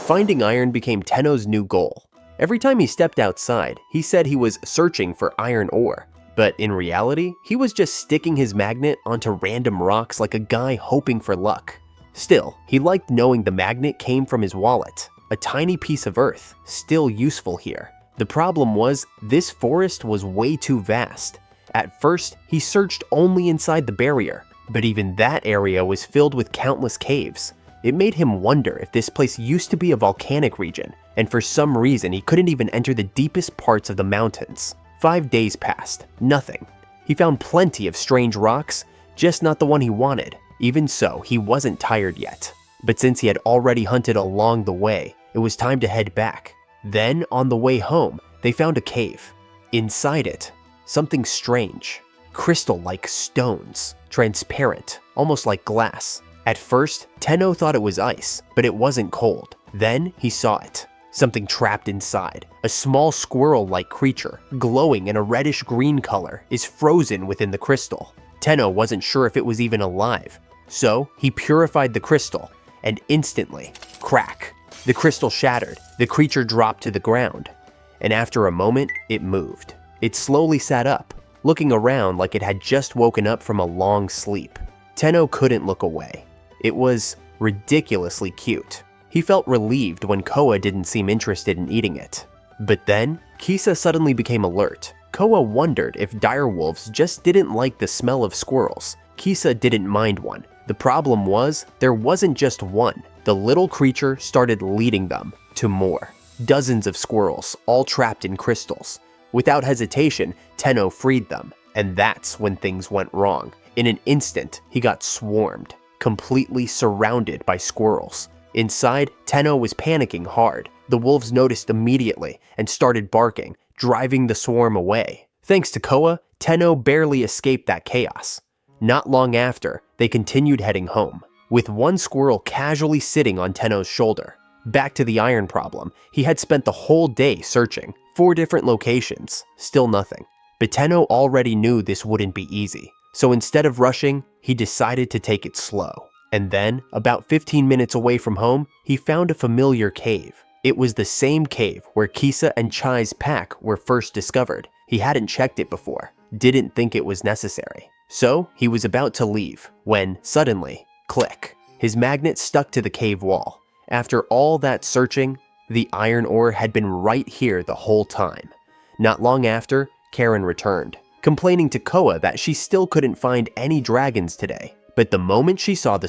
Finding iron became Tenno's new goal. Every time he stepped outside, he said he was searching for iron ore. But in reality, he was just sticking his magnet onto random rocks like a guy hoping for luck. Still, he liked knowing the magnet came from his wallet, a tiny piece of Earth, still useful here. The problem was, this forest was way too vast. At first, he searched only inside the barrier, but even that area was filled with countless caves. It made him wonder if this place used to be a volcanic region, and for some reason he couldn't even enter the deepest parts of the mountains. 5 days passed, nothing. He found plenty of strange rocks, just not the one he wanted. Even so, he wasn't tired yet. But since he had already hunted along the way, it was time to head back. Then, on the way home, they found a cave. Inside it, something strange. Crystal-like stones, transparent, almost like glass. At first, Tenno thought it was ice, but it wasn't cold. Then he saw it. Something trapped inside. A small squirrel-like creature, glowing in a reddish-green color, is frozen within the crystal. Tenno wasn't sure if it was even alive. So, he purified the crystal, and instantly, crack. The crystal shattered, the creature dropped to the ground, and after a moment, it moved. It slowly sat up, looking around like it had just woken up from a long sleep. Tenno couldn't look away. It was ridiculously cute. He felt relieved when Koa didn't seem interested in eating it. But then, Kisa suddenly became alert. Koa wondered if direwolves just didn't like the smell of squirrels. Kisa didn't mind one. The problem was, there wasn't just one. The little creature started leading them to more. Dozens of squirrels, all trapped in crystals. Without hesitation, Tenno freed them, and that's when things went wrong. In an instant, he got swarmed, completely surrounded by squirrels. Inside, Tenno was panicking hard. The wolves noticed immediately and started barking, driving the swarm away. Thanks to Koa, Tenno barely escaped that chaos. Not long after, they continued heading home, with one squirrel casually sitting on Tenno's shoulder. Back to the iron problem, he had spent the whole day searching, 4 different locations, still nothing. But Tenno already knew this wouldn't be easy, so instead of rushing, he decided to take it slow. And then, about 15 minutes away from home, he found a familiar cave. It was the same cave where Kisa and Chai's pack were first discovered. He hadn't checked it before, didn't think it was necessary. So, he was about to leave, when, suddenly, click. His magnet stuck to the cave wall. After all that searching, the iron ore had been right here the whole time. Not long after, Karen returned, complaining to Koa that she still couldn't find any dragons today. But the moment she saw the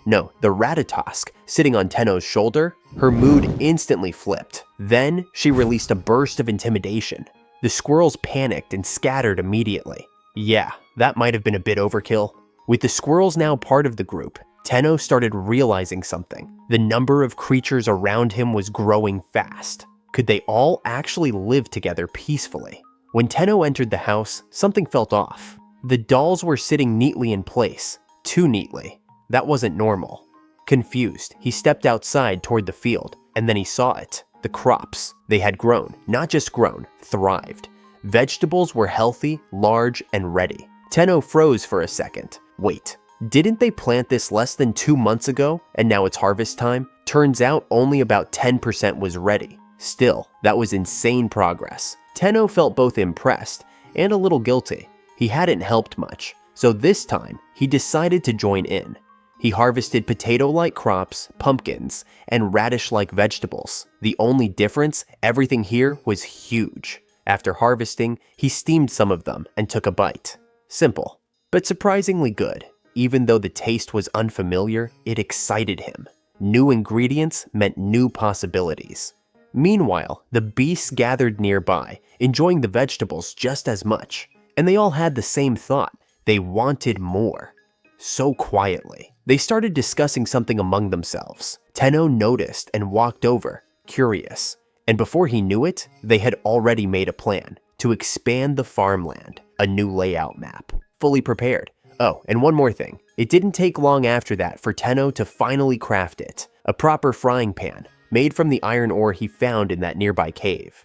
Ratatosk, sitting on Tenno's shoulder, her mood instantly flipped. Then, she released a burst of intimidation. The squirrels panicked and scattered immediately. Yeah, that might have been a bit overkill. With the squirrels now part of the group, Tenno started realizing something. The number of creatures around him was growing fast. Could they all actually live together peacefully? When Tenno entered the house, something felt off. The dolls were sitting neatly in place, too neatly. That wasn't normal. Confused, he stepped outside toward the field, and then he saw it. The crops. They had grown, not just grown, thrived. Vegetables were healthy, large, and ready. Tenno froze for a second. Wait, didn't they plant this less than 2 months ago, and now it's harvest time? Turns out only about 10% was ready. Still, that was insane progress. Tenno felt both impressed and a little guilty. He hadn't helped much, so this time, he decided to join in. He harvested potato-like crops, pumpkins, and radish-like vegetables. The only difference, everything here was huge. After harvesting, he steamed some of them and took a bite. Simple, but surprisingly good. Even though the taste was unfamiliar, it excited him. New ingredients meant new possibilities. Meanwhile, the beasts gathered nearby, enjoying the vegetables just as much. And they all had the same thought. They wanted more. So quietly, they started discussing something among themselves. Tenno noticed and walked over, curious. And before he knew it, they had already made a plan to expand the farmland, a new layout map, fully prepared. Oh, and one more thing. It didn't take long after that for Tenno to finally craft it, a proper frying pan, made from the iron ore he found in that nearby cave.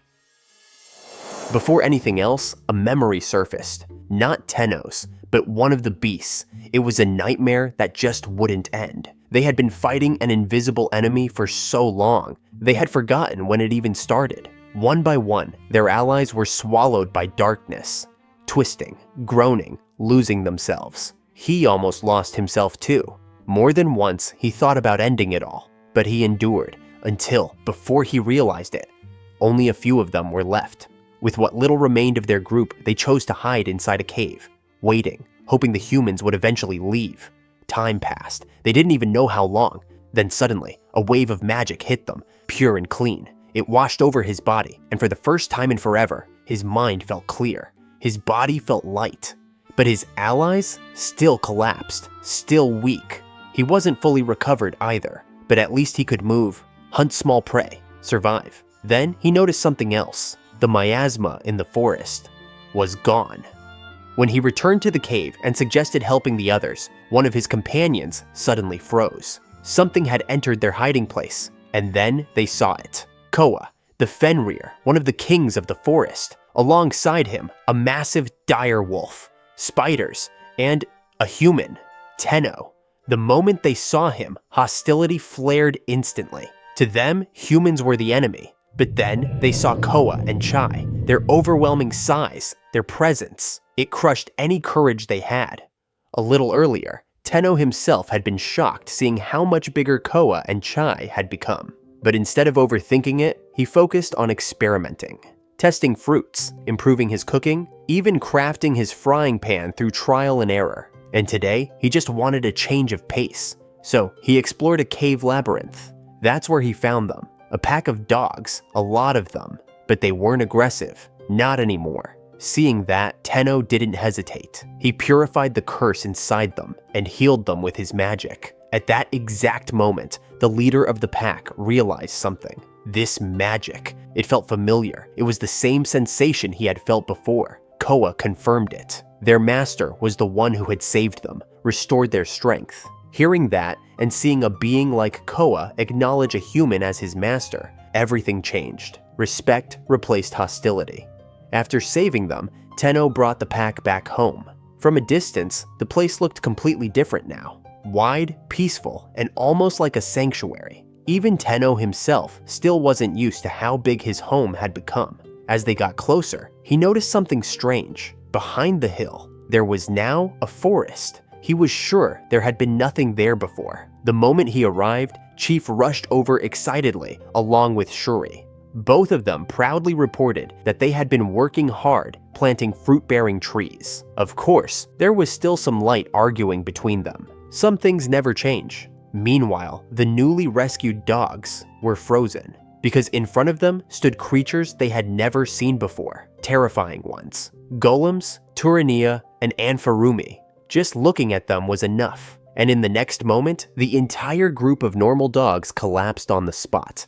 Before anything else, a memory surfaced. Not Tenno's, but one of the beasts. It was a nightmare that just wouldn't end. They had been fighting an invisible enemy for so long, they had forgotten when it even started. One by one, their allies were swallowed by darkness, twisting, groaning, losing themselves. He almost lost himself too. More than once, he thought about ending it all, but he endured until, before he realized it, only a few of them were left. With what little remained of their group, they chose to hide inside a cave, waiting, hoping the humans would eventually leave. Time passed. They didn't even know how long. Then suddenly, a wave of magic hit them, pure and clean. It washed over his body, and for the first time in forever, his mind felt clear. His body felt light. But his allies still collapsed, still weak. He wasn't fully recovered either, but at least he could move, hunt small prey, survive. Then he noticed something else. The miasma in the forest was gone. When he returned to the cave and suggested helping the others, one of his companions suddenly froze. Something had entered their hiding place, and then they saw it. Koa, the Fenrir, one of the kings of the forest. Alongside him, a massive dire wolf, spiders, and a human, Tenno. The moment they saw him, hostility flared instantly. To them, humans were the enemy. But then they saw Koa and Chai, their overwhelming size, their presence. It crushed any courage they had. A little earlier, Tenno himself had been shocked seeing how much bigger Koa and Chai had become. But instead of overthinking it, he focused on experimenting. Testing fruits, improving his cooking, even crafting his frying pan through trial and error. And today, he just wanted a change of pace. So he explored a cave labyrinth. That's where he found them. A pack of dogs, a lot of them, but they weren't aggressive. Not anymore. Seeing that, Tenno didn't hesitate. He purified the curse inside them and healed them with his magic. At that exact moment, the leader of the pack realized something. This magic. It felt familiar. It was the same sensation he had felt before. Koa confirmed it. Their master was the one who had saved them, restored their strength. Hearing that and seeing a being like Koa acknowledge a human as his master, everything changed. Respect replaced hostility. After saving them, Tenno brought the pack back home. From a distance, the place looked completely different now. Wide, peaceful, and almost like a sanctuary. Even Tenno himself still wasn't used to how big his home had become. As they got closer, he noticed something strange. Behind the hill, there was now a forest. He was sure there had been nothing there before. The moment he arrived, Chief rushed over excitedly, along with Shuri. Both of them proudly reported that they had been working hard planting fruit-bearing trees. Of course, there was still some light arguing between them. Some things never change. Meanwhile, the newly rescued dogs were frozen, because in front of them stood creatures they had never seen before, terrifying ones. Golems, Turania, and Anfarumi. Just looking at them was enough, and in the next moment, the entire group of normal dogs collapsed on the spot.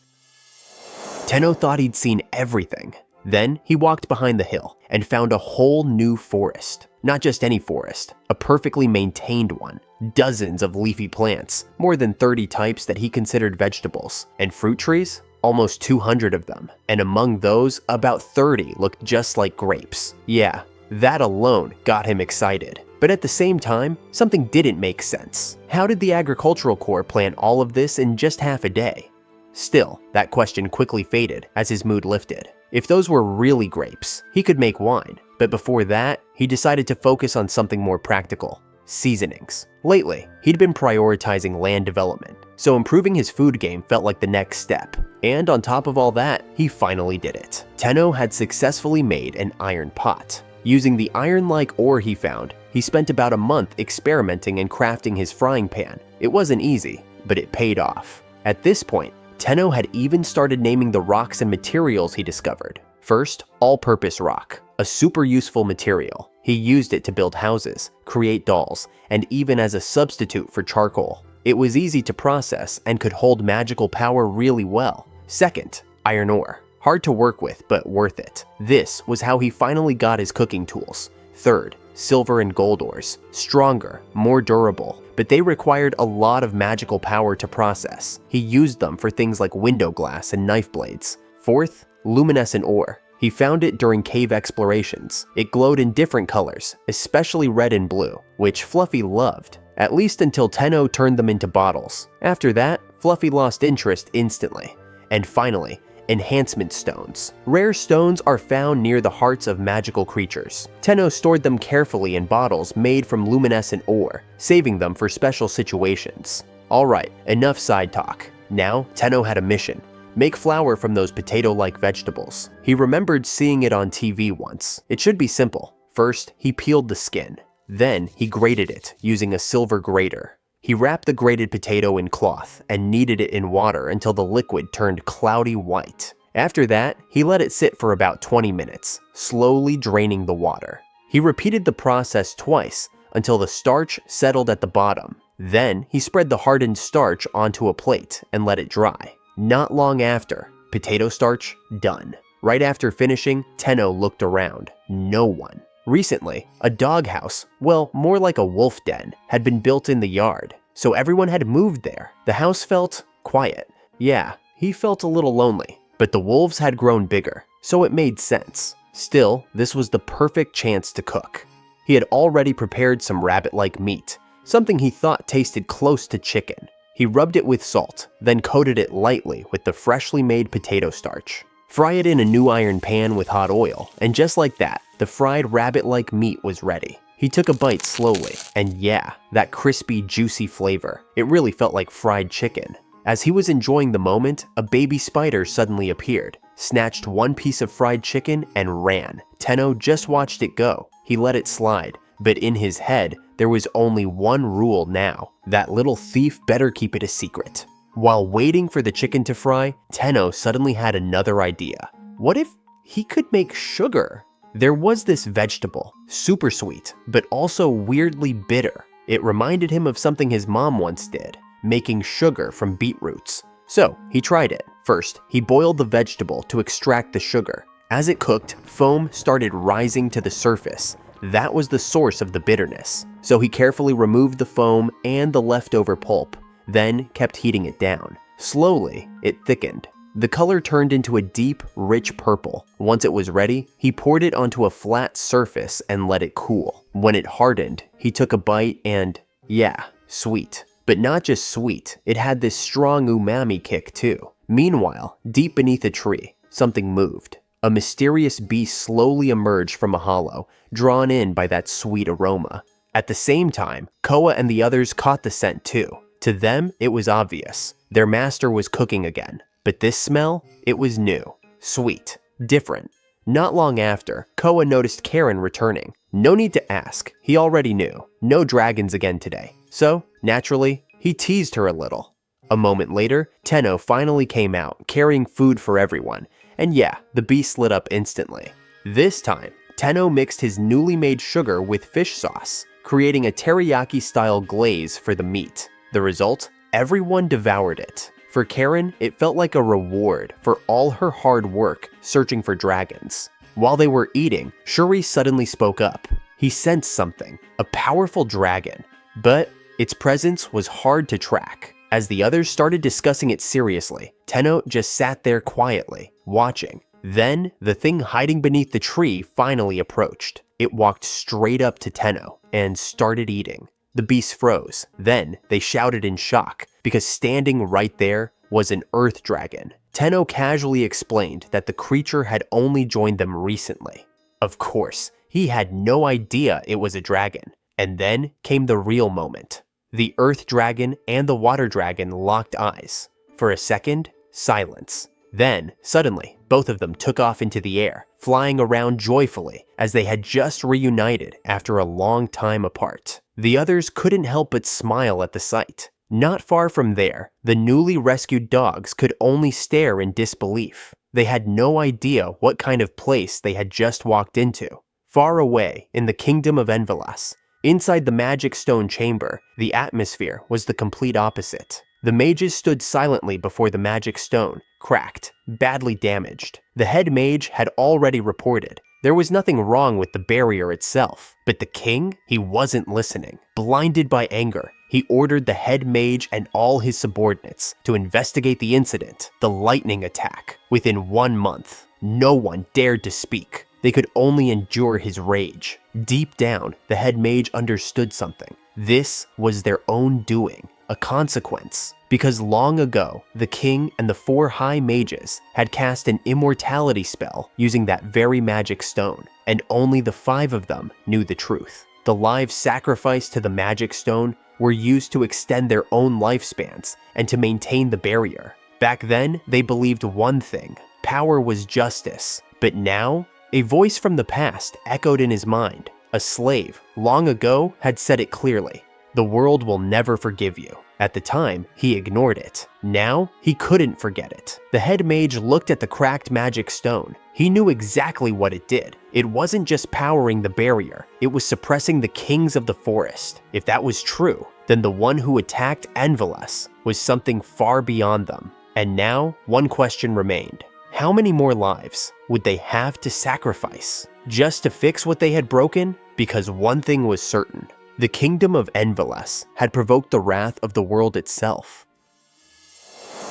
Tenno thought he'd seen everything. Then he walked behind the hill and found a whole new forest. Not just any forest, a perfectly maintained one. Dozens of leafy plants, more than 30 types that he considered vegetables, and fruit trees, almost 200 of them. And among those, about 30 looked just like grapes. Yeah, that alone got him excited. But at the same time, something didn't make sense. How did the Agricultural Corps plant all of this in just half a day? Still, that question quickly faded as his mood lifted. If those were really grapes, he could make wine. But before that, he decided to focus on something more practical: seasonings. Lately, he'd been prioritizing land development, so improving his food game felt like the next step. And on top of all that, he finally did it. Tenno had successfully made an iron pot. Using the iron-like ore he found, he spent about a month experimenting and crafting his frying pan. It wasn't easy, but it paid off. At this point, Tenno had even started naming the rocks and materials he discovered. First, all-purpose rock, a super useful material. He used it to build houses, create dolls, and even as a substitute for charcoal. It was easy to process and could hold magical power really well. Second, iron ore. Hard to work with, but worth it. This was how he finally got his cooking tools. Third, silver and gold ores. Stronger, more durable, but they required a lot of magical power to process. He used them for things like window glass and knife blades. Fourth, luminescent ore. He found it during cave explorations. It glowed in different colors, especially red and blue, which Fluffy loved, at least until Tenno turned them into bottles. After that, Fluffy lost interest instantly. And finally, enhancement stones. Rare stones are found near the hearts of magical creatures. Tenno stored them carefully in bottles made from luminescent ore, saving them for special situations. Alright, enough side talk. Now, Tenno had a mission. Make flour from those potato-like vegetables. He remembered seeing it on TV once. It should be simple. First, he peeled the skin. Then, he grated it using a silver grater. He wrapped the grated potato in cloth and kneaded it in water until the liquid turned cloudy white. After that, he let it sit for about 20 minutes, slowly draining the water. He repeated the process twice until the starch settled at the bottom. Then, he spread the hardened starch onto a plate and let it dry. Not long after, potato starch done. Right after finishing, Tenno looked around. No one. Recently, a doghouse, well, more like a wolf den, had been built in the yard, so everyone had moved there. The house felt quiet. Yeah, he felt a little lonely, but the wolves had grown bigger, so it made sense. Still, this was the perfect chance to cook. He had already prepared some rabbit-like meat, something he thought tasted close to chicken. He rubbed it with salt, then coated it lightly with the freshly made potato starch. Fry it in a new iron pan with hot oil, and just like that, the fried rabbit-like meat was ready. He took a bite slowly, and yeah, that crispy, juicy flavor. It really felt like fried chicken. As he was enjoying the moment, a baby spider suddenly appeared, snatched one piece of fried chicken, and ran. Tenno just watched it go. He let it slide, but in his head, there was only one rule now. That little thief better keep it a secret. While waiting for the chicken to fry, Tenno suddenly had another idea. What if he could make sugar. There was this vegetable, super sweet, but also weirdly bitter. It reminded him of something his mom once did, making sugar from beetroots. So he tried it. First, he boiled the vegetable to extract the sugar. As it cooked, foam started rising to the surface. That was the source of the bitterness. So he carefully removed the foam and the leftover pulp, then kept heating it down. Slowly, it thickened. The color turned into a deep, rich purple. Once it was ready, he poured it onto a flat surface and let it cool. When it hardened, he took a bite and, yeah, sweet. But not just sweet, it had this strong umami kick too. Meanwhile, deep beneath a tree, something moved. A mysterious beast slowly emerged from a hollow, drawn in by that sweet aroma. At the same time, Koa and the others caught the scent too. To them, it was obvious. Their master was cooking again. But this smell, it was new, sweet, different. Not long after, Koa noticed Karen returning. No need to ask, he already knew. No dragons again today. So, naturally, he teased her a little. A moment later, Tenno finally came out, carrying food for everyone. And yeah, the beast lit up instantly. This time, Tenno mixed his newly made sugar with fish sauce, creating a teriyaki-style glaze for the meat. The result? Everyone devoured it. For Karen, it felt like a reward for all her hard work searching for dragons. While they were eating, Shuri suddenly spoke up. He sensed something, a powerful dragon, but its presence was hard to track. As the others started discussing it seriously, Tenno just sat there quietly, watching. Then, the thing hiding beneath the tree finally approached. It walked straight up to Tenno and started eating. The beast froze. Then, they shouted in shock, because standing right there was an earth dragon. Tenno casually explained that the creature had only joined them recently. Of course, he had no idea it was a dragon. And then came the real moment. The earth dragon and the water dragon locked eyes. For a second, silence. Then, suddenly, both of them took off into the air, flying around joyfully as they had just reunited after a long time apart. The others couldn't help but smile at the sight. Not far from there, the newly rescued dogs could only stare in disbelief. They had no idea what kind of place they had just walked into. Far away, in the kingdom of Envelas, inside the magic stone chamber, the atmosphere was the complete opposite. The mages stood silently before the magic stone, cracked, badly damaged. The head mage had already reported. There was nothing wrong with the barrier itself, but the king, he wasn't listening. Blinded by anger, he ordered the head mage and all his subordinates to investigate the incident, the lightning attack. Within 1 month, no one dared to speak. They could only endure his rage. Deep down, the head mage understood something. This was their own doing, a consequence. Because long ago, the king and the 4 high mages had cast an immortality spell using that very magic stone, and only the 5 of them knew the truth. The lives sacrificed to the magic stone were used to extend their own lifespans and to maintain the barrier. Back then, they believed one thing: power was justice. But now, a voice from the past echoed in his mind. A slave, long ago, had said it clearly: "The world will never forgive you." At the time, he ignored it. Now, he couldn't forget it. The head mage looked at the cracked magic stone. He knew exactly what it did. It wasn't just powering the barrier, it was suppressing the kings of the forest. If that was true, then the one who attacked Envelas was something far beyond them. And now, one question remained. How many more lives would they have to sacrifice just to fix what they had broken? Because one thing was certain. The kingdom of Envelas had provoked the wrath of the world itself.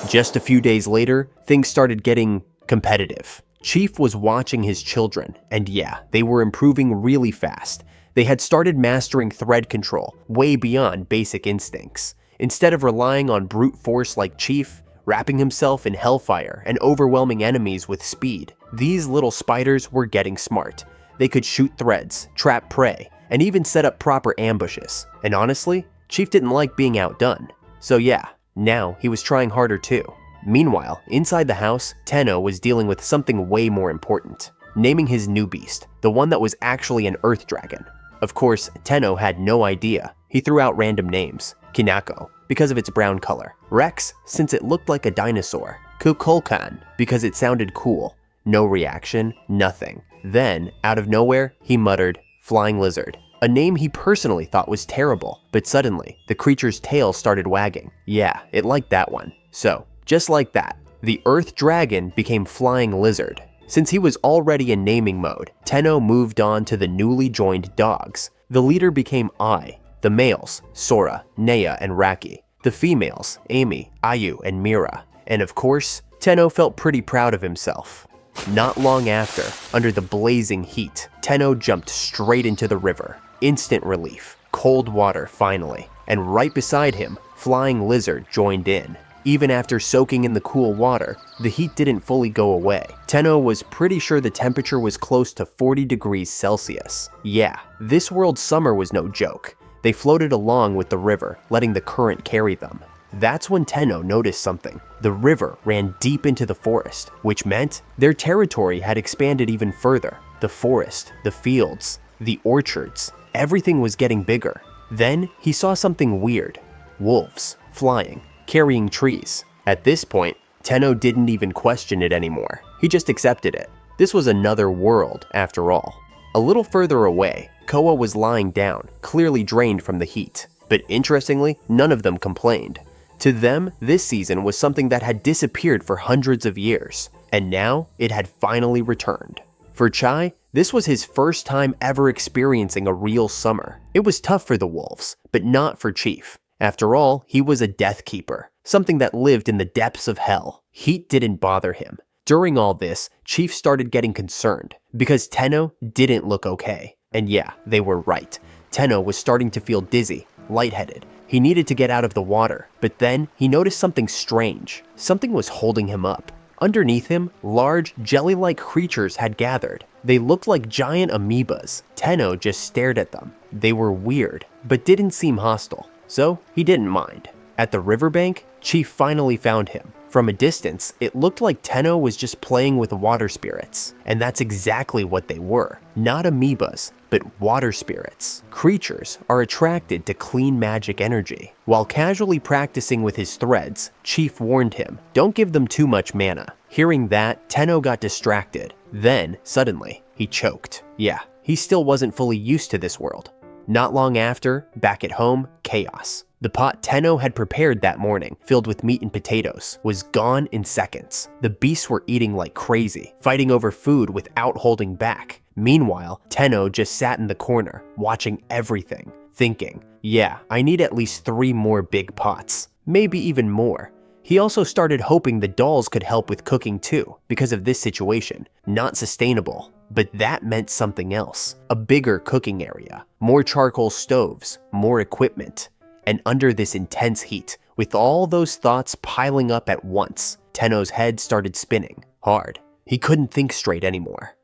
Just a few days later, things started getting competitive. Chief was watching his children, and yeah, they were improving really fast. They had started mastering thread control, way beyond basic instincts. Instead of relying on brute force like Chief, wrapping himself in hellfire and overwhelming enemies with speed, these little spiders were getting smart. They could shoot threads, trap prey, and even set up proper ambushes. And honestly, Chief didn't like being outdone. So yeah, now he was trying harder too. Meanwhile, inside the house, Tenno was dealing with something way more important. Naming his new beast, the one that was actually an earth dragon. Of course, Tenno had no idea. He threw out random names. Kinako, because of its brown color. Rex, since it looked like a dinosaur. Kukulkan, because it sounded cool. No reaction, nothing. Then, out of nowhere, he muttered, "Flying lizard." A name he personally thought was terrible, but suddenly, the creature's tail started wagging. Yeah, it liked that one. So, just like that, the Earth Dragon became Flying Lizard. Since he was already in naming mode, Tenno moved on to the newly joined dogs. The leader became Ai, the males, Sora, Nea, and Raki, the females, Amy, Ayu, and Mira, and of course, Tenno felt pretty proud of himself. Not long after, under the blazing heat, Tenno jumped straight into the river. Instant relief, cold water finally, and right beside him, Flying Lizard joined in. Even after soaking in the cool water, the heat didn't fully go away. Tenno was pretty sure the temperature was close to 40 degrees Celsius. Yeah, this world's summer was no joke. They floated along with the river, letting the current carry them. That's when Tenno noticed something. The river ran deep into the forest, which meant their territory had expanded even further. The forest, the fields, the orchards, everything was getting bigger. Then he saw something weird. Wolves, flying, carrying trees. At this point, Tenno didn't even question it anymore. He just accepted it. This was another world, after all. A little further away, Koa was lying down, clearly drained from the heat. But interestingly, none of them complained. To them, this season was something that had disappeared for hundreds of years, and now it had finally returned. For Chai, this was his first time ever experiencing a real summer. It was tough for the wolves, but not for Chief. After all, he was a Death Keeper, something that lived in the depths of hell. Heat didn't bother him. During all this, Chief started getting concerned, because Tenno didn't look okay. And yeah, they were right. Tenno was starting to feel dizzy, lightheaded. He needed to get out of the water, but then he noticed something strange. Something was holding him up. Underneath him, large, jelly-like creatures had gathered. They looked like giant amoebas. Tenno just stared at them. They were weird, but didn't seem hostile, so he didn't mind. At the riverbank, Chief finally found him. From a distance, it looked like Tenno was just playing with water spirits, and that's exactly what they were. Not amoebas, but water spirits. Creatures are attracted to clean magic energy. While casually practicing with his threads, Chief warned him, don't give them too much mana. Hearing that, Tenno got distracted. Then, suddenly, he choked. Yeah, he still wasn't fully used to this world. Not long after, back at home, chaos. The pot Tenno had prepared that morning, filled with meat and potatoes, was gone in seconds. The beasts were eating like crazy, fighting over food without holding back. Meanwhile, Tenno just sat in the corner, watching everything, thinking, yeah, I need at least 3 more big pots, maybe even more. He also started hoping the dolls could help with cooking too, because of this situation. Not sustainable. But that meant something else. A bigger cooking area, more charcoal stoves, more equipment. And under this intense heat, with all those thoughts piling up at once, Tenno's head started spinning hard. He couldn't think straight anymore.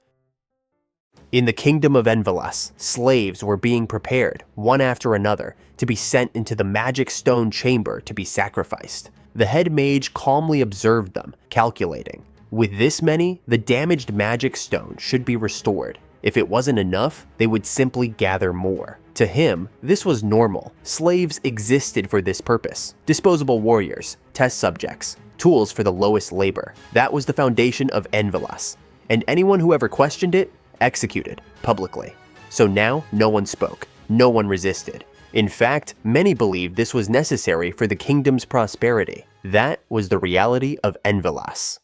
In the kingdom of Envelas, slaves were being prepared, one after another, to be sent into the magic stone chamber to be sacrificed. The head mage calmly observed them, calculating. With this many, the damaged magic stone should be restored. If it wasn't enough, they would simply gather more. To him, this was normal. Slaves existed for this purpose. Disposable warriors, test subjects, tools for the lowest labor. That was the foundation of Envelas. And anyone who ever questioned it, executed, publicly. So now, no one spoke. No one resisted. In fact, many believed this was necessary for the kingdom's prosperity. That was the reality of Envelas.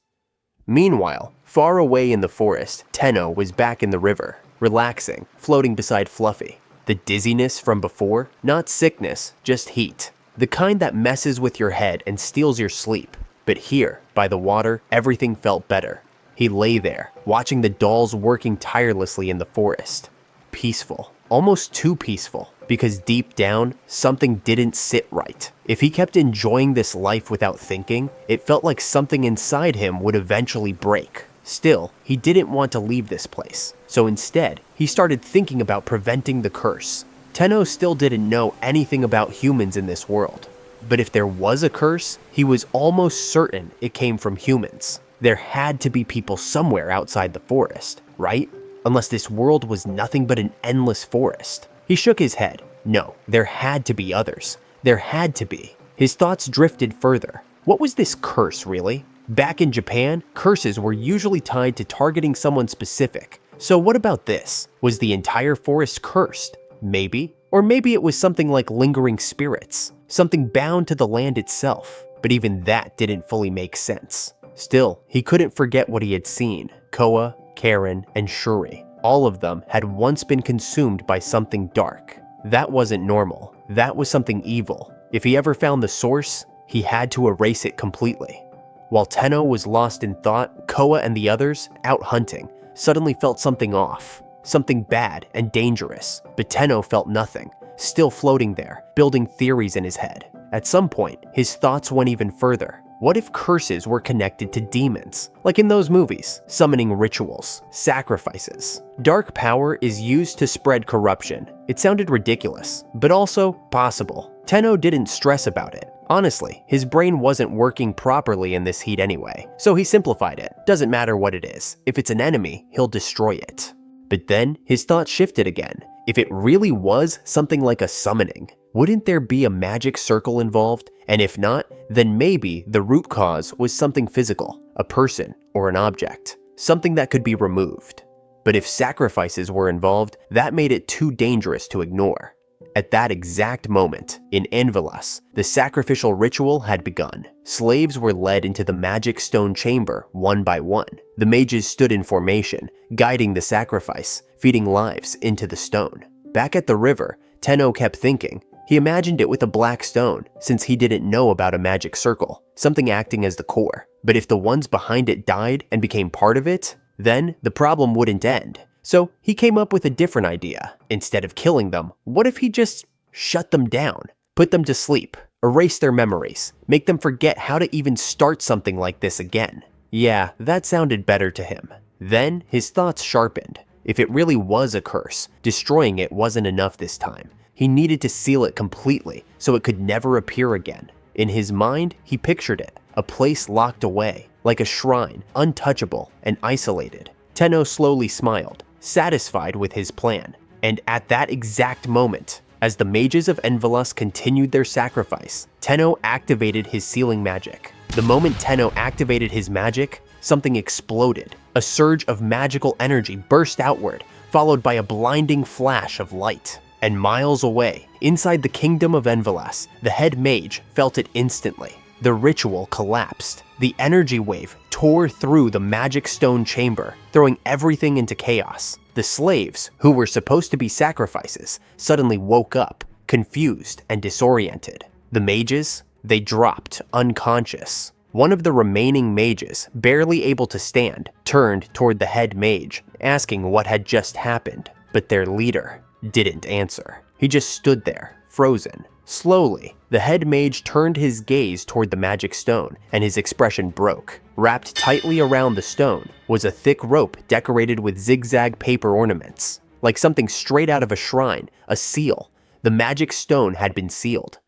Meanwhile, far away in the forest, Tenno was back in the river, relaxing, floating beside Fluffy. The dizziness from before? Not sickness, just heat. The kind that messes with your head and steals your sleep. But here, by the water, everything felt better. He lay there, watching the dolls working tirelessly in the forest. Peaceful. Almost too peaceful, because deep down, something didn't sit right. If he kept enjoying this life without thinking, it felt like something inside him would eventually break. Still, he didn't want to leave this place, so instead, he started thinking about preventing the curse. Tenno still didn't know anything about humans in this world, but if there was a curse, he was almost certain it came from humans. There had to be people somewhere outside the forest, right? Unless this world was nothing but an endless forest. He shook his head. No, there had to be others. There had to be. His thoughts drifted further. What was this curse, really? Back in Japan, curses were usually tied to targeting someone specific. So what about this? Was the entire forest cursed? Maybe. Or maybe it was something like lingering spirits, something bound to the land itself. But even that didn't fully make sense. Still, he couldn't forget what he had seen. Koa, Karen, and Shuri. All of them had once been consumed by something dark. That wasn't normal. That was something evil. If he ever found the source, he had to erase it completely. While Tenno was lost in thought, Koa and the others, out hunting, suddenly felt something off. Something bad and dangerous. But Tenno felt nothing, still floating there, building theories in his head. At some point, his thoughts went even further. What if curses were connected to demons? Like in those movies, summoning rituals, sacrifices. Dark power is used to spread corruption. It sounded ridiculous, but also possible. Tenno didn't stress about it. Honestly, his brain wasn't working properly in this heat anyway, so he simplified it. Doesn't matter what it is. If it's an enemy, he'll destroy it. But then, his thoughts shifted again. If it really was something like a summoning, wouldn't there be a magic circle involved? And if not, then maybe the root cause was something physical, a person or an object, something that could be removed. But if sacrifices were involved, that made it too dangerous to ignore. At that exact moment, in Envelas, the sacrificial ritual had begun. Slaves were led into the magic stone chamber one by one. The mages stood in formation, guiding the sacrifice, feeding lives into the stone. Back at the river, Tenno kept thinking. He imagined it with a black stone, since he didn't know about a magic circle, something acting as the core. But if the ones behind it died and became part of it, then the problem wouldn't end. So he came up with a different idea. Instead of killing them, what if he just shut them down, put them to sleep, erase their memories, make them forget how to even start something like this again? Yeah, that sounded better to him. Then his thoughts sharpened. If it really was a curse, destroying it wasn't enough this time. He needed to seal it completely so it could never appear again. In his mind, he pictured it, a place locked away, like a shrine, untouchable and isolated. Tenno slowly smiled, satisfied with his plan. And at that exact moment, as the mages of Envelas continued their sacrifice, Tenno activated his sealing magic. The moment Tenno activated his magic, something exploded. A surge of magical energy burst outward, followed by a blinding flash of light. And miles away, inside the kingdom of Envelas, the head mage felt it instantly. The ritual collapsed. The energy wave tore through the magic stone chamber, throwing everything into chaos. The slaves, who were supposed to be sacrifices, suddenly woke up, confused and disoriented. The mages, they dropped unconscious. One of the remaining mages, barely able to stand, turned toward the head mage, asking what had just happened. But their leader didn't answer. He just stood there, frozen. Slowly, the head mage turned his gaze toward the magic stone, and his expression broke. Wrapped tightly around the stone was a thick rope decorated with zigzag paper ornaments. Like something straight out of a shrine, a seal. The magic stone had been sealed.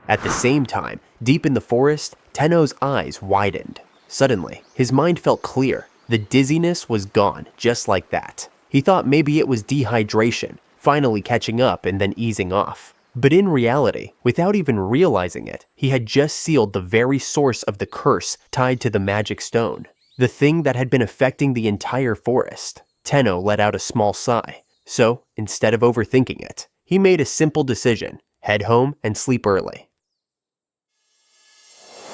At the same time, deep in the forest, Tenno's eyes widened. Suddenly, his mind felt clear. The dizziness was gone, just like that. He thought maybe it was dehydration, finally catching up and then easing off. But in reality, without even realizing it, he had just sealed the very source of the curse tied to the magic stone. The thing that had been affecting the entire forest. Tenno let out a small sigh. So, instead of overthinking it, he made a simple decision. Head home and sleep early.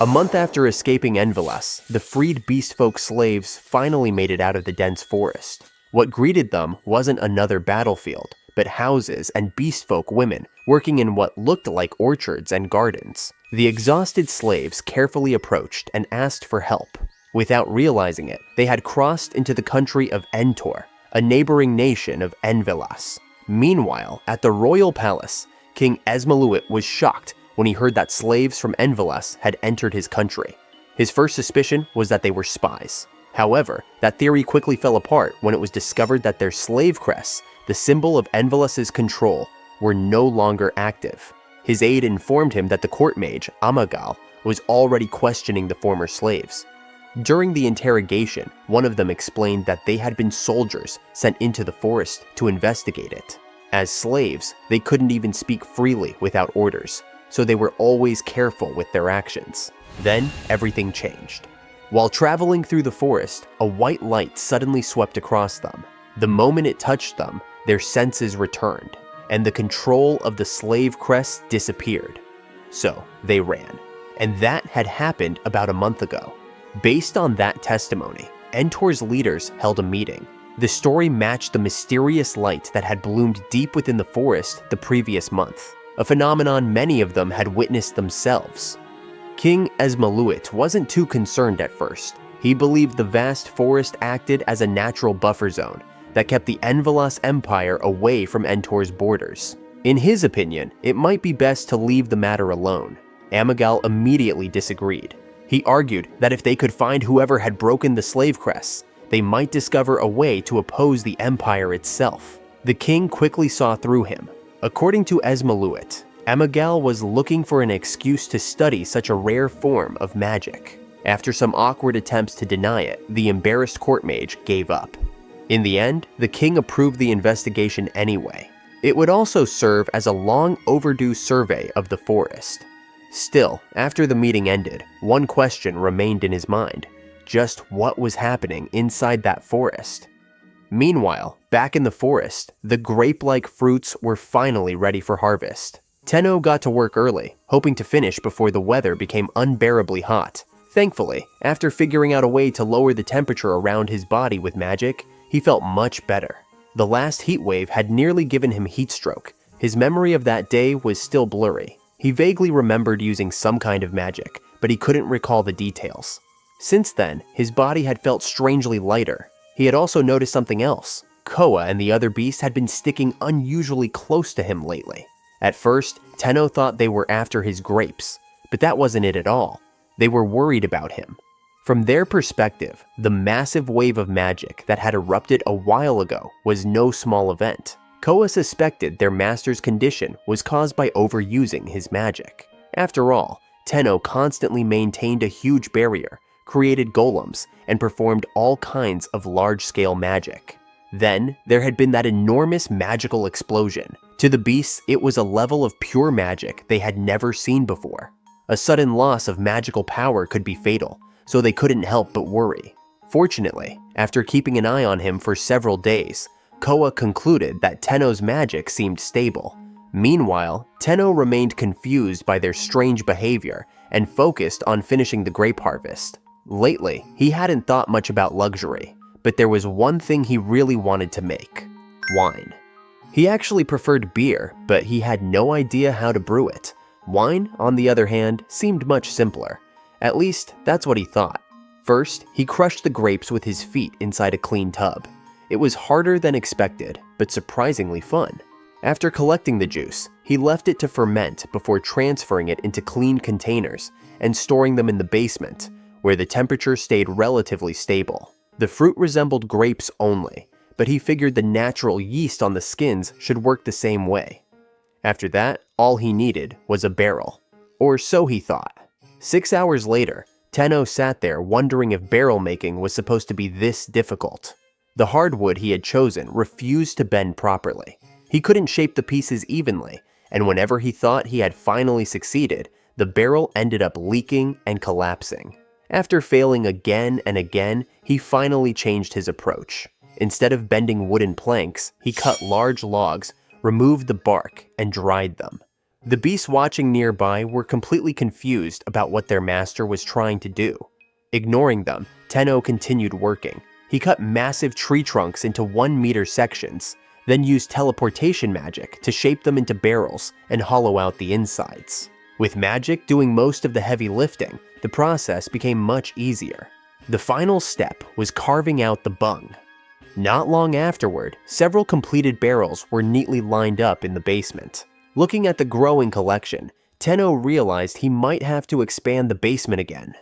A month after escaping Envelas, the freed beastfolk slaves finally made it out of the dense forest. What greeted them wasn't another battlefield, but houses and beastfolk women working in what looked like orchards and gardens. The exhausted slaves carefully approached and asked for help. Without realizing it, they had crossed into the country of Entor, a neighboring nation of Envelas. Meanwhile, at the royal palace, King Esmaluit was shocked when he heard that slaves from Envelas had entered his country. His first suspicion was that they were spies. However, that theory quickly fell apart when it was discovered that their slave crests, the symbol of Envelas' control, were no longer active. His aide informed him that the court mage, Amagal, was already questioning the former slaves. During the interrogation, one of them explained that they had been soldiers sent into the forest to investigate it. As slaves, they couldn't even speak freely without orders, so they were always careful with their actions. Then, everything changed. While traveling through the forest, a white light suddenly swept across them. The moment it touched them, their senses returned, and the control of the slave crest disappeared. So they ran. And that had happened about a month ago. Based on that testimony, Entor's leaders held a meeting. The story matched the mysterious light that had bloomed deep within the forest the previous month, a phenomenon many of them had witnessed themselves. King Esmaluit wasn't too concerned at first. He believed the vast forest acted as a natural buffer zone that kept the Envelas Empire away from Entor's borders. In his opinion, it might be best to leave the matter alone. Amigal immediately disagreed. He argued that if they could find whoever had broken the slave crests, they might discover a way to oppose the empire itself. The king quickly saw through him. According to Esmaluit, Amigal was looking for an excuse to study such a rare form of magic. After some awkward attempts to deny it, the embarrassed court mage gave up. In the end, the king approved the investigation anyway. It would also serve as a long overdue survey of the forest. Still, after the meeting ended, one question remained in his mind. Just what was happening inside that forest? Meanwhile, back in the forest, the grape-like fruits were finally ready for harvest. Tenno got to work early, hoping to finish before the weather became unbearably hot. Thankfully, after figuring out a way to lower the temperature around his body with magic, he felt much better. The last heat wave had nearly given him heat stroke. His memory of that day was still blurry. He vaguely remembered using some kind of magic, but he couldn't recall the details. Since then, his body had felt strangely lighter. He had also noticed something else. Koa and the other beasts had been sticking unusually close to him lately. At first, Tenno thought they were after his grapes, but that wasn't it at all. They were worried about him. From their perspective, the massive wave of magic that had erupted a while ago was no small event. Koa suspected their master's condition was caused by overusing his magic. After all, Tenno constantly maintained a huge barrier, created golems, and performed all kinds of large-scale magic. Then, there had been that enormous magical explosion. To the beasts, it was a level of pure magic they had never seen before. A sudden loss of magical power could be fatal, so they couldn't help but worry. Fortunately, after keeping an eye on him for several days, Koa concluded that Tenno's magic seemed stable. Meanwhile, Tenno remained confused by their strange behavior and focused on finishing the grape harvest. Lately, he hadn't thought much about luxury, but there was one thing he really wanted to make: wine. He actually preferred beer, but he had no idea how to brew it. Wine, on the other hand, seemed much simpler. At least, that's what he thought. First, he crushed the grapes with his feet inside a clean tub. It was harder than expected, but surprisingly fun. After collecting the juice, he left it to ferment before transferring it into clean containers and storing them in the basement, where the temperature stayed relatively stable. The fruit resembled grapes only, but he figured the natural yeast on the skins should work the same way. After that, all he needed was a barrel. Or so he thought. 6 hours later, Tenno sat there wondering if barrel making was supposed to be this difficult. The hardwood he had chosen refused to bend properly. He couldn't shape the pieces evenly, and whenever he thought he had finally succeeded, the barrel ended up leaking and collapsing. After failing again and again, he finally changed his approach. Instead of bending wooden planks, he cut large logs, removed the bark, and dried them. The beasts watching nearby were completely confused about what their master was trying to do. Ignoring them, Tenno continued working. He cut massive tree trunks into 1-meter sections, then used teleportation magic to shape them into barrels and hollow out the insides. With magic doing most of the heavy lifting, the process became much easier. The final step was carving out the bung. Not long afterward, several completed barrels were neatly lined up in the basement. Looking at the growing collection, Tenno realized he might have to expand the basement again.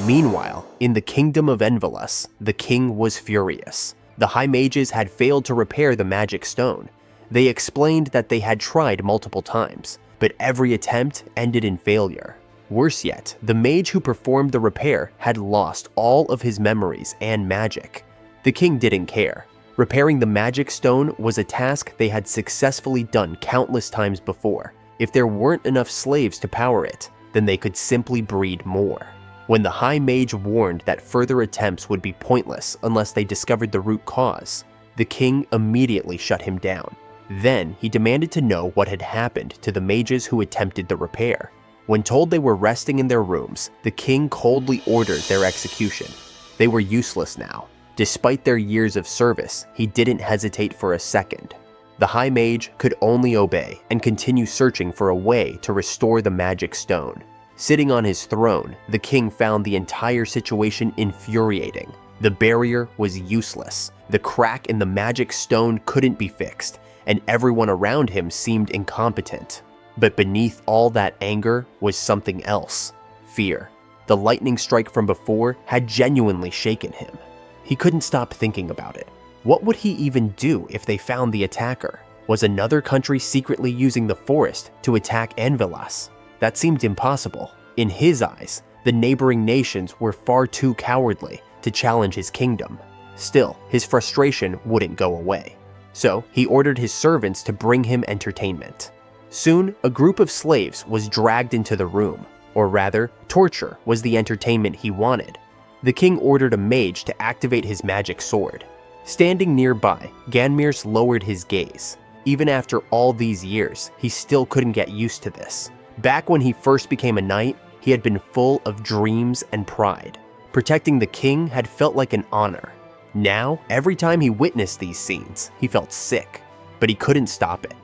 Meanwhile, in the kingdom of Envelas, the king was furious. The high mages had failed to repair the magic stone. They explained that they had tried multiple times, but every attempt ended in failure. Worse yet, the mage who performed the repair had lost all of his memories and magic. The king didn't care. Repairing the magic stone was a task they had successfully done countless times before. If there weren't enough slaves to power it, then they could simply breed more. When the High Mage warned that further attempts would be pointless unless they discovered the root cause, the king immediately shut him down. Then he demanded to know what had happened to the mages who attempted the repair. When told they were resting in their rooms, the king coldly ordered their execution. They were useless now. Despite their years of service, he didn't hesitate for a second. The High Mage could only obey and continue searching for a way to restore the magic stone. Sitting on his throne, the king found the entire situation infuriating. The barrier was useless. The crack in the magic stone couldn't be fixed, and everyone around him seemed incompetent. But beneath all that anger was something else: fear. The lightning strike from before had genuinely shaken him. He couldn't stop thinking about it. What would he even do if they found the attacker? Was another country secretly using the forest to attack Envelas? That seemed impossible. In his eyes, the neighboring nations were far too cowardly to challenge his kingdom. Still, his frustration wouldn't go away. So he ordered his servants to bring him entertainment. Soon, a group of slaves was dragged into the room, or rather, torture was the entertainment he wanted. The king ordered a mage to activate his magic sword. Standing nearby, Ganmir's lowered his gaze. Even after all these years, he still couldn't get used to this. Back when he first became a knight, he had been full of dreams and pride. Protecting the king had felt like an honor. Now, every time he witnessed these scenes, he felt sick, but he couldn't stop it.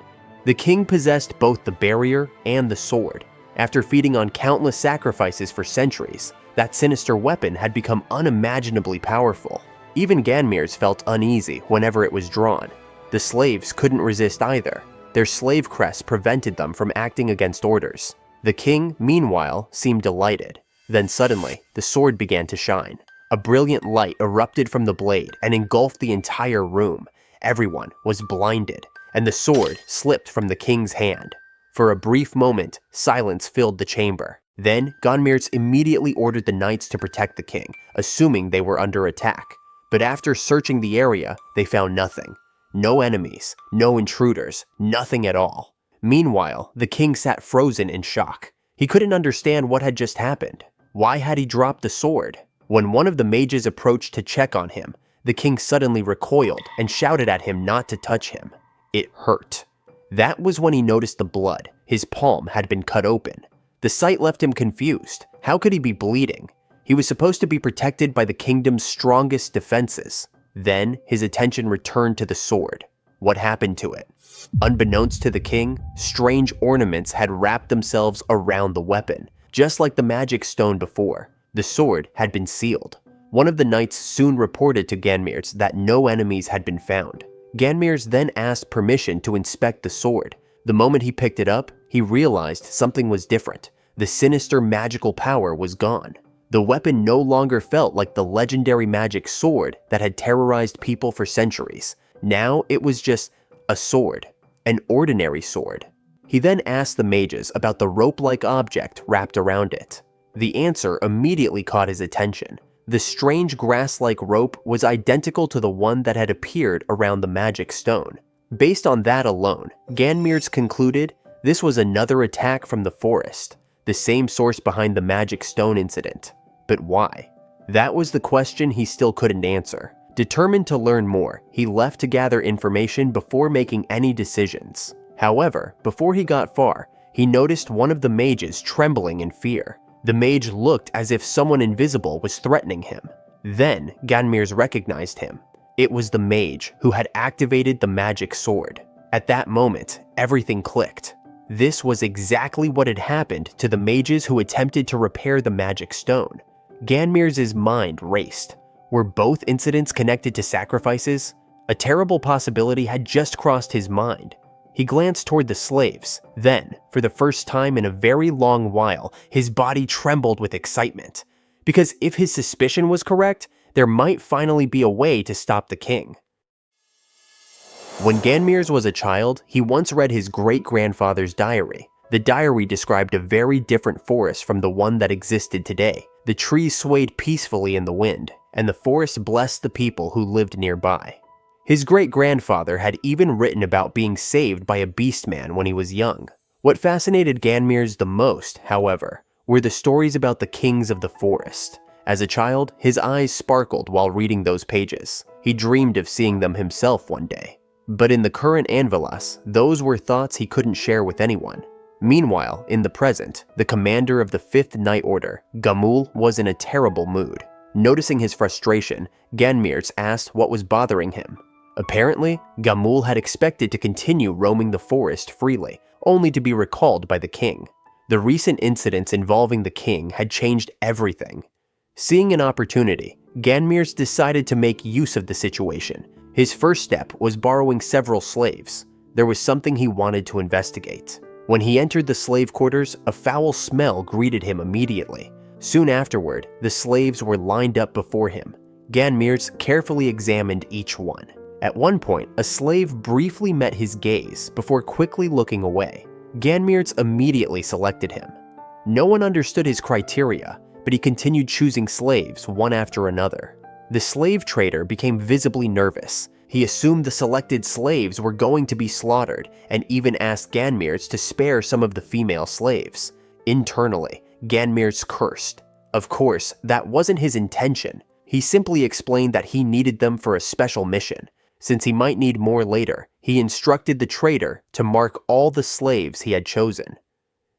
The king possessed both the barrier and the sword. After feeding on countless sacrifices for centuries, that sinister weapon had become unimaginably powerful. Even Ganmir's felt uneasy whenever it was drawn. The slaves couldn't resist either. Their slave crests prevented them from acting against orders. The king, meanwhile, seemed delighted. Then suddenly, the sword began to shine. A brilliant light erupted from the blade and engulfed the entire room. Everyone was blinded, and the sword slipped from the king's hand. For a brief moment, silence filled the chamber. Then, Ganmir's immediately ordered the knights to protect the king, assuming they were under attack. But after searching the area, they found nothing. No enemies, no intruders, nothing at all. Meanwhile, the king sat frozen in shock. He couldn't understand what had just happened. Why had he dropped the sword? When one of the mages approached to check on him, the king suddenly recoiled and shouted at him not to touch him. It hurt. That was when he noticed the blood. His palm had been cut open. The sight left him confused. How could he be bleeding? He was supposed to be protected by the kingdom's strongest defenses. Then, his attention returned to the sword. What happened to it? Unbeknownst to the king, strange ornaments had wrapped themselves around the weapon, just like the magic stone before. The sword had been sealed. One of the knights soon reported to Ganmir's that no enemies had been found. Ganmir's then asked permission to inspect the sword. The moment he picked it up, he realized something was different. The sinister magical power was gone. The weapon no longer felt like the legendary magic sword that had terrorized people for centuries. Now it was just a sword, an ordinary sword. He then asked the mages about the rope-like object wrapped around it. The answer immediately caught his attention. The strange grass-like rope was identical to the one that had appeared around the magic stone. Based on that alone, Ganmir's concluded this was another attack from the forest, the same source behind the magic stone incident. But why? That was the question he still couldn't answer. Determined to learn more, he left to gather information before making any decisions. However, before he got far, he noticed one of the mages trembling in fear. The mage looked as if someone invisible was threatening him. Then, Ganmir's recognized him. It was the mage who had activated the magic sword. At that moment, everything clicked. This was exactly what had happened to the mages who attempted to repair the magic stone. Ganmir's mind raced. Were both incidents connected to sacrifices? A terrible possibility had just crossed his mind. He glanced toward the slaves. Then, for the first time in a very long while, his body trembled with excitement. Because if his suspicion was correct, there might finally be a way to stop the king. When Ganmir's was a child, he once read his great-grandfather's diary. The diary described a very different forest from the one that existed today. The trees swayed peacefully in the wind, and the forest blessed the people who lived nearby. His great-grandfather had even written about being saved by a beast man when he was young. What fascinated Ganmir's the most, however, were the stories about the kings of the forest. As a child, his eyes sparkled while reading those pages. He dreamed of seeing them himself one day. But in the current Anvilas, those were thoughts he couldn't share with anyone. Meanwhile, in the present, the commander of the 5th Night Order, Gamul, was in a terrible mood. Noticing his frustration, Ganmirz asked what was bothering him. Apparently, Gamul had expected to continue roaming the forest freely, only to be recalled by the king. The recent incidents involving the king had changed everything. Seeing an opportunity, Ganmirz decided to make use of the situation. His first step was borrowing several slaves. There was something he wanted to investigate. When he entered the slave quarters, a foul smell greeted him immediately. Soon afterward, the slaves were lined up before him. Ganmirz carefully examined each one. At one point, a slave briefly met his gaze before quickly looking away. Ganmirz immediately selected him. No one understood his criteria, but he continued choosing slaves one after another. The slave trader became visibly nervous. He assumed the selected slaves were going to be slaughtered and even asked Ganmirz to spare some of the female slaves. Internally, Ganmirz cursed. Of course, that wasn't his intention. He simply explained that he needed them for a special mission. Since he might need more later, he instructed the trader to mark all the slaves he had chosen.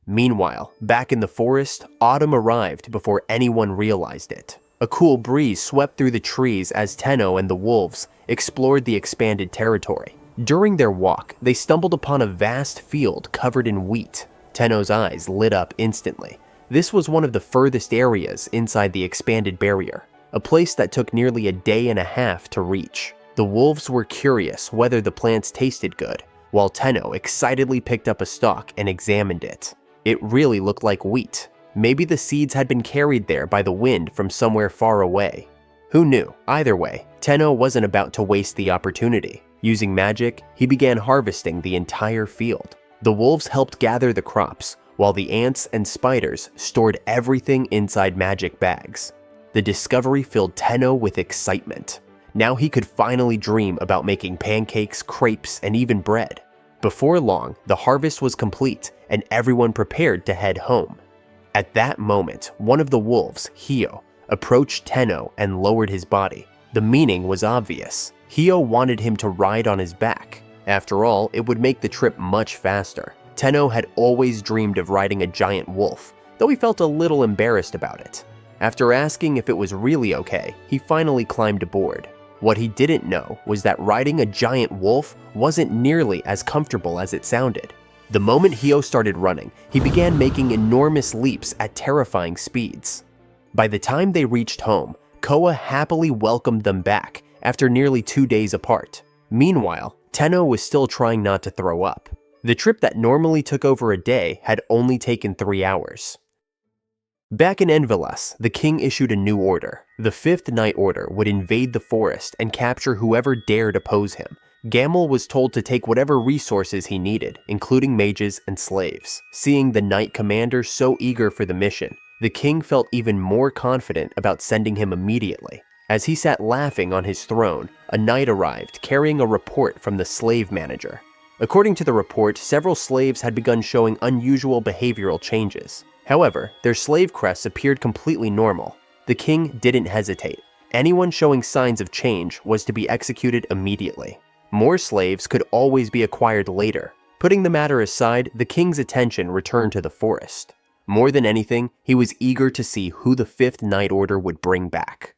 Meanwhile, back in the forest, autumn arrived before anyone realized it. A cool breeze swept through the trees as Tenno and the wolves explored the expanded territory. During their walk, they stumbled upon a vast field covered in wheat. Tenno's eyes lit up instantly. This was one of the furthest areas inside the expanded barrier, a place that took nearly a day and a half to reach. The wolves were curious whether the plants tasted good, while Tenno excitedly picked up a stalk and examined it. It really looked like wheat. Maybe the seeds had been carried there by the wind from somewhere far away. Who knew? Either way, Tenno wasn't about to waste the opportunity. Using magic, he began harvesting the entire field. The wolves helped gather the crops, while the ants and spiders stored everything inside magic bags. The discovery filled Tenno with excitement. Now he could finally dream about making pancakes, crepes, and even bread. Before long, the harvest was complete, and everyone prepared to head home. At that moment, one of the wolves, Hio, approached Tenno and lowered his body. The meaning was obvious. Hio wanted him to ride on his back. After all, it would make the trip much faster. Tenno had always dreamed of riding a giant wolf, though he felt a little embarrassed about it. After asking if it was really okay, he finally climbed aboard. What he didn't know was that riding a giant wolf wasn't nearly as comfortable as it sounded. The moment Hio started running, he began making enormous leaps at terrifying speeds. By the time they reached home, Koa happily welcomed them back after nearly 2 days apart. Meanwhile, Tenno was still trying not to throw up. The trip that normally took over a day had only taken 3 hours. Back in Envilas, the king issued a new order. The 5th Night Order would invade the forest and capture whoever dared oppose him. Gamul was told to take whatever resources he needed, including mages and slaves. Seeing the Knight Commander so eager for the mission, the king felt even more confident about sending him immediately. As he sat laughing on his throne, a knight arrived carrying a report from the slave manager. According to the report, several slaves had begun showing unusual behavioral changes. However, their slave crests appeared completely normal. The king didn't hesitate. Anyone showing signs of change was to be executed immediately. More slaves could always be acquired later. Putting the matter aside, the king's attention returned to the forest. More than anything, he was eager to see who the 5th Night Order would bring back.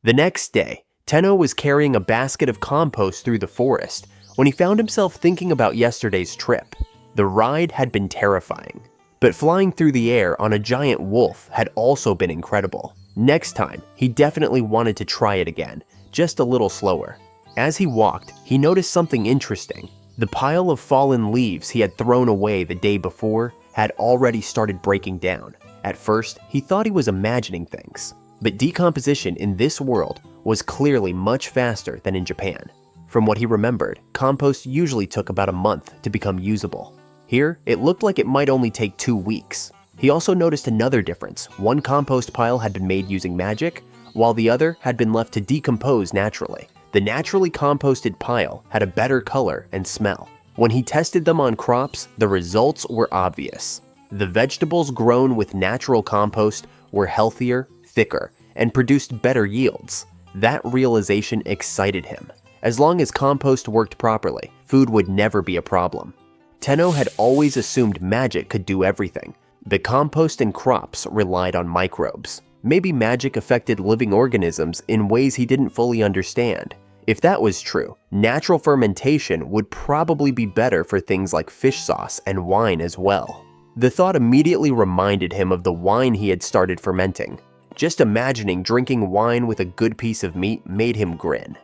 The next day, Tenno was carrying a basket of compost through the forest when he found himself thinking about yesterday's trip. The ride had been terrifying, but flying through the air on a giant wolf had also been incredible. Next time, he definitely wanted to try it again, just a little slower. As he walked, he noticed something interesting. The pile of fallen leaves he had thrown away the day before had already started breaking down. At first, he thought he was imagining things, but decomposition in this world was clearly much faster than in Japan. From what he remembered, compost usually took about a month to become usable. Here, it looked like it might only take 2 weeks. He also noticed another difference. One compost pile had been made using magic, while the other had been left to decompose naturally. The naturally composted pile had a better color and smell. When he tested them on crops, the results were obvious. The vegetables grown with natural compost were healthier, thicker, and produced better yields. That realization excited him. As long as compost worked properly, food would never be a problem. Tenno had always assumed magic could do everything. The compost and crops relied on microbes. Maybe magic affected living organisms in ways he didn't fully understand. If that was true, natural fermentation would probably be better for things like fish sauce and wine as well. The thought immediately reminded him of the wine he had started fermenting. Just imagining drinking wine with a good piece of meat made him grin.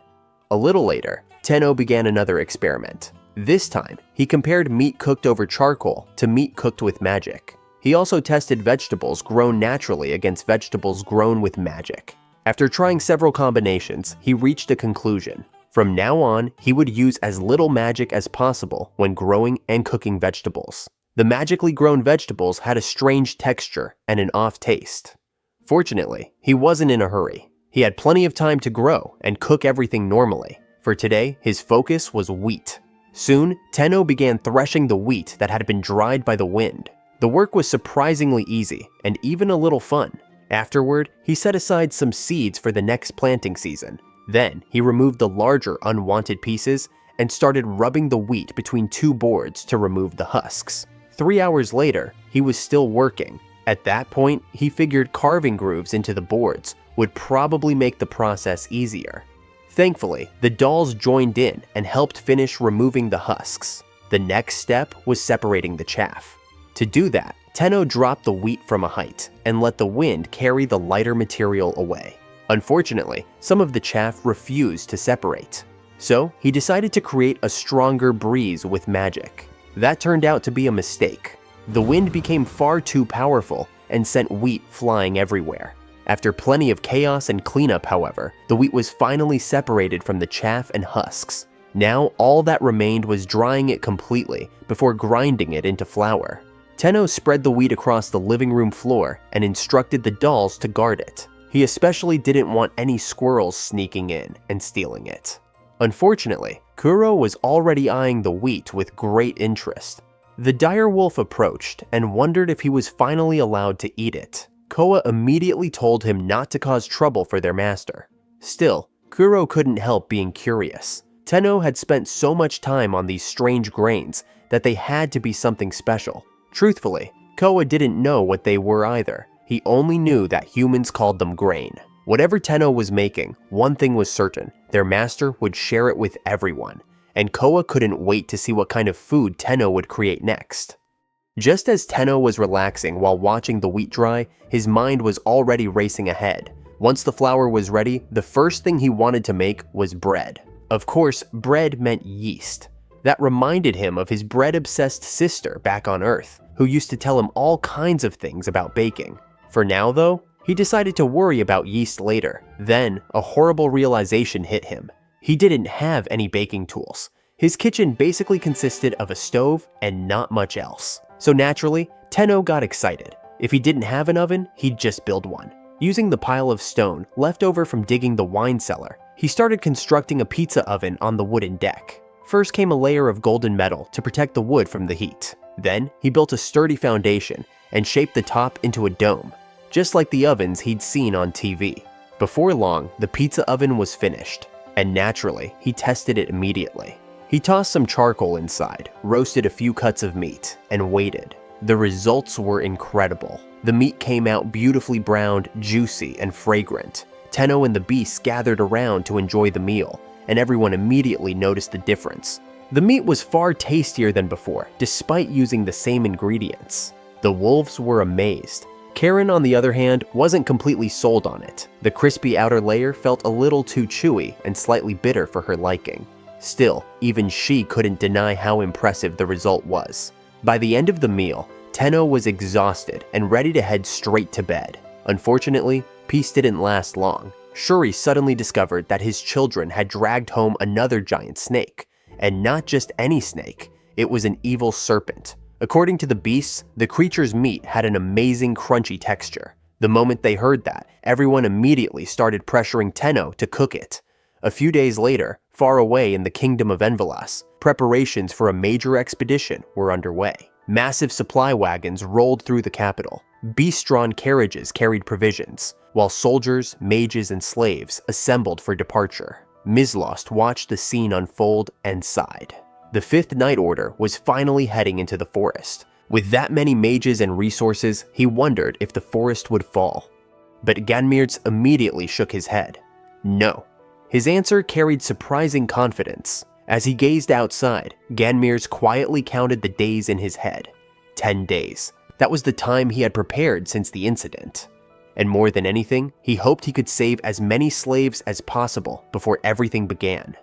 A little later, Tenno began another experiment. This time, he compared meat cooked over charcoal to meat cooked with magic. He also tested vegetables grown naturally against vegetables grown with magic. After trying several combinations, he reached a conclusion. From now on, he would use as little magic as possible when growing and cooking vegetables. The magically grown vegetables had a strange texture and an off taste. Fortunately, he wasn't in a hurry. He had plenty of time to grow and cook everything normally. For today, his focus was wheat. Soon, Tenno began threshing the wheat that had been dried by the wind. The work was surprisingly easy and even a little fun. Afterward, he set aside some seeds for the next planting season. Then, he removed the larger unwanted pieces and started rubbing the wheat between two boards to remove the husks. 3 hours later, he was still working. At that point, he figured carving grooves into the boards would probably make the process easier. Thankfully, the dolls joined in and helped finish removing the husks. The next step was separating the chaff. To do that, Tenno dropped the wheat from a height and let the wind carry the lighter material away. Unfortunately, some of the chaff refused to separate. So, he decided to create a stronger breeze with magic. That turned out to be a mistake. The wind became far too powerful and sent wheat flying everywhere. After plenty of chaos and cleanup, however, the wheat was finally separated from the chaff and husks. Now, all that remained was drying it completely before grinding it into flour. Tenno spread the wheat across the living room floor and instructed the dolls to guard it. He especially didn't want any squirrels sneaking in and stealing it. Unfortunately, Kuro was already eyeing the wheat with great interest. The dire wolf approached and wondered if he was finally allowed to eat it. Koa immediately told him not to cause trouble for their master. Still, Kuro couldn't help being curious. Tenno had spent so much time on these strange grains that they had to be something special. Truthfully, Koa didn't know what they were either. He only knew that humans called them grain. Whatever Tenno was making, one thing was certain: their master would share it with everyone, and Koa couldn't wait to see what kind of food Tenno would create next. Just as Tenno was relaxing while watching the wheat dry, his mind was already racing ahead. Once the flour was ready, the first thing he wanted to make was bread. Of course, bread meant yeast. That reminded him of his bread-obsessed sister back on Earth, who used to tell him all kinds of things about baking. For now, though, he decided to worry about yeast later. Then, a horrible realization hit him. He didn't have any baking tools. His kitchen basically consisted of a stove and not much else. So naturally, Tenno got excited. If he didn't have an oven, he'd just build one. Using the pile of stone left over from digging the wine cellar, he started constructing a pizza oven on the wooden deck. First came a layer of golden metal to protect the wood from the heat. Then, he built a sturdy foundation and shaped the top into a dome, just like the ovens he'd seen on TV. Before long, the pizza oven was finished, and naturally, he tested it immediately. He tossed some charcoal inside, roasted a few cuts of meat, and waited. The results were incredible. The meat came out beautifully browned, juicy, and fragrant. Tenno and the beasts gathered around to enjoy the meal, and everyone immediately noticed the difference. The meat was far tastier than before, despite using the same ingredients. The wolves were amazed. Karen, on the other hand, wasn't completely sold on it. The crispy outer layer felt a little too chewy and slightly bitter for her liking. Still, even she couldn't deny how impressive the result was. By the end of the meal, Tenno was exhausted and ready to head straight to bed. Unfortunately, peace didn't last long. Shuri suddenly discovered that his children had dragged home another giant snake. And not just any snake, it was an evil serpent. According to the beasts, the creature's meat had an amazing crunchy texture. The moment they heard that, everyone immediately started pressuring Tenno to cook it. A few days later, far away in the kingdom of Envelas, preparations for a major expedition were underway. Massive supply wagons rolled through the capital. Beast-drawn carriages carried provisions, while soldiers, mages, and slaves assembled for departure. Mizlost watched the scene unfold and sighed. The Fifth Night Order was finally heading into the forest. With that many mages and resources, he wondered if the forest would fall. But Ganmirz immediately shook his head. No. His answer carried surprising confidence. As he gazed outside, Ganmirz quietly counted the days in his head. 10 days. That was the time he had prepared since the incident. And more than anything, he hoped he could save as many slaves as possible before everything began.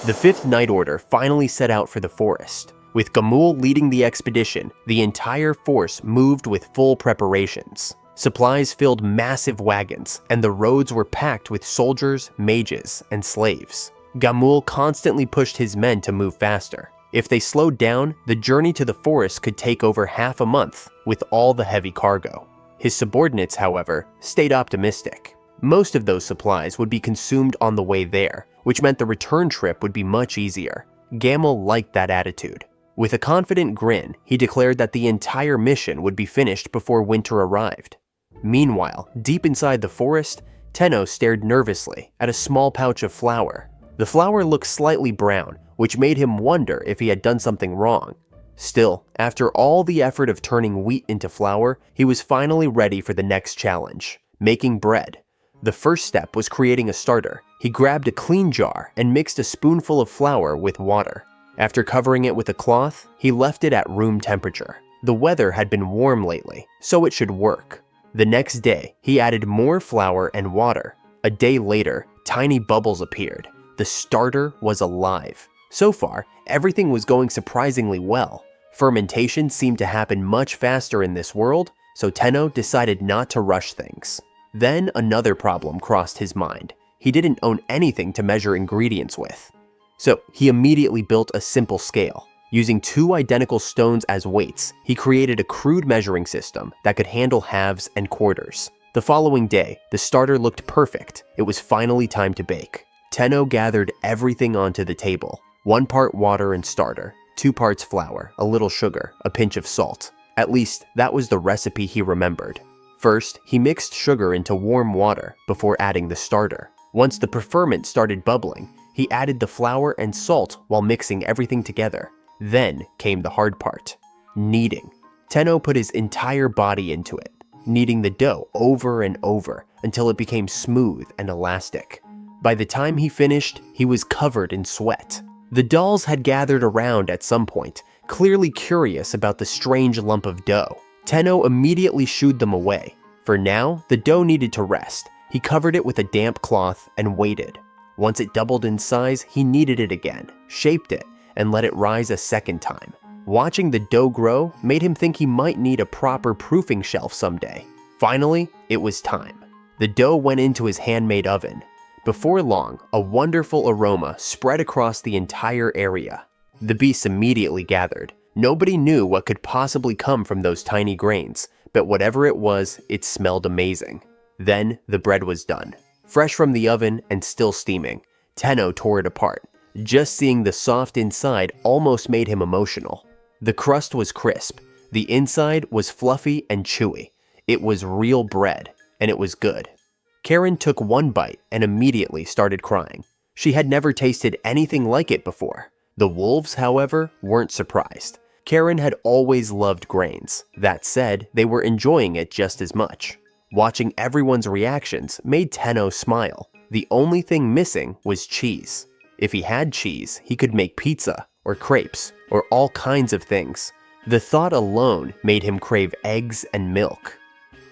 The Fifth Night Order finally set out for the forest. With Gamul leading the expedition, the entire force moved with full preparations. Supplies filled massive wagons, and the roads were packed with soldiers, mages, and slaves. Gamul constantly pushed his men to move faster. If they slowed down, the journey to the forest could take over half a month with all the heavy cargo. His subordinates, however, stayed optimistic. Most of those supplies would be consumed on the way there, which meant the return trip would be much easier. Gamul liked that attitude. With a confident grin, he declared that the entire mission would be finished before winter arrived. Meanwhile, deep inside the forest, Tenno stared nervously at a small pouch of flour. The flour looked slightly brown, which made him wonder if he had done something wrong. Still, after all the effort of turning wheat into flour, he was finally ready for the next challenge, making bread. The first step was creating a starter. He grabbed a clean jar and mixed a spoonful of flour with water. After covering it with a cloth, he left it at room temperature. The weather had been warm lately, so it should work. The next day, he added more flour and water. A day later, tiny bubbles appeared. The starter was alive. So far, everything was going surprisingly well. Fermentation seemed to happen much faster in this world, so Tenno decided not to rush things. Then another problem crossed his mind. He didn't own anything to measure ingredients with. So he immediately built a simple scale. Using 2 identical stones as weights, he created a crude measuring system that could handle halves and quarters. The following day, the starter looked perfect. It was finally time to bake. Tenno gathered everything onto the table. 1 part water and starter, 2 parts flour, a little sugar, a pinch of salt. At least, that was the recipe he remembered. First, he mixed sugar into warm water before adding the starter. Once the preferment started bubbling, he added the flour and salt while mixing everything together. Then came the hard part, kneading. Tenno put his entire body into it, kneading the dough over and over until it became smooth and elastic. By the time he finished, he was covered in sweat. The dolls had gathered around at some point, clearly curious about the strange lump of dough. Tenno immediately shooed them away. For now, the dough needed to rest. He covered it with a damp cloth and waited. Once it doubled in size, he kneaded it again, shaped it, and let it rise a second time. Watching the dough grow made him think he might need a proper proofing shelf someday. Finally, it was time. The dough went into his handmade oven. Before long, a wonderful aroma spread across the entire area. The beasts immediately gathered. Nobody knew what could possibly come from those tiny grains, but whatever it was, it smelled amazing. Then the bread was done. Fresh from the oven and still steaming, Tenno tore it apart. Just seeing the soft inside almost made him emotional. The crust was crisp. The inside was fluffy and chewy. It was real bread, and it was good. Karen took 1 bite and immediately started crying. She had never tasted anything like it before. The wolves, however, weren't surprised. Karen had always loved grains. That said, they were enjoying it just as much. Watching everyone's reactions made Tenno smile. The only thing missing was cheese. If he had cheese, he could make pizza, or crepes, or all kinds of things. The thought alone made him crave eggs and milk.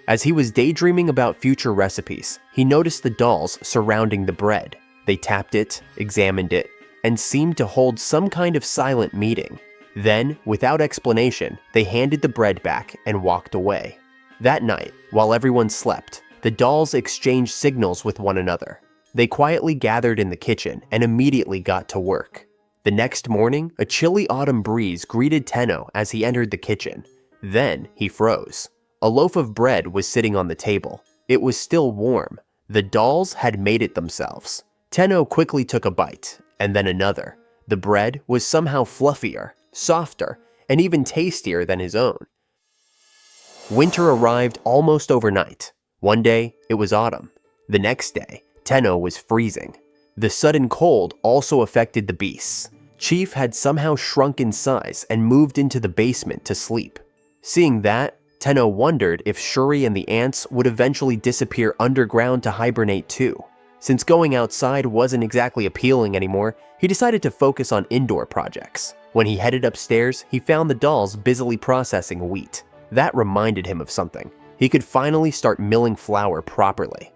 As he was daydreaming about future recipes, he noticed the dolls surrounding the bread. They tapped it, examined it, and seemed to hold some kind of silent meeting. Then, without explanation, they handed the bread back and walked away. That night, while everyone slept, the dolls exchanged signals with one another. They quietly gathered in the kitchen and immediately got to work. The next morning, a chilly autumn breeze greeted Tenno as he entered the kitchen. Then he froze. A loaf of bread was sitting on the table. It was still warm. The dolls had made it themselves. Tenno quickly took a bite, and then another. The bread was somehow fluffier, softer, and even tastier than his own. Winter arrived almost overnight. One day, it was autumn. The next day, Tenno was freezing. The sudden cold also affected the beasts. Chief had somehow shrunk in size and moved into the basement to sleep. Seeing that, Tenno wondered if Shuri and the ants would eventually disappear underground to hibernate too. Since going outside wasn't exactly appealing anymore, he decided to focus on indoor projects. When he headed upstairs, he found the dolls busily processing wheat. That reminded him of something. He could finally start milling flour properly.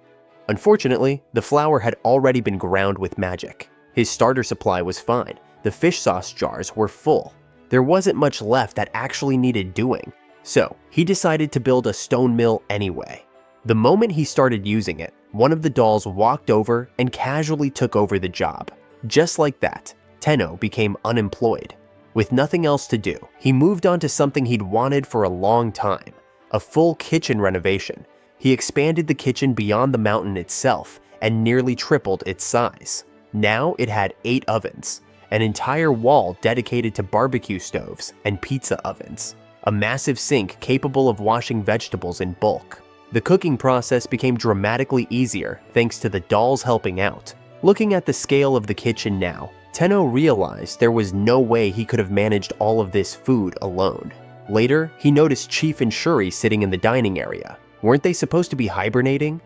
Unfortunately, the flour had already been ground with magic. His starter supply was fine. The fish sauce jars were full. There wasn't much left that actually needed doing. So, he decided to build a stone mill anyway. The moment he started using it, one of the dolls walked over and casually took over the job. Just like that, Tenno became unemployed. With nothing else to do, he moved on to something he'd wanted for a long time, a full kitchen renovation. He expanded the kitchen beyond the mountain itself and nearly tripled its size. Now it had 8 ovens, an entire wall dedicated to barbecue stoves and pizza ovens, a massive sink capable of washing vegetables in bulk. The cooking process became dramatically easier thanks to the dolls helping out. Looking at the scale of the kitchen now, Tenno realized there was no way he could have managed all of this food alone. Later, he noticed Chief and Shuri sitting in the dining area. Weren't they supposed to be hibernating?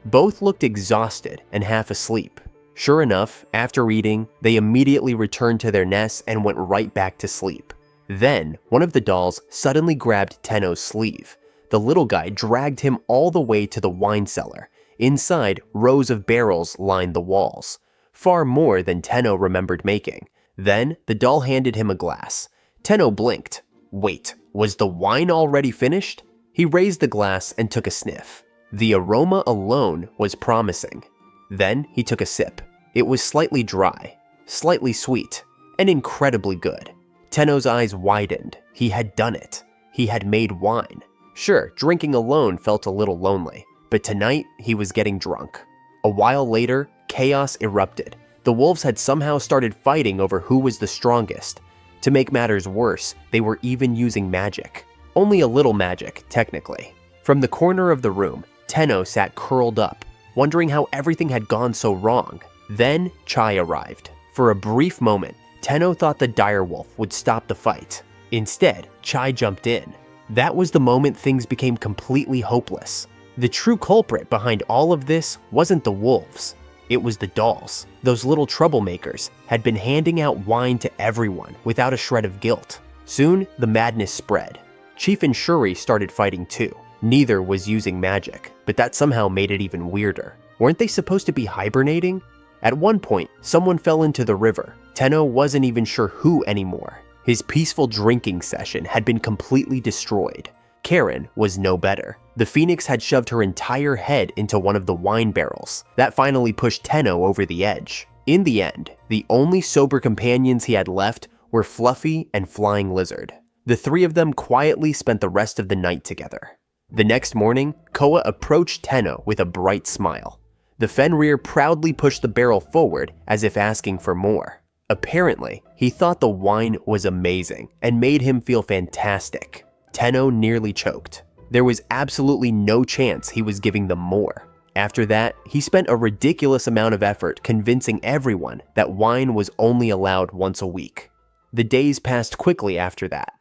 Both looked exhausted and half asleep. Sure enough, after eating, they immediately returned to their nests and went right back to sleep. Then, one of the dolls suddenly grabbed Tenno's sleeve. The little guy dragged him all the way to the wine cellar. Inside, rows of barrels lined the walls, far more than Tenno remembered making. Then, the doll handed him a glass. Tenno blinked. Wait, was the wine already finished? He raised the glass and took a sniff. The aroma alone was promising. Then, he took a sip. It was slightly dry, slightly sweet, and incredibly good. Tenno's eyes widened. He had done it. He had made wine. Sure, drinking alone felt a little lonely, but tonight he was getting drunk. A while later, chaos erupted. The wolves had somehow started fighting over who was the strongest. To make matters worse, they were even using magic. Only a little magic, technically. From the corner of the room, Tenno sat curled up, wondering how everything had gone so wrong. Then, Chai arrived. For a brief moment, Tenno thought the direwolf would stop the fight. Instead, Chai jumped in. That was the moment things became completely hopeless. The true culprit behind all of this wasn't the wolves. It was the dolls. Those little troublemakers had been handing out wine to everyone without a shred of guilt. Soon, the madness spread. Chief and Shuri started fighting too. Neither was using magic, but that somehow made it even weirder. Weren't they supposed to be hibernating? At one point, someone fell into the river. Tenno wasn't even sure who anymore. His peaceful drinking session had been completely destroyed. Karen was no better. The phoenix had shoved her entire head into one of the wine barrels. That finally pushed Tenno over the edge. In the end, the only sober companions he had left were Fluffy and Flying Lizard. The three of them quietly spent the rest of the night together. The next morning, Koa approached Tenno with a bright smile. The Fenrir proudly pushed the barrel forward as if asking for more. Apparently, he thought the wine was amazing and made him feel fantastic. Tenno nearly choked. There was absolutely no chance he was giving them more. After that, he spent a ridiculous amount of effort convincing everyone that wine was only allowed once a week. The days passed quickly after that.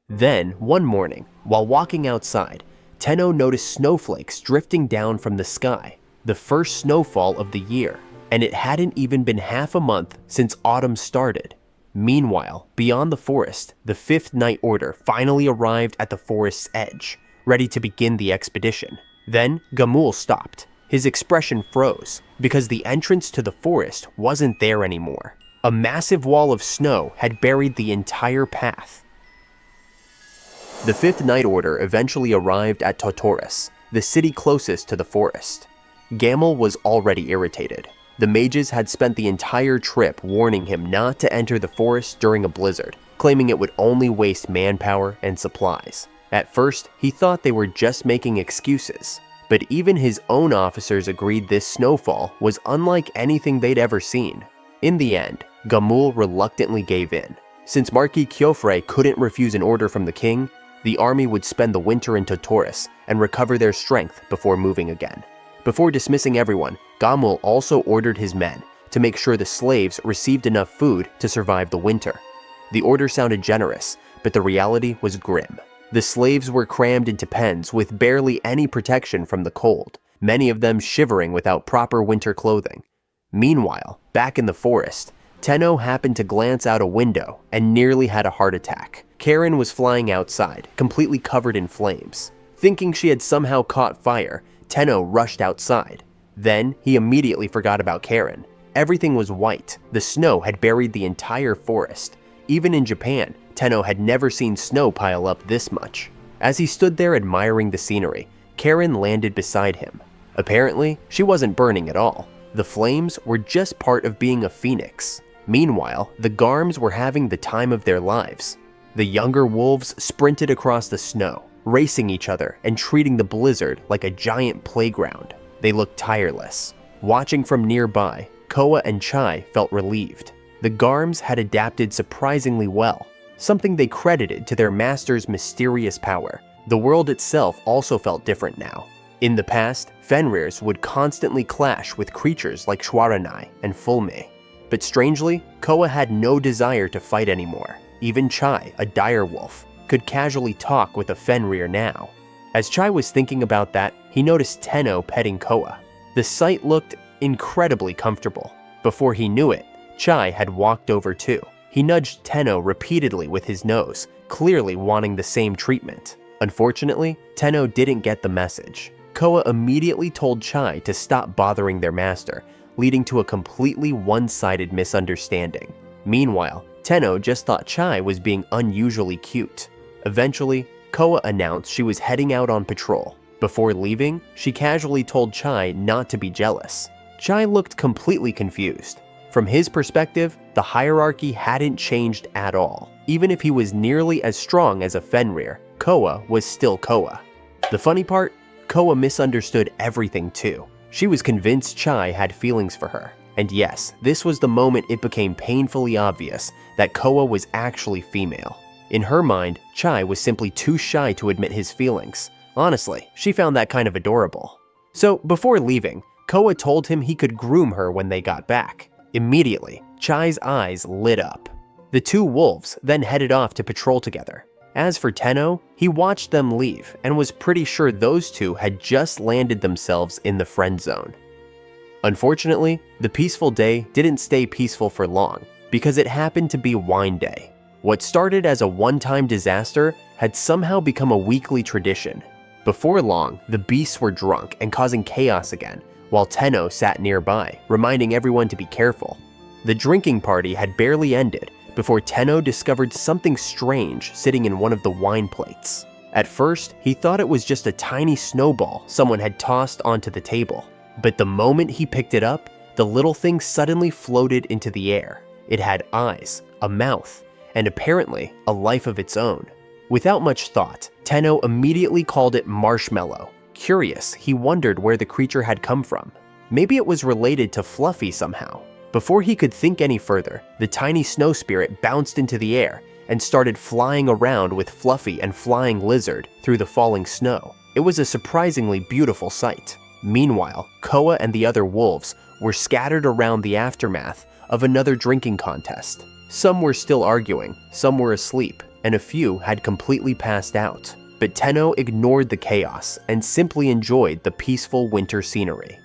Then, one morning, while walking outside, Tenno noticed snowflakes drifting down from the sky, the first snowfall of the year, and it hadn't even been half a month since autumn started. Meanwhile, beyond the forest, the 5th Night Order finally arrived at the forest's edge, ready to begin the expedition. Then, Gamul stopped. His expression froze, because the entrance to the forest wasn't there anymore. A massive wall of snow had buried the entire path. The 5th Night Order eventually arrived at Totoris, the city closest to the forest. Gamul was already irritated. The mages had spent the entire trip warning him not to enter the forest during a blizzard, claiming it would only waste manpower and supplies. At first, he thought they were just making excuses, but even his own officers agreed this snowfall was unlike anything they'd ever seen. In the end, Gamul reluctantly gave in. Since Marquis Kyofre couldn't refuse an order from the king, the army would spend the winter in Totoris and recover their strength before moving again. Before dismissing everyone, Gamul also ordered his men to make sure the slaves received enough food to survive the winter. The order sounded generous, but the reality was grim. The slaves were crammed into pens with barely any protection from the cold, many of them shivering without proper winter clothing. Meanwhile, back in the forest, Tenno happened to glance out a window and nearly had a heart attack. Karen was flying outside, completely covered in flames. Thinking she had somehow caught fire, Tenno rushed outside. Then, he immediately forgot about Karen. Everything was white. The snow had buried the entire forest. Even in Japan, Tenno had never seen snow pile up this much. As he stood there admiring the scenery, Karen landed beside him. Apparently, she wasn't burning at all. The flames were just part of being a phoenix. Meanwhile, the Garms were having the time of their lives. The younger wolves sprinted across the snow, racing each other and treating the blizzard like a giant playground. They looked tireless. Watching from nearby, Koa and Chai felt relieved. The Garms had adapted surprisingly well, something they credited to their master's mysterious power. The world itself also felt different now. In the past, Fenrirs would constantly clash with creatures like Shwaranai and Fulme. But strangely, Koa had no desire to fight anymore. Even Chai, a dire wolf, could casually talk with a Fenrir now. As Chai was thinking about that, he noticed Tenno petting Koa. The sight looked incredibly comfortable. Before he knew it, Chai had walked over too. He nudged Tenno repeatedly with his nose, clearly wanting the same treatment. Unfortunately, Tenno didn't get the message. Koa immediately told Chai to stop bothering their master, leading to a completely one-sided misunderstanding. Meanwhile, Tenno just thought Chai was being unusually cute. Eventually, Koa announced she was heading out on patrol. Before leaving, she casually told Chai not to be jealous. Chai looked completely confused. From his perspective, the hierarchy hadn't changed at all. Even if he was nearly as strong as a Fenrir, Koa was still Koa. The funny part? Koa misunderstood everything too. She was convinced Chai had feelings for her. And yes, this was the moment it became painfully obvious that Koa was actually female. In her mind, Chai was simply too shy to admit his feelings. Honestly, she found that kind of adorable. So before leaving, Koa told him he could groom her when they got back. Immediately, Chai's eyes lit up. The two wolves then headed off to patrol together. As for Tenno, he watched them leave and was pretty sure those two had just landed themselves in the friend zone. Unfortunately, the peaceful day didn't stay peaceful for long because it happened to be wine day. What started as a one-time disaster had somehow become a weekly tradition. Before long, the beasts were drunk and causing chaos again, while Tenno sat nearby, reminding everyone to be careful. The drinking party had barely ended before Tenno discovered something strange sitting in one of the wine plates. At first, he thought it was just a tiny snowball someone had tossed onto the table. But the moment he picked it up, the little thing suddenly floated into the air. It had eyes, a mouth, and apparently a life of its own. Without much thought, Tenno immediately called it Marshmallow. Curious, he wondered where the creature had come from. Maybe it was related to Fluffy somehow. Before he could think any further, the tiny snow spirit bounced into the air and started flying around with Fluffy and Flying Lizard through the falling snow. It was a surprisingly beautiful sight. Meanwhile, Koa and the other wolves were scattered around the aftermath of another drinking contest. Some were still arguing, some were asleep, and a few had completely passed out. But Tenno ignored the chaos and simply enjoyed the peaceful winter scenery.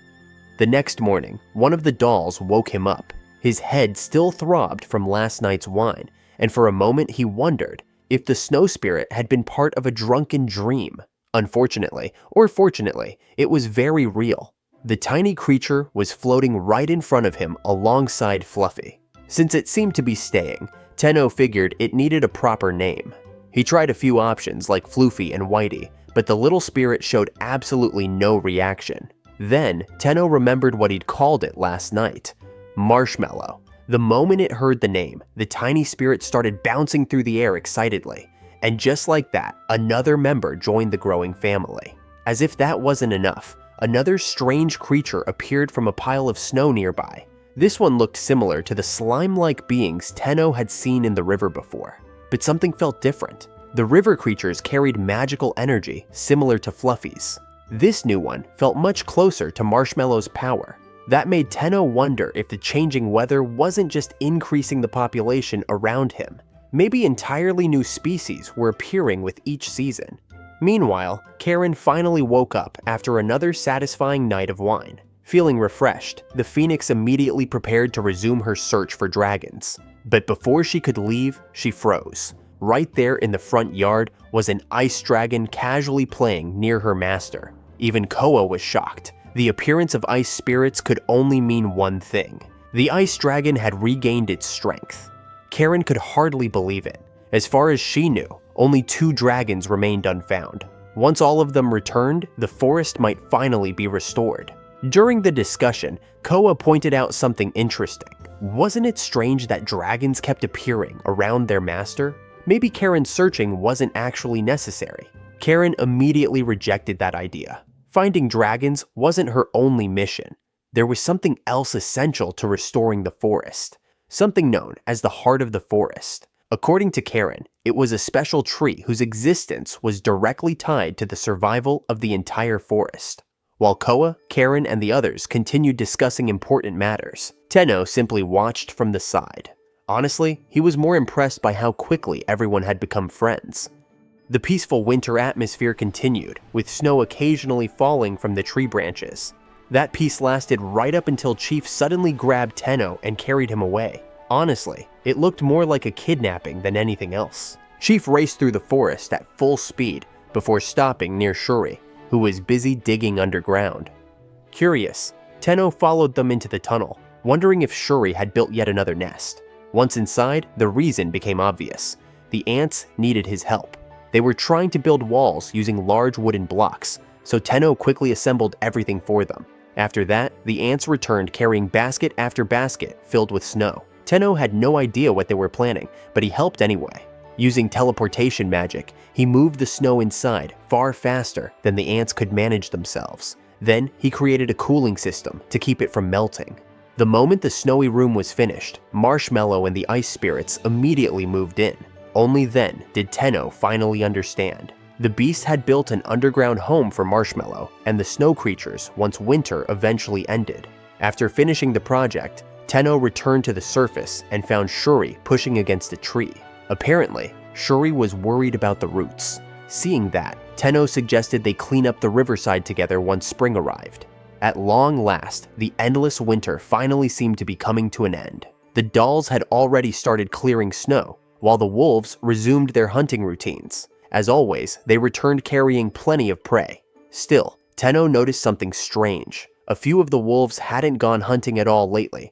The next morning, one of the dolls woke him up. His head still throbbed from last night's wine, and for a moment he wondered if the snow spirit had been part of a drunken dream. Unfortunately, or fortunately, it was very real. The tiny creature was floating right in front of him alongside Fluffy. Since it seemed to be staying, Tenno figured it needed a proper name. He tried a few options like Floofy and Whitey, but the little spirit showed absolutely no reaction. Then, Tenno remembered what he'd called it last night, Marshmallow. The moment it heard the name, the tiny spirit started bouncing through the air excitedly. And just like that, another member joined the growing family. As if that wasn't enough, another strange creature appeared from a pile of snow nearby. This one looked similar to the slime-like beings Tenno had seen in the river before, but something felt different. The river creatures carried magical energy similar to Fluffy's. This new one felt much closer to Marshmallow's power. That made Tenno wonder if the changing weather wasn't just increasing the population around him. Maybe entirely new species were appearing with each season. Meanwhile, Karen finally woke up after another satisfying night of wine. Feeling refreshed, the Phoenix immediately prepared to resume her search for dragons. But before she could leave, she froze. Right there in the front yard was an ice dragon casually playing near her master. Even Koa was shocked. The appearance of ice spirits could only mean one thing. The ice dragon had regained its strength. Karen could hardly believe it. As far as she knew, only 2 dragons remained unfound. Once all of them returned, the forest might finally be restored. During the discussion, Koa pointed out something interesting. Wasn't it strange that dragons kept appearing around their master? Maybe Karen's searching wasn't actually necessary. Karen immediately rejected that idea. Finding dragons wasn't her only mission. There was something else essential to restoring the forest. Something known as the heart of the forest. According to Karen, it was a special tree whose existence was directly tied to the survival of the entire forest. While Koa, Karen, and the others continued discussing important matters, Tenno simply watched from the side. Honestly, he was more impressed by how quickly everyone had become friends. The peaceful winter atmosphere continued, with snow occasionally falling from the tree branches. That peace lasted right up until Chief suddenly grabbed Tenno and carried him away. Honestly, it looked more like a kidnapping than anything else. Chief raced through the forest at full speed before stopping near Shuri, who was busy digging underground. Curious, Tenno followed them into the tunnel, wondering if Shuri had built yet another nest. Once inside, the reason became obvious. The ants needed his help. They were trying to build walls using large wooden blocks, so Tenno quickly assembled everything for them. After that, the ants returned carrying basket after basket filled with snow. Tenno had no idea what they were planning, but he helped anyway. Using teleportation magic, he moved the snow inside far faster than the ants could manage themselves. Then, he created a cooling system to keep it from melting. The moment the snowy room was finished, Marshmallow and the ice spirits immediately moved in. Only then did Tenno finally understand. The beast had built an underground home for Marshmallow and the snow creatures once winter eventually ended. After finishing the project, Tenno returned to the surface and found Shuri pushing against a tree. Apparently, Shuri was worried about the roots. Seeing that, Tenno suggested they clean up the riverside together once spring arrived. At long last, the endless winter finally seemed to be coming to an end. The dolls had already started clearing snow, while the wolves resumed their hunting routines. As always, they returned carrying plenty of prey. Still, Tenno noticed something strange. A few of the wolves hadn't gone hunting at all lately.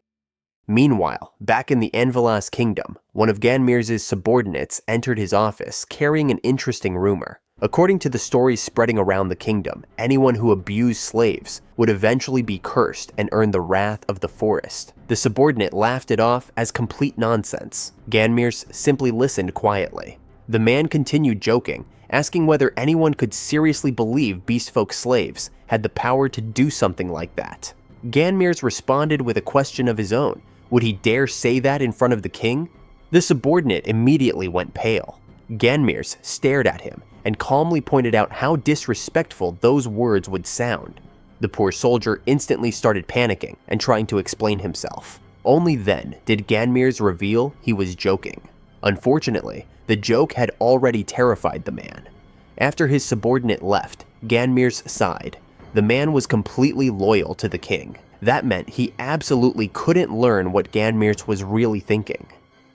Meanwhile, back in the Anvilas kingdom, one of Ganmir's subordinates entered his office carrying an interesting rumor. According to the stories spreading around the kingdom, anyone who abused slaves would eventually be cursed and earn the wrath of the forest. The subordinate laughed it off as complete nonsense. Ganmir simply listened quietly. The man continued joking, asking whether anyone could seriously believe beastfolk slaves had the power to do something like that. Ganmir responded with a question of his own. Would he dare say that in front of the king? The subordinate immediately went pale. Ganmir stared at him and calmly pointed out how disrespectful those words would sound. The poor soldier instantly started panicking and trying to explain himself. Only then did Ganmir reveal he was joking. Unfortunately, the joke had already terrified the man. After his subordinate left, Ganmir sighed. The man was completely loyal to the king. That meant he absolutely couldn't learn what Ganmir was really thinking.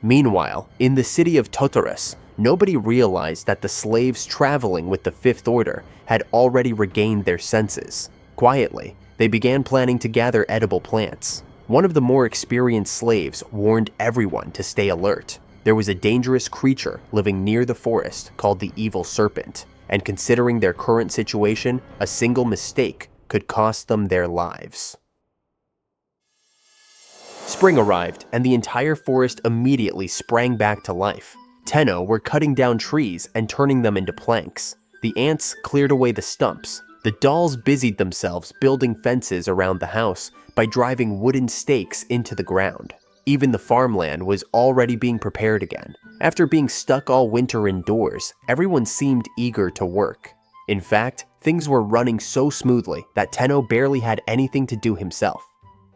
Meanwhile, in the city of Totoris, nobody realized that the slaves traveling with the Fifth Order had already regained their senses. Quietly, they began planning to gather edible plants. One of the more experienced slaves warned everyone to stay alert. There was a dangerous creature living near the forest called the Evil Serpent, and considering their current situation, a single mistake could cost them their lives. Spring arrived, and the entire forest immediately sprang back to life. Tenno were cutting down trees and turning them into planks. The ants cleared away the stumps. The dolls busied themselves building fences around the house by driving wooden stakes into the ground. Even the farmland was already being prepared again. After being stuck all winter indoors, everyone seemed eager to work. In fact, things were running so smoothly that Tenno barely had anything to do himself.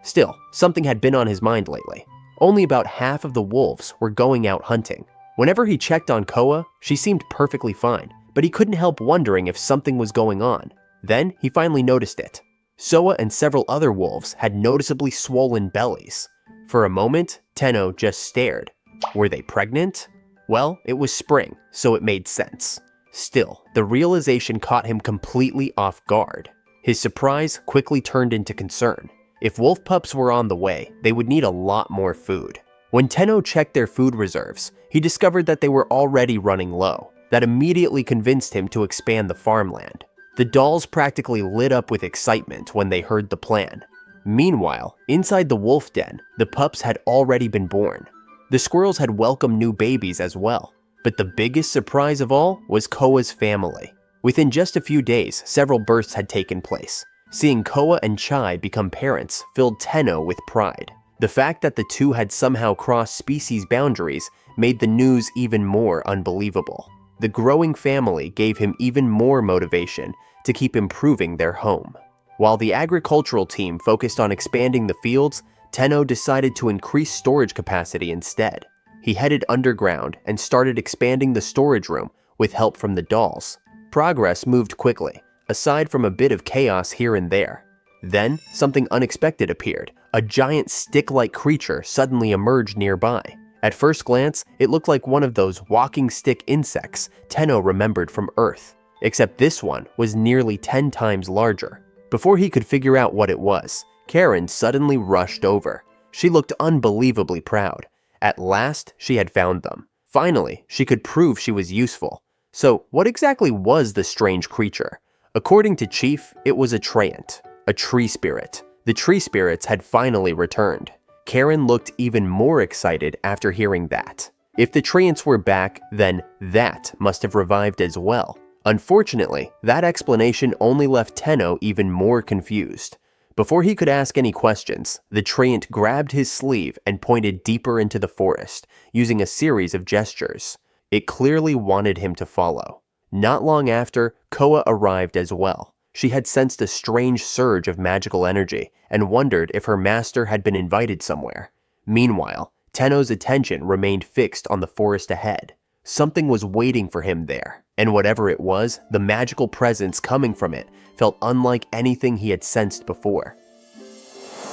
Still, something had been on his mind lately. Only about half of the wolves were going out hunting. Whenever he checked on Koa, she seemed perfectly fine, but he couldn't help wondering if something was going on. Then he finally noticed it. Soa and several other wolves had noticeably swollen bellies. For a moment, Tenno just stared. Were they pregnant? Well, it was spring, so it made sense. Still, the realization caught him completely off guard. His surprise quickly turned into concern. If wolf pups were on the way, they would need a lot more food. When Tenno checked their food reserves, he discovered that they were already running low. That immediately convinced him to expand the farmland. The dolls practically lit up with excitement when they heard the plan. Meanwhile, inside the wolf den, the pups had already been born. The squirrels had welcomed new babies as well. But the biggest surprise of all was Koa's family. Within just a few days, several births had taken place. Seeing Koa and Chai become parents filled Tenno with pride. The fact that the two had somehow crossed species boundaries made the news even more unbelievable. The growing family gave him even more motivation to keep improving their home. While the agricultural team focused on expanding the fields, Tenno decided to increase storage capacity instead. He headed underground and started expanding the storage room with help from the dolls. Progress moved quickly, aside from a bit of chaos here and there. Then, something unexpected appeared. A giant stick-like creature suddenly emerged nearby. At first glance, it looked like one of those walking stick insects Tenno remembered from Earth, except this one was nearly 10 times larger. Before he could figure out what it was, Karen suddenly rushed over. She looked unbelievably proud. At last, she had found them. Finally, she could prove she was useful. So, what exactly was the strange creature? According to Chief, it was a treant, a tree spirit. The tree spirits had finally returned. Karen looked even more excited after hearing that. If the treants were back, then that must have revived as well. Unfortunately, that explanation only left Tenno even more confused. Before he could ask any questions, the treant grabbed his sleeve and pointed deeper into the forest, using a series of gestures. It clearly wanted him to follow. Not long after, Koa arrived as well. She had sensed a strange surge of magical energy and wondered if her master had been invited somewhere. Meanwhile, Tenno's attention remained fixed on the forest ahead. Something was waiting for him there, and whatever it was, the magical presence coming from it felt unlike anything he had sensed before.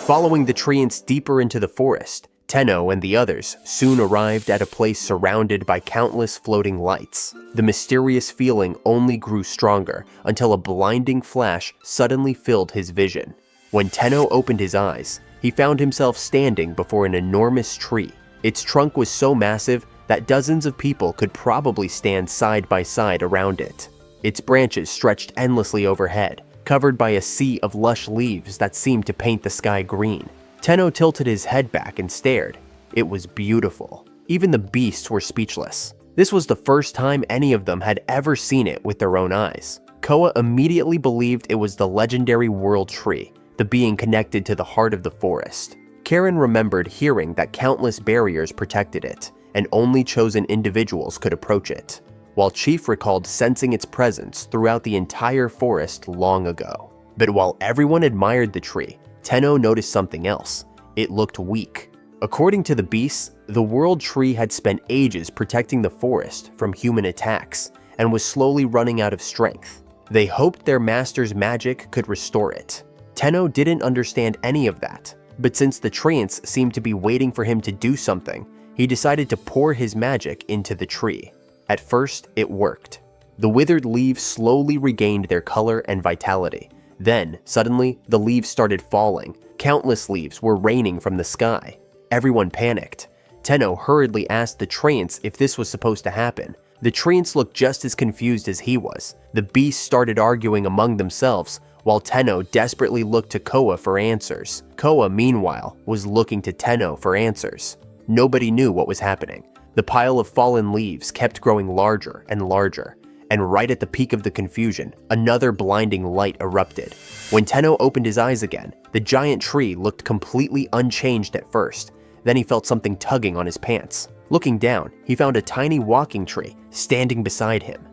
Following the treants deeper into the forest, Tenno and the others soon arrived at a place surrounded by countless floating lights. The mysterious feeling only grew stronger until a blinding flash suddenly filled his vision. When Tenno opened his eyes, he found himself standing before an enormous tree. Its trunk was so massive that dozens of people could probably stand side by side around it. Its branches stretched endlessly overhead, covered by a sea of lush leaves that seemed to paint the sky green. Tenno tilted his head back and stared. It was beautiful. Even the beasts were speechless. This was the first time any of them had ever seen it with their own eyes. Koa immediately believed it was the legendary World Tree, the being connected to the heart of the forest. Karen remembered hearing that countless barriers protected it, and only chosen individuals could approach it, while Chief recalled sensing its presence throughout the entire forest long ago. But while everyone admired the tree, Tenno noticed something else. It looked weak. According to the beasts, the World Tree had spent ages protecting the forest from human attacks and was slowly running out of strength. They hoped their master's magic could restore it. Tenno didn't understand any of that, but since the treants seemed to be waiting for him to do something, he decided to pour his magic into the tree. At first, it worked. The withered leaves slowly regained their color and vitality. Then, suddenly, the leaves started falling. Countless leaves were raining from the sky. Everyone panicked. Tenno hurriedly asked the treants if this was supposed to happen. The treants looked just as confused as he was. The beasts started arguing among themselves, while Tenno desperately looked to Koa for answers. Koa, meanwhile, was looking to Tenno for answers. Nobody knew what was happening. The pile of fallen leaves kept growing larger and larger. and right at the peak of the confusion, another blinding light erupted. When Tenno opened his eyes again, the giant tree looked completely unchanged at first. Then he felt something tugging on his pants. Looking down, he found a tiny walking tree standing beside him.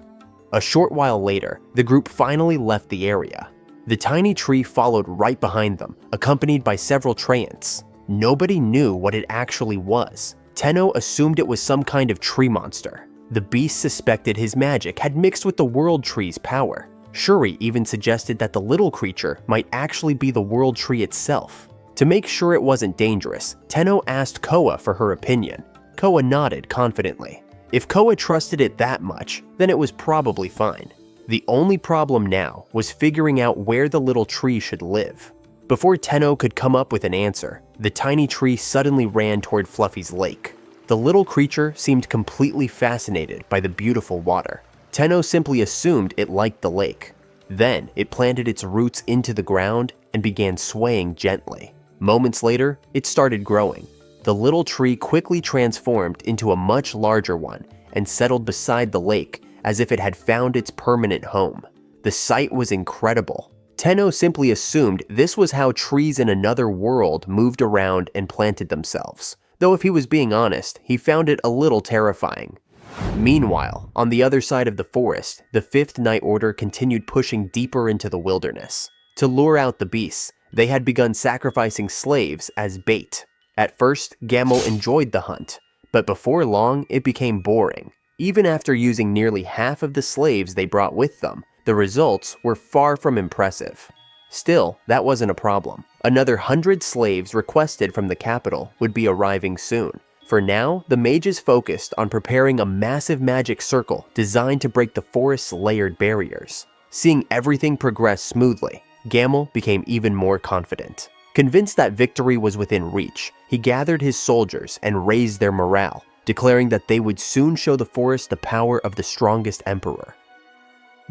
A short while later, the group finally left the area. The tiny tree followed right behind them, accompanied by several treants. Nobody knew what it actually was. Tenno assumed it was some kind of tree monster. The beast suspected his magic had mixed with the world tree's power. Shuri even suggested that the little creature might actually be the world tree itself. To make sure it wasn't dangerous, Tenno asked Koa for her opinion. Koa nodded confidently. If Koa trusted it that much, then it was probably fine. The only problem now was figuring out where the little tree should live. Before Tenno could come up with an answer, the tiny tree suddenly ran toward Fluffy's lake. The little creature seemed completely fascinated by the beautiful water. Tenno simply assumed it liked the lake. Then it planted its roots into the ground and began swaying gently. Moments later, it started growing. The little tree quickly transformed into a much larger one and settled beside the lake as if it had found its permanent home. The sight was incredible. Tenno simply assumed this was how trees in another world moved around and planted themselves. Though if he was being honest, he found it a little terrifying. Meanwhile, on the other side of the forest, the Fifth Night Order continued pushing deeper into the wilderness. To lure out the beasts, they had begun sacrificing slaves as bait. At first, Gamel enjoyed the hunt, but before long, it became boring. Even after using nearly half of the slaves they brought with them, the results were far from impressive. Still, that wasn't a problem. Another 100 slaves requested from the capital would be arriving soon. For now, the mages focused on preparing a massive magic circle designed to break the forest's layered barriers. Seeing everything progress smoothly, Gamel became even more confident. Convinced that victory was within reach, he gathered his soldiers and raised their morale, declaring that they would soon show the forest the power of the strongest emperor.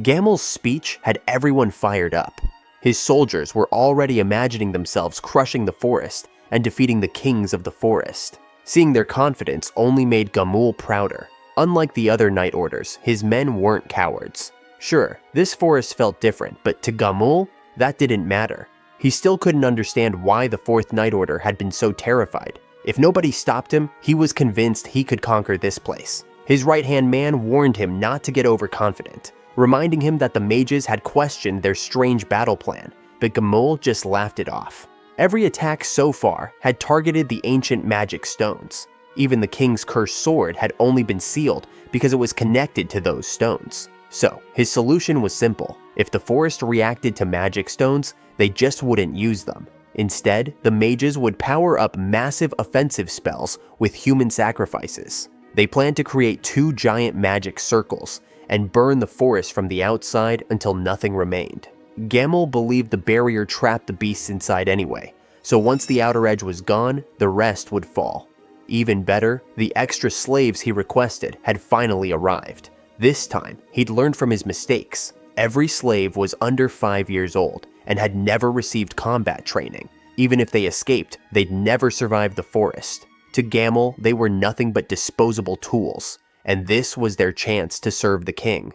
Gamel's speech had everyone fired up. His soldiers were already imagining themselves crushing the forest and defeating the kings of the forest. Seeing their confidence only made Gamul prouder. Unlike the other Night Orders, his men weren't cowards. Sure, this forest felt different, but to Gamul, that didn't matter. He still couldn't understand why the Fourth Night Order had been so terrified. If nobody stopped him, he was convinced he could conquer this place. His right-hand man warned him not to get overconfident, reminding him that the mages had questioned their strange battle plan, but Gamul just laughed it off. Every attack so far had targeted the ancient magic stones. Even the king's cursed sword had only been sealed because it was connected to those stones. So, his solution was simple. If the forest reacted to magic stones, they just wouldn't use them. Instead, the mages would power up massive offensive spells with human sacrifices. They planned to create 2 giant magic circles and burn the forest from the outside until nothing remained. Gamel believed the barrier trapped the beasts inside anyway, so once the outer edge was gone, the rest would fall. Even better, the extra slaves he requested had finally arrived. This time, he'd learned from his mistakes. Every slave was under 5 years old and had never received combat training. Even if they escaped, they'd never survive the forest. To Gamel, they were nothing but disposable tools, and this was their chance to serve the king.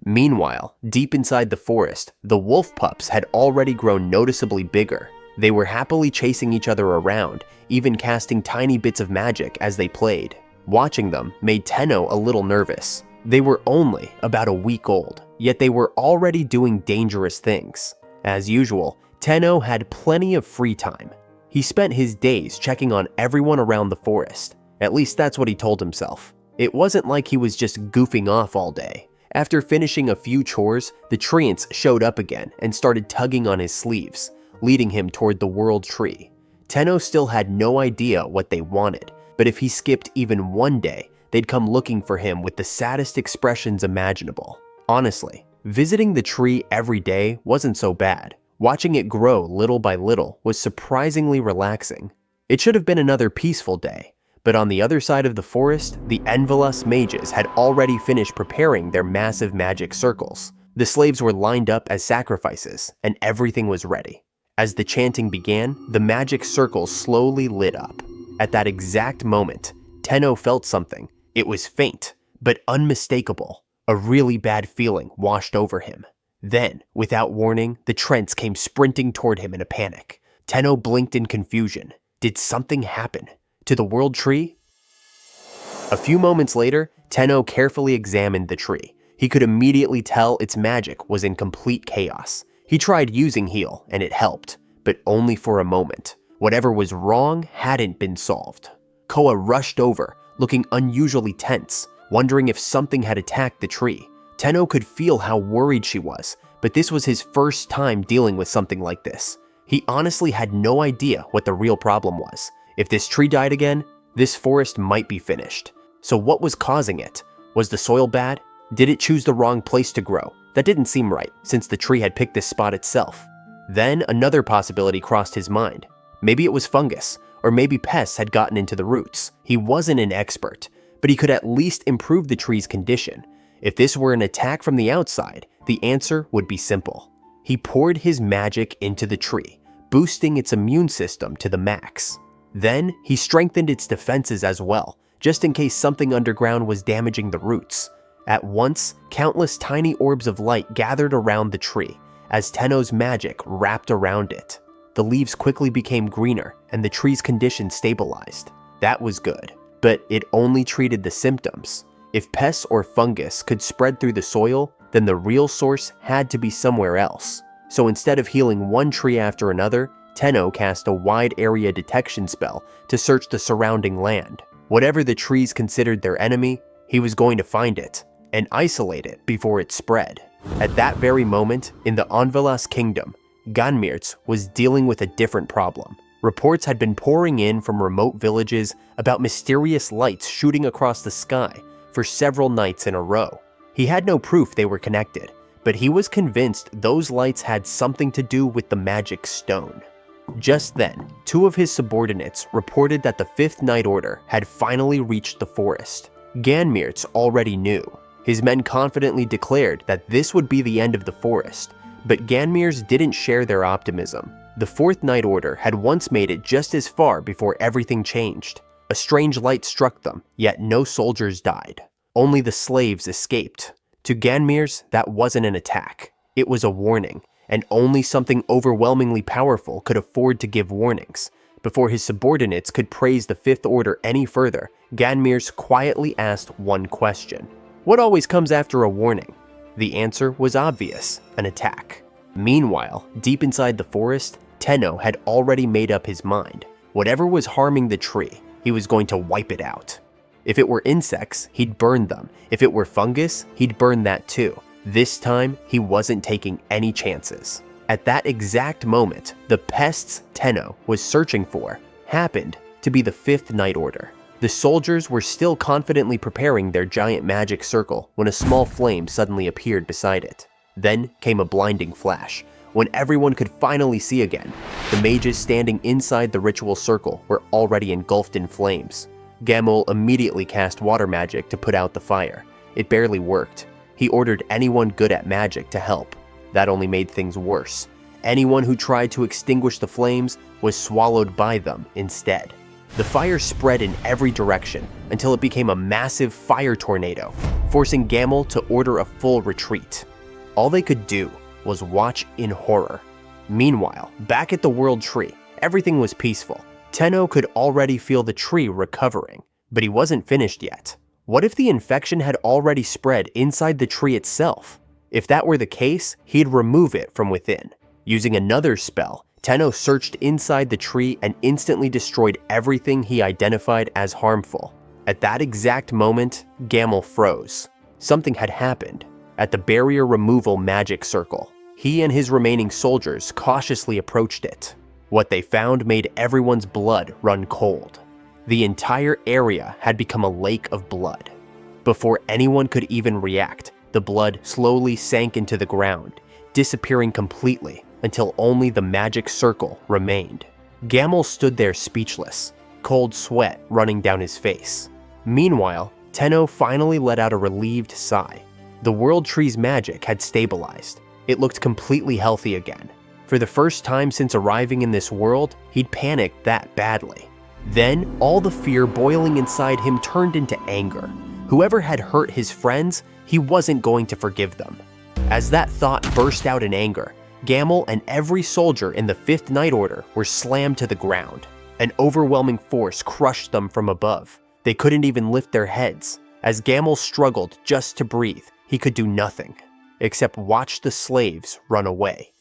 Meanwhile, deep inside the forest, the wolf pups had already grown noticeably bigger. They were happily chasing each other around, even casting tiny bits of magic as they played. Watching them made Tenno a little nervous. They were only about a week old, yet they were already doing dangerous things. As usual, Tenno had plenty of free time. He spent his days checking on everyone around the forest. At least that's what he told himself. It wasn't like he was just goofing off all day. After finishing a few chores, the treants showed up again and started tugging on his sleeves, leading him toward the world tree. Tenno still had no idea what they wanted, but if he skipped even one day, they'd come looking for him with the saddest expressions imaginable. Honestly, visiting the tree every day wasn't so bad. Watching it grow little by little was surprisingly relaxing. It should have been another peaceful day, but on the other side of the forest, the Envelas mages had already finished preparing their massive magic circles. The slaves were lined up as sacrifices, and everything was ready. As the chanting began, the magic circles slowly lit up. At that exact moment, Tenno felt something. It was faint, but unmistakable. A really bad feeling washed over him. Then, without warning, the Trents came sprinting toward him in a panic. Tenno blinked in confusion. Did something happen? To the world tree? A few moments later, Tenno carefully examined the tree. He could immediately tell its magic was in complete chaos. He tried using heal, and it helped, but only for a moment. Whatever was wrong hadn't been solved. Koa rushed over, looking unusually tense, wondering if something had attacked the tree. Tenno could feel how worried she was, but this was his first time dealing with something like this. He honestly had no idea what the real problem was. If this tree died again, this forest might be finished. So what was causing it? Was the soil bad? Did it choose the wrong place to grow? That didn't seem right, since the tree had picked this spot itself. Then another possibility crossed his mind. Maybe it was fungus, or maybe pests had gotten into the roots. He wasn't an expert, but he could at least improve the tree's condition. If this were an attack from the outside, the answer would be simple. He poured his magic into the tree, boosting its immune system to the max. Then, he strengthened its defenses as well, just in case something underground was damaging the roots. At once, countless tiny orbs of light gathered around the tree, as Tenno's magic wrapped around it. The leaves quickly became greener, and the tree's condition stabilized. That was good, but it only treated the symptoms. If pests or fungus could spread through the soil, then the real source had to be somewhere else. So instead of healing one tree after another, Tenno cast a wide area detection spell to search the surrounding land. Whatever the trees considered their enemy, he was going to find it and isolate it before it spread. At that very moment, in the Anvalas kingdom, Ganmirts was dealing with a different problem. Reports had been pouring in from remote villages about mysterious lights shooting across the sky for several nights in a row. He had no proof they were connected, but he was convinced those lights had something to do with the magic stone. Just then, two of his subordinates reported that the Fifth Night Order had finally reached the forest. Ganmirts already knew. His men confidently declared that this would be the end of the forest, but Ganmirs didn't share their optimism. The Fourth Night Order had once made it just as far before everything changed. A strange light struck them, yet no soldiers died. Only the slaves escaped. To Ganmirs, that wasn't an attack. It was a warning, and only something overwhelmingly powerful could afford to give warnings. Before his subordinates could praise the Fifth Order any further, Ganmirs quietly asked one question. What always comes after a warning? The answer was obvious, an attack. Meanwhile, deep inside the forest, Tenno had already made up his mind. Whatever was harming the tree, he was going to wipe it out. If it were insects, he'd burn them. If it were fungus, he'd burn that too. This time, he wasn't taking any chances. At that exact moment, the pests Tenno was searching for happened to be the Fifth Night Order. The soldiers were still confidently preparing their giant magic circle when a small flame suddenly appeared beside it. Then came a blinding flash. When everyone could finally see again, the mages standing inside the ritual circle were already engulfed in flames. Gamul immediately cast water magic to put out the fire. It barely worked. He ordered anyone good at magic to help. That only made things worse. Anyone who tried to extinguish the flames was swallowed by them instead. The fire spread in every direction until it became a massive fire tornado, forcing Gamul to order a full retreat. All they could do was watch in horror. Meanwhile, back at the World Tree, everything was peaceful. Tenno could already feel the tree recovering, but he wasn't finished yet. What if the infection had already spread inside the tree itself? If that were the case, he'd remove it from within. Using another spell, Tenno searched inside the tree and instantly destroyed everything he identified as harmful. At that exact moment, Gamul froze. Something had happened. At the barrier removal magic circle, he and his remaining soldiers cautiously approached it. What they found made everyone's blood run cold. The entire area had become a lake of blood. Before anyone could even react, the blood slowly sank into the ground, disappearing completely until only the magic circle remained. Gamul stood there speechless, cold sweat running down his face. Meanwhile, Tenno finally let out a relieved sigh. The World Tree's magic had stabilized. It looked completely healthy again. For the first time since arriving in this world, he'd panicked that badly. Then, all the fear boiling inside him turned into anger. Whoever had hurt his friends He wasn't going to forgive them. As that thought burst out in anger, Gamel and every soldier in the 5th Night Order were slammed to the ground. An overwhelming force crushed them from above. They couldn't even lift their heads. As Gamel struggled just to breathe, he could do nothing, except watch the slaves run away.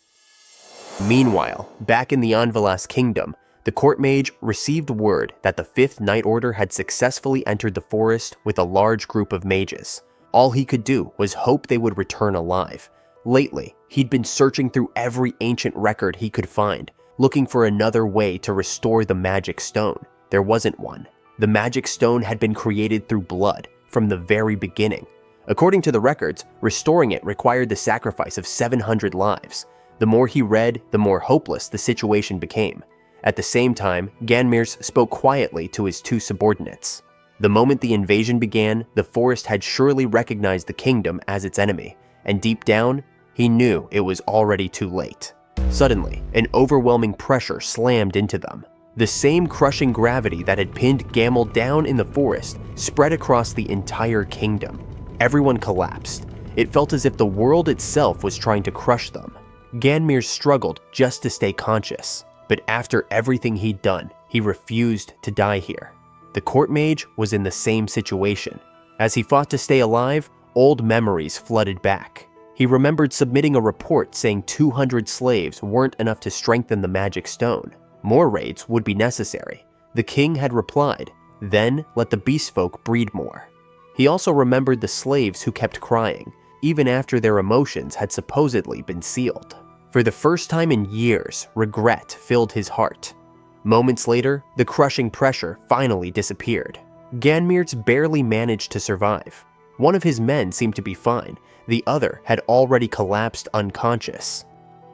Meanwhile, back in the Anvilas kingdom, the court mage received word that the 5th Night Order had successfully entered the forest with a large group of mages. All he could do was hope they would return alive. Lately, he'd been searching through every ancient record he could find, looking for another way to restore the magic stone. There wasn't one. The magic stone had been created through blood from the very beginning. According to the records, restoring it required the sacrifice of 700 lives. The more he read, the more hopeless the situation became. At the same time, Ganmirs spoke quietly to his 2 subordinates. The moment the invasion began, the forest had surely recognized the kingdom as its enemy, and deep down, he knew it was already too late. Suddenly, an overwhelming pressure slammed into them. The same crushing gravity that had pinned Gamel down in the forest spread across the entire kingdom. Everyone collapsed. It felt as if the world itself was trying to crush them. Ganmirs struggled just to stay conscious, but after everything he'd done, he refused to die here. The court mage was in the same situation. As he fought to stay alive, old memories flooded back. He remembered submitting a report saying 200 slaves weren't enough to strengthen the magic stone. More raids would be necessary. The king had replied, then let the beast folk breed more. He also remembered the slaves who kept crying, even after their emotions had supposedly been sealed. For the first time in years, regret filled his heart. Moments later, the crushing pressure finally disappeared. Ganmirs barely managed to survive. One of his men seemed to be fine, the other had already collapsed unconscious.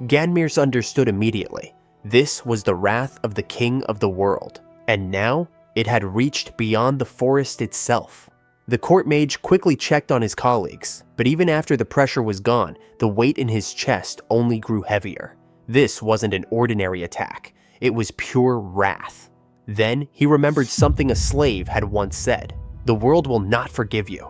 Ganmirs understood immediately. This was the wrath of the king of the world, and now it had reached beyond the forest itself. The court mage quickly checked on his colleagues, but even after the pressure was gone, the weight in his chest only grew heavier. This wasn't an ordinary attack, it was pure wrath. Then he remembered something a slave had once said, "The world will not forgive you."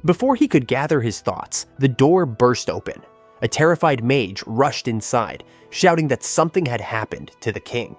Before he could gather his thoughts, the door burst open. A terrified mage rushed inside, shouting that something had happened to the king.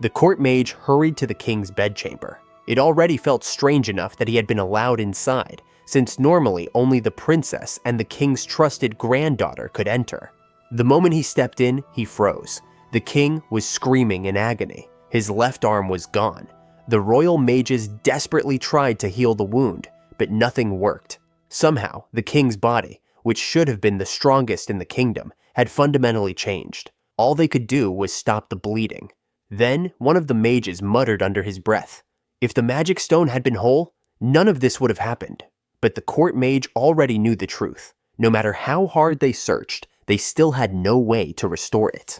The court mage hurried to the king's bedchamber. It already felt strange enough that he had been allowed inside, since normally only the princess and the king's trusted granddaughter could enter. The moment he stepped in, he froze. The king was screaming in agony. His left arm was gone. The royal mages desperately tried to heal the wound, but nothing worked. Somehow, the king's body, which should have been the strongest in the kingdom, had fundamentally changed. All they could do was stop the bleeding. Then, one of the mages muttered under his breath, "If the magic stone had been whole, none of this would have happened." But the court mage already knew the truth. No matter how hard they searched, they still had no way to restore it.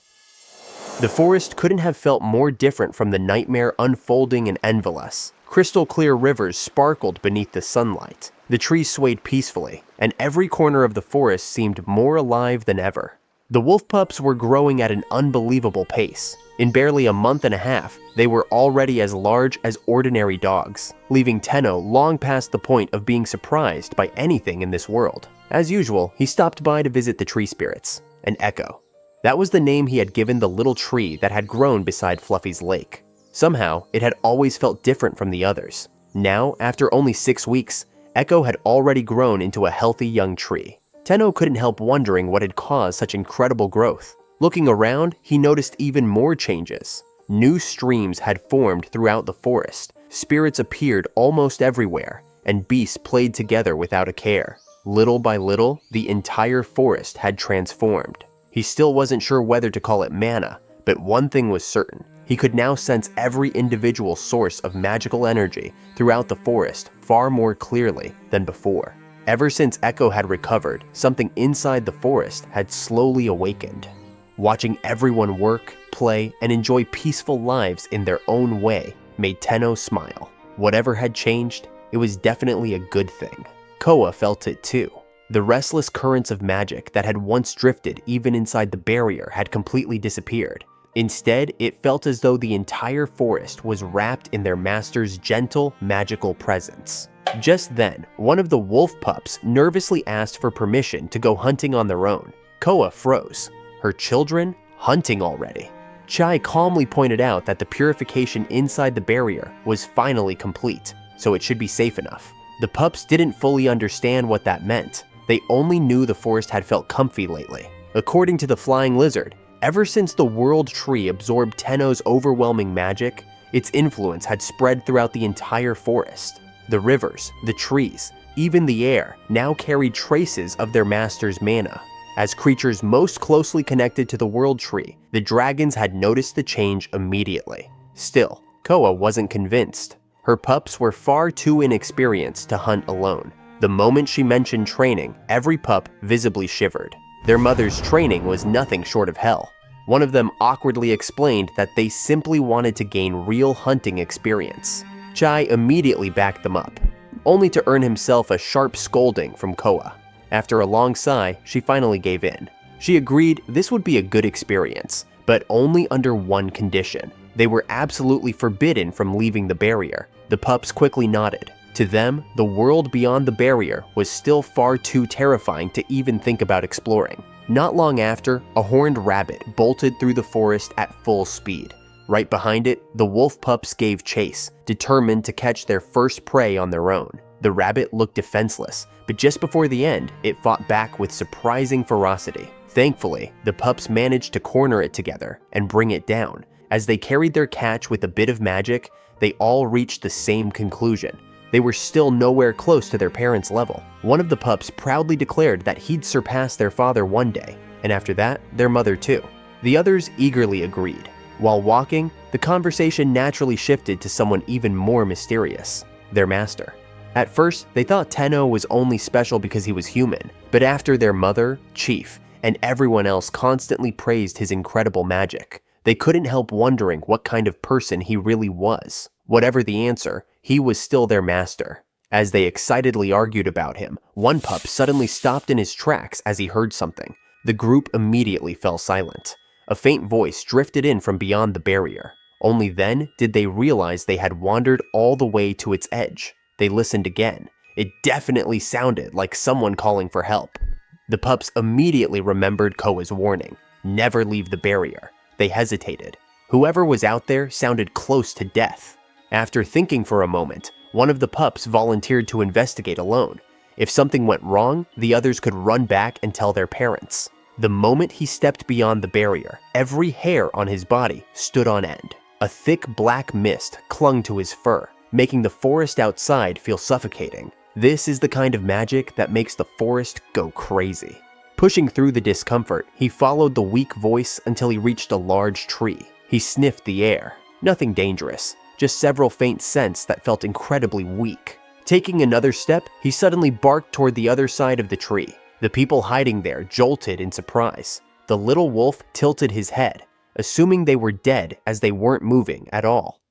The forest couldn't have felt more different from the nightmare unfolding in Anvilas. Crystal clear rivers sparkled beneath the sunlight. The trees swayed peacefully, and every corner of the forest seemed more alive than ever. The wolf pups were growing at an unbelievable pace. In barely a month and a half, they were already as large as ordinary dogs, leaving Tenno long past the point of being surprised by anything in this world. As usual, he stopped by to visit the tree spirits, and Echo. That was the name he had given the little tree that had grown beside Fluffy's lake. Somehow, it had always felt different from the others. Now, after only 6 weeks, Echo had already grown into a healthy young tree. Tenno couldn't help wondering what had caused such incredible growth. Looking around, he noticed even more changes. New streams had formed throughout the forest, spirits appeared almost everywhere, and beasts played together without a care. Little by little, the entire forest had transformed. He still wasn't sure whether to call it mana, but one thing was certain. He could now sense every individual source of magical energy throughout the forest far more clearly than before. Ever since Echo had recovered, something inside the forest had slowly awakened. Watching everyone work, play, and enjoy peaceful lives in their own way made Tenno smile. Whatever had changed, it was definitely a good thing. Koa felt it too. The restless currents of magic that had once drifted even inside the barrier had completely disappeared. Instead, it felt as though the entire forest was wrapped in their master's gentle, magical presence. Just then, one of the wolf pups nervously asked for permission to go hunting on their own. Koa froze. Her children? Hunting already? Chai calmly pointed out that the purification inside the barrier was finally complete, so it should be safe enough. The pups didn't fully understand what that meant. They only knew the forest had felt comfy lately. According to the flying lizard, ever since the world tree absorbed Tenno's overwhelming magic, its influence had spread throughout the entire forest. The rivers, the trees, even the air now carried traces of their master's mana. As creatures most closely connected to the world tree, the dragons had noticed the change immediately. Still, Koa wasn't convinced. Her pups were far too inexperienced to hunt alone. The moment she mentioned training, every pup visibly shivered. Their mother's training was nothing short of hell. One of them awkwardly explained that they simply wanted to gain real hunting experience. Chai immediately backed them up, only to earn himself a sharp scolding from Koa. After a long sigh, she finally gave in. She agreed this would be a good experience, but only under one condition. They were absolutely forbidden from leaving the barrier. The pups quickly nodded. To them, the world beyond the barrier was still far too terrifying to even think about exploring. Not long after, a horned rabbit bolted through the forest at full speed. Right behind it, the wolf pups gave chase, determined to catch their first prey on their own. The rabbit looked defenseless, but just before the end, it fought back with surprising ferocity. Thankfully, the pups managed to corner it together and bring it down. As they carried their catch with a bit of magic, they all reached the same conclusion. They were still nowhere close to their parents' level. One of the pups proudly declared that he'd surpass their father one day, and after that, their mother too. The others eagerly agreed. While walking, the conversation naturally shifted to someone even more mysterious, their master. At first, they thought Tenno was only special because he was human, but after their mother, Chief, and everyone else constantly praised his incredible magic, they couldn't help wondering what kind of person he really was. Whatever the answer, he was still their master. As they excitedly argued about him, one pup suddenly stopped in his tracks as he heard something. The group immediately fell silent. A faint voice drifted in from beyond the barrier. Only then did they realize they had wandered all the way to its edge. They listened again. It definitely sounded like someone calling for help. The pups immediately remembered Koa's warning, never leave the barrier. They hesitated. Whoever was out there sounded close to death. After thinking for a moment, one of the pups volunteered to investigate alone. If something went wrong, the others could run back and tell their parents. The moment he stepped beyond the barrier, every hair on his body stood on end. A thick black mist clung to his fur, making the forest outside feel suffocating. This is the kind of magic that makes the forest go crazy. Pushing through the discomfort, he followed the weak voice until he reached a large tree. He sniffed the air. Nothing dangerous, just several faint scents that felt incredibly weak. Taking another step, he suddenly barked toward the other side of the tree. The people hiding there jolted in surprise. The little wolf tilted his head, assuming they were dead as they weren't moving at all.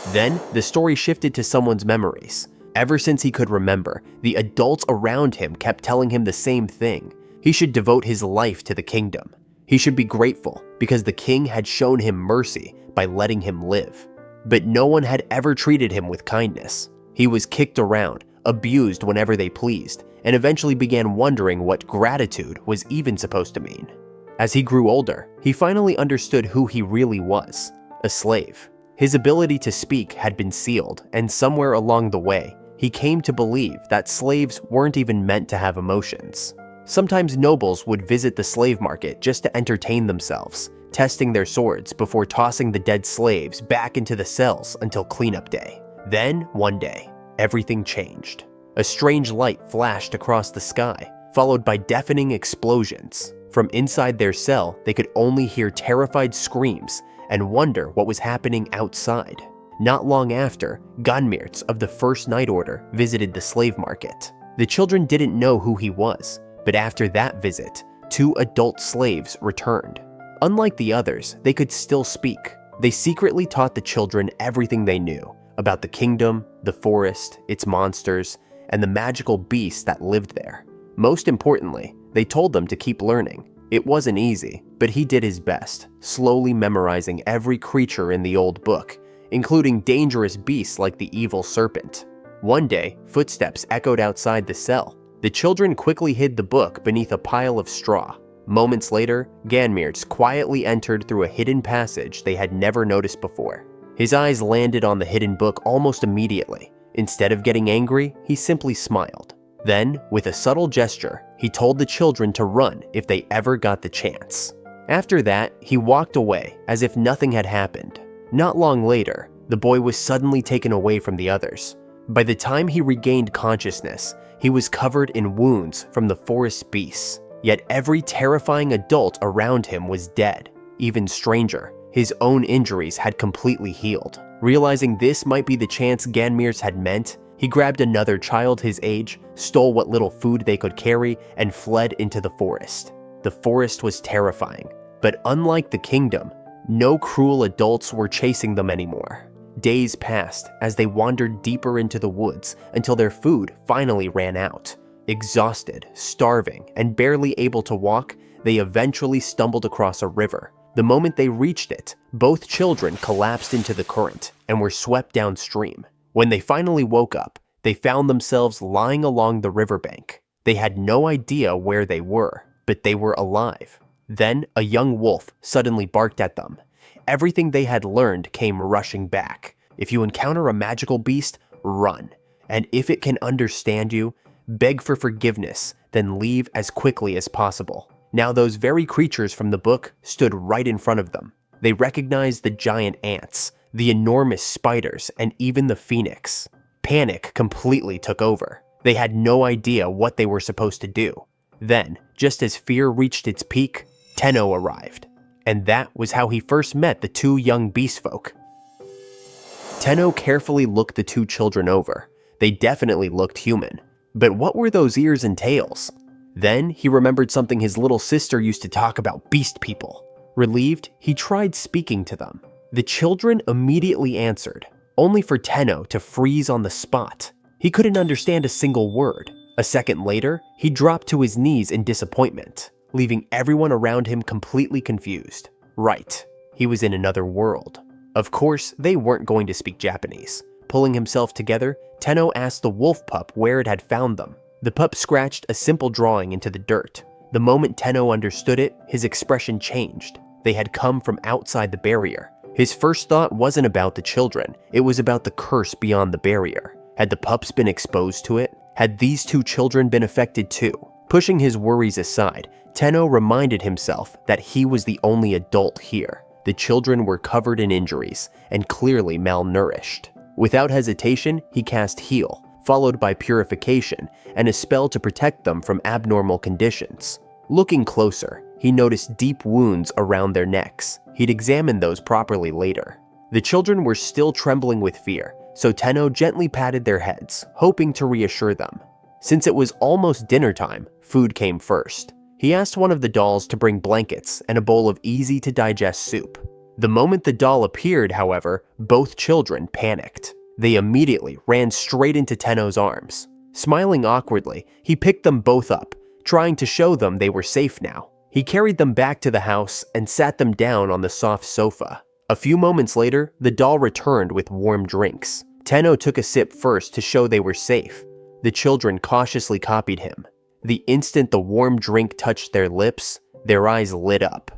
Then, the story shifted to someone's memories. Ever since he could remember, the adults around him kept telling him the same thing. He should devote his life to the kingdom. He should be grateful because the king had shown him mercy by letting him live. But no one had ever treated him with kindness. He was kicked around, abused whenever they pleased, and eventually began wondering what gratitude was even supposed to mean. As he grew older, he finally understood who he really was, a slave. His ability to speak had been sealed, and somewhere along the way, he came to believe that slaves weren't even meant to have emotions. Sometimes nobles would visit the slave market just to entertain themselves, testing their swords before tossing the dead slaves back into the cells until cleanup day. Then, one day, everything changed. A strange light flashed across the sky, followed by deafening explosions. From inside their cell, they could only hear terrified screams and wonder what was happening outside. Not long after, gunmirts of the First Night Order visited the slave market. The children didn't know who he was, but after that visit, 2 adult slaves returned. Unlike the others, they could still speak. They secretly taught the children everything they knew about the kingdom, the forest, its monsters, and the magical beasts that lived there. Most importantly, they told them to keep learning. It wasn't easy, but he did his best, slowly memorizing every creature in the old book, including dangerous beasts like the evil serpent. One day, footsteps echoed outside the cell. The children quickly hid the book beneath a pile of straw. Moments later, Ganmir's quietly entered through a hidden passage they had never noticed before. His eyes landed on the hidden book almost immediately. Instead of getting angry, he simply smiled. Then, with a subtle gesture, he told the children to run if they ever got the chance. After that, he walked away as if nothing had happened. Not long later, the boy was suddenly taken away from the others. By the time he regained consciousness, he was covered in wounds from the forest beasts. Yet every terrifying adult around him was dead. Even stranger, his own injuries had completely healed. Realizing this might be the chance Ganmir's had meant, he grabbed another child his age, stole what little food they could carry, and fled into the forest. The forest was terrifying, but unlike the kingdom, no cruel adults were chasing them anymore. Days passed as they wandered deeper into the woods until their food finally ran out. Exhausted, starving, and barely able to walk, they eventually stumbled across a river. The moment they reached it, both children collapsed into the current and were swept downstream. When they finally woke up, they found themselves lying along the riverbank. They had no idea where they were, but they were alive. Then a young wolf suddenly barked at them. Everything they had learned came rushing back. If you encounter a magical beast, run. And if it can understand you, beg for forgiveness, then leave as quickly as possible. Now those very creatures from the book stood right in front of them. They recognized the giant ants, the enormous spiders, and even the phoenix. Panic completely took over. They had no idea what they were supposed to do. Then, just as fear reached its peak, Tenno arrived. And that was how he first met the two young beast folk. Tenno carefully looked the two children over. They definitely looked human. But what were those ears and tails? Then he remembered something his little sister used to talk about beast people. Relieved, he tried speaking to them. The children immediately answered, only for Tenno to freeze on the spot. He couldn't understand a single word. A second later, he dropped to his knees in disappointment, leaving everyone around him completely confused. Right, he was in another world. Of course, they weren't going to speak Japanese. Pulling himself together, Tenno asked the wolf pup where it had found them. The pup scratched a simple drawing into the dirt. The moment Tenno understood it, his expression changed. They had come from outside the barrier. His first thought wasn't about the children, it was about the curse beyond the barrier. Had the pups been exposed to it? Had these two children been affected too? Pushing his worries aside, Tenno reminded himself that he was the only adult here. The children were covered in injuries and clearly malnourished. Without hesitation, he cast Heal, followed by Purification and a spell to protect them from abnormal conditions. Looking closer, he noticed deep wounds around their necks. He'd examine those properly later. The children were still trembling with fear, so Tenno gently patted their heads, hoping to reassure them. Since it was almost dinner time, food came first. He asked one of the dolls to bring blankets and a bowl of easy-to-digest soup. The moment the doll appeared, however, both children panicked. They immediately ran straight into Tenno's arms. Smiling awkwardly, he picked them both up, trying to show them they were safe now. He carried them back to the house and sat them down on the soft sofa. A few moments later, the doll returned with warm drinks. Tenno took a sip first to show they were safe. The children cautiously copied him. The instant the warm drink touched their lips, their eyes lit up.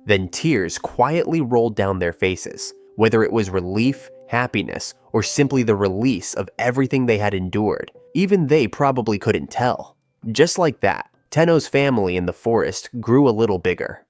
Then tears quietly rolled down their faces, whether it was relief, happiness, or simply the release of everything they had endured. Even they probably couldn't tell. Just like that, Tenno's family in the forest grew a little bigger.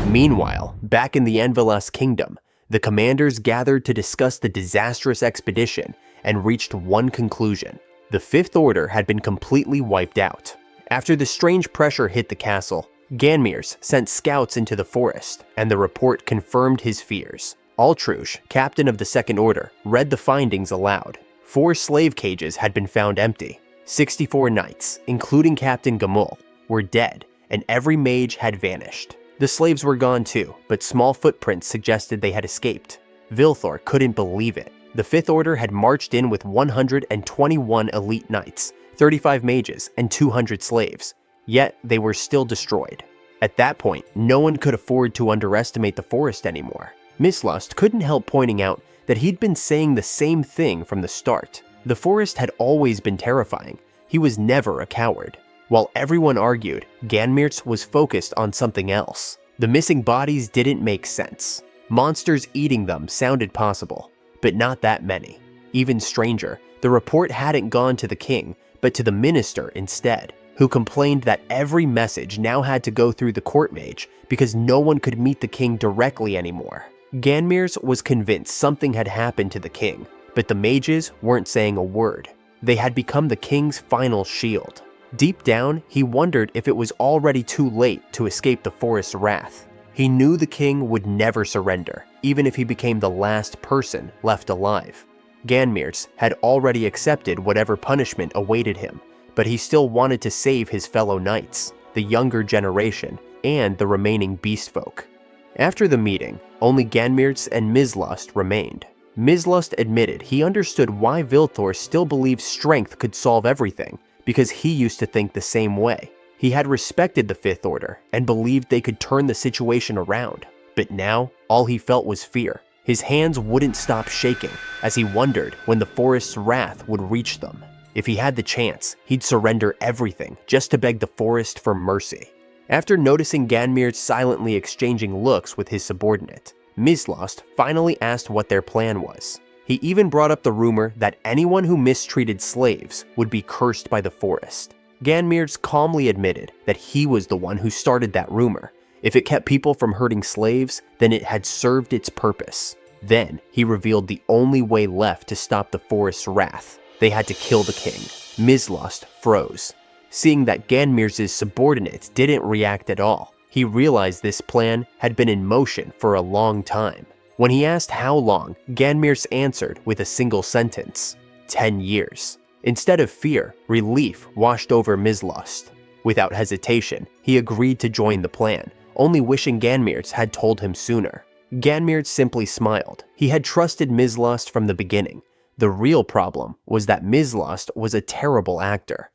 Meanwhile, back in the Envelas kingdom, the commanders gathered to discuss the disastrous expedition and reached one conclusion. The Fifth Order had been completely wiped out. After the strange pressure hit the castle, Ganmir's sent scouts into the forest, and the report confirmed his fears. Altrush, captain of the Second Order, read the findings aloud. 4 slave cages had been found empty. 64 knights, including Captain Gamul, were dead, and every mage had vanished. The slaves were gone too, but small footprints suggested they had escaped. Vilthor couldn't believe it. The Fifth Order had marched in with 121 elite knights, 35 mages, and 200 slaves, yet they were still destroyed. At that point, no one could afford to underestimate the forest anymore. Mislust couldn't help pointing out that he'd been saying the same thing from the start. The forest had always been terrifying. He was never a coward. While everyone argued, Ganmirts was focused on something else. The missing bodies didn't make sense. Monsters eating them sounded possible, but not that many. Even stranger, the report hadn't gone to the king, but to the minister instead, who complained that every message now had to go through the court mage because no one could meet the king directly anymore. Ganmirts was convinced something had happened to the king, but the mages weren't saying a word. They had become the king's final shield. Deep down, he wondered if it was already too late to escape the forest's wrath. He knew the king would never surrender, even if he became the last person left alive. Ganmirts had already accepted whatever punishment awaited him, but he still wanted to save his fellow knights, the younger generation, and the remaining beast folk. After the meeting, only Ganmirts and Mislust remained. Mislust admitted he understood why Vilthor still believed strength could solve everything, because he used to think the same way. He had respected the Fifth Order and believed they could turn the situation around. But now, all he felt was fear. His hands wouldn't stop shaking as he wondered when the forest's wrath would reach them. If he had the chance, he'd surrender everything just to beg the forest for mercy. After noticing Ganmirts silently exchanging looks with his subordinate, Mislust finally asked what their plan was. He even brought up the rumor that anyone who mistreated slaves would be cursed by the forest. Ganmirts calmly admitted that he was the one who started that rumor. If it kept people from hurting slaves, then it had served its purpose. Then he revealed the only way left to stop the forest's wrath. They had to kill the king. Mislust froze. Seeing that Ganmirts' subordinates didn't react at all, he realized this plan had been in motion for a long time. When he asked how long, Ganmirts answered with a single sentence: 10 years. Instead of fear, relief washed over Mislust. Without hesitation, he agreed to join the plan, only wishing Ganmirts had told him sooner. Ganmirts simply smiled. He had trusted Mislust from the beginning. The real problem was that Mislust was a terrible actor.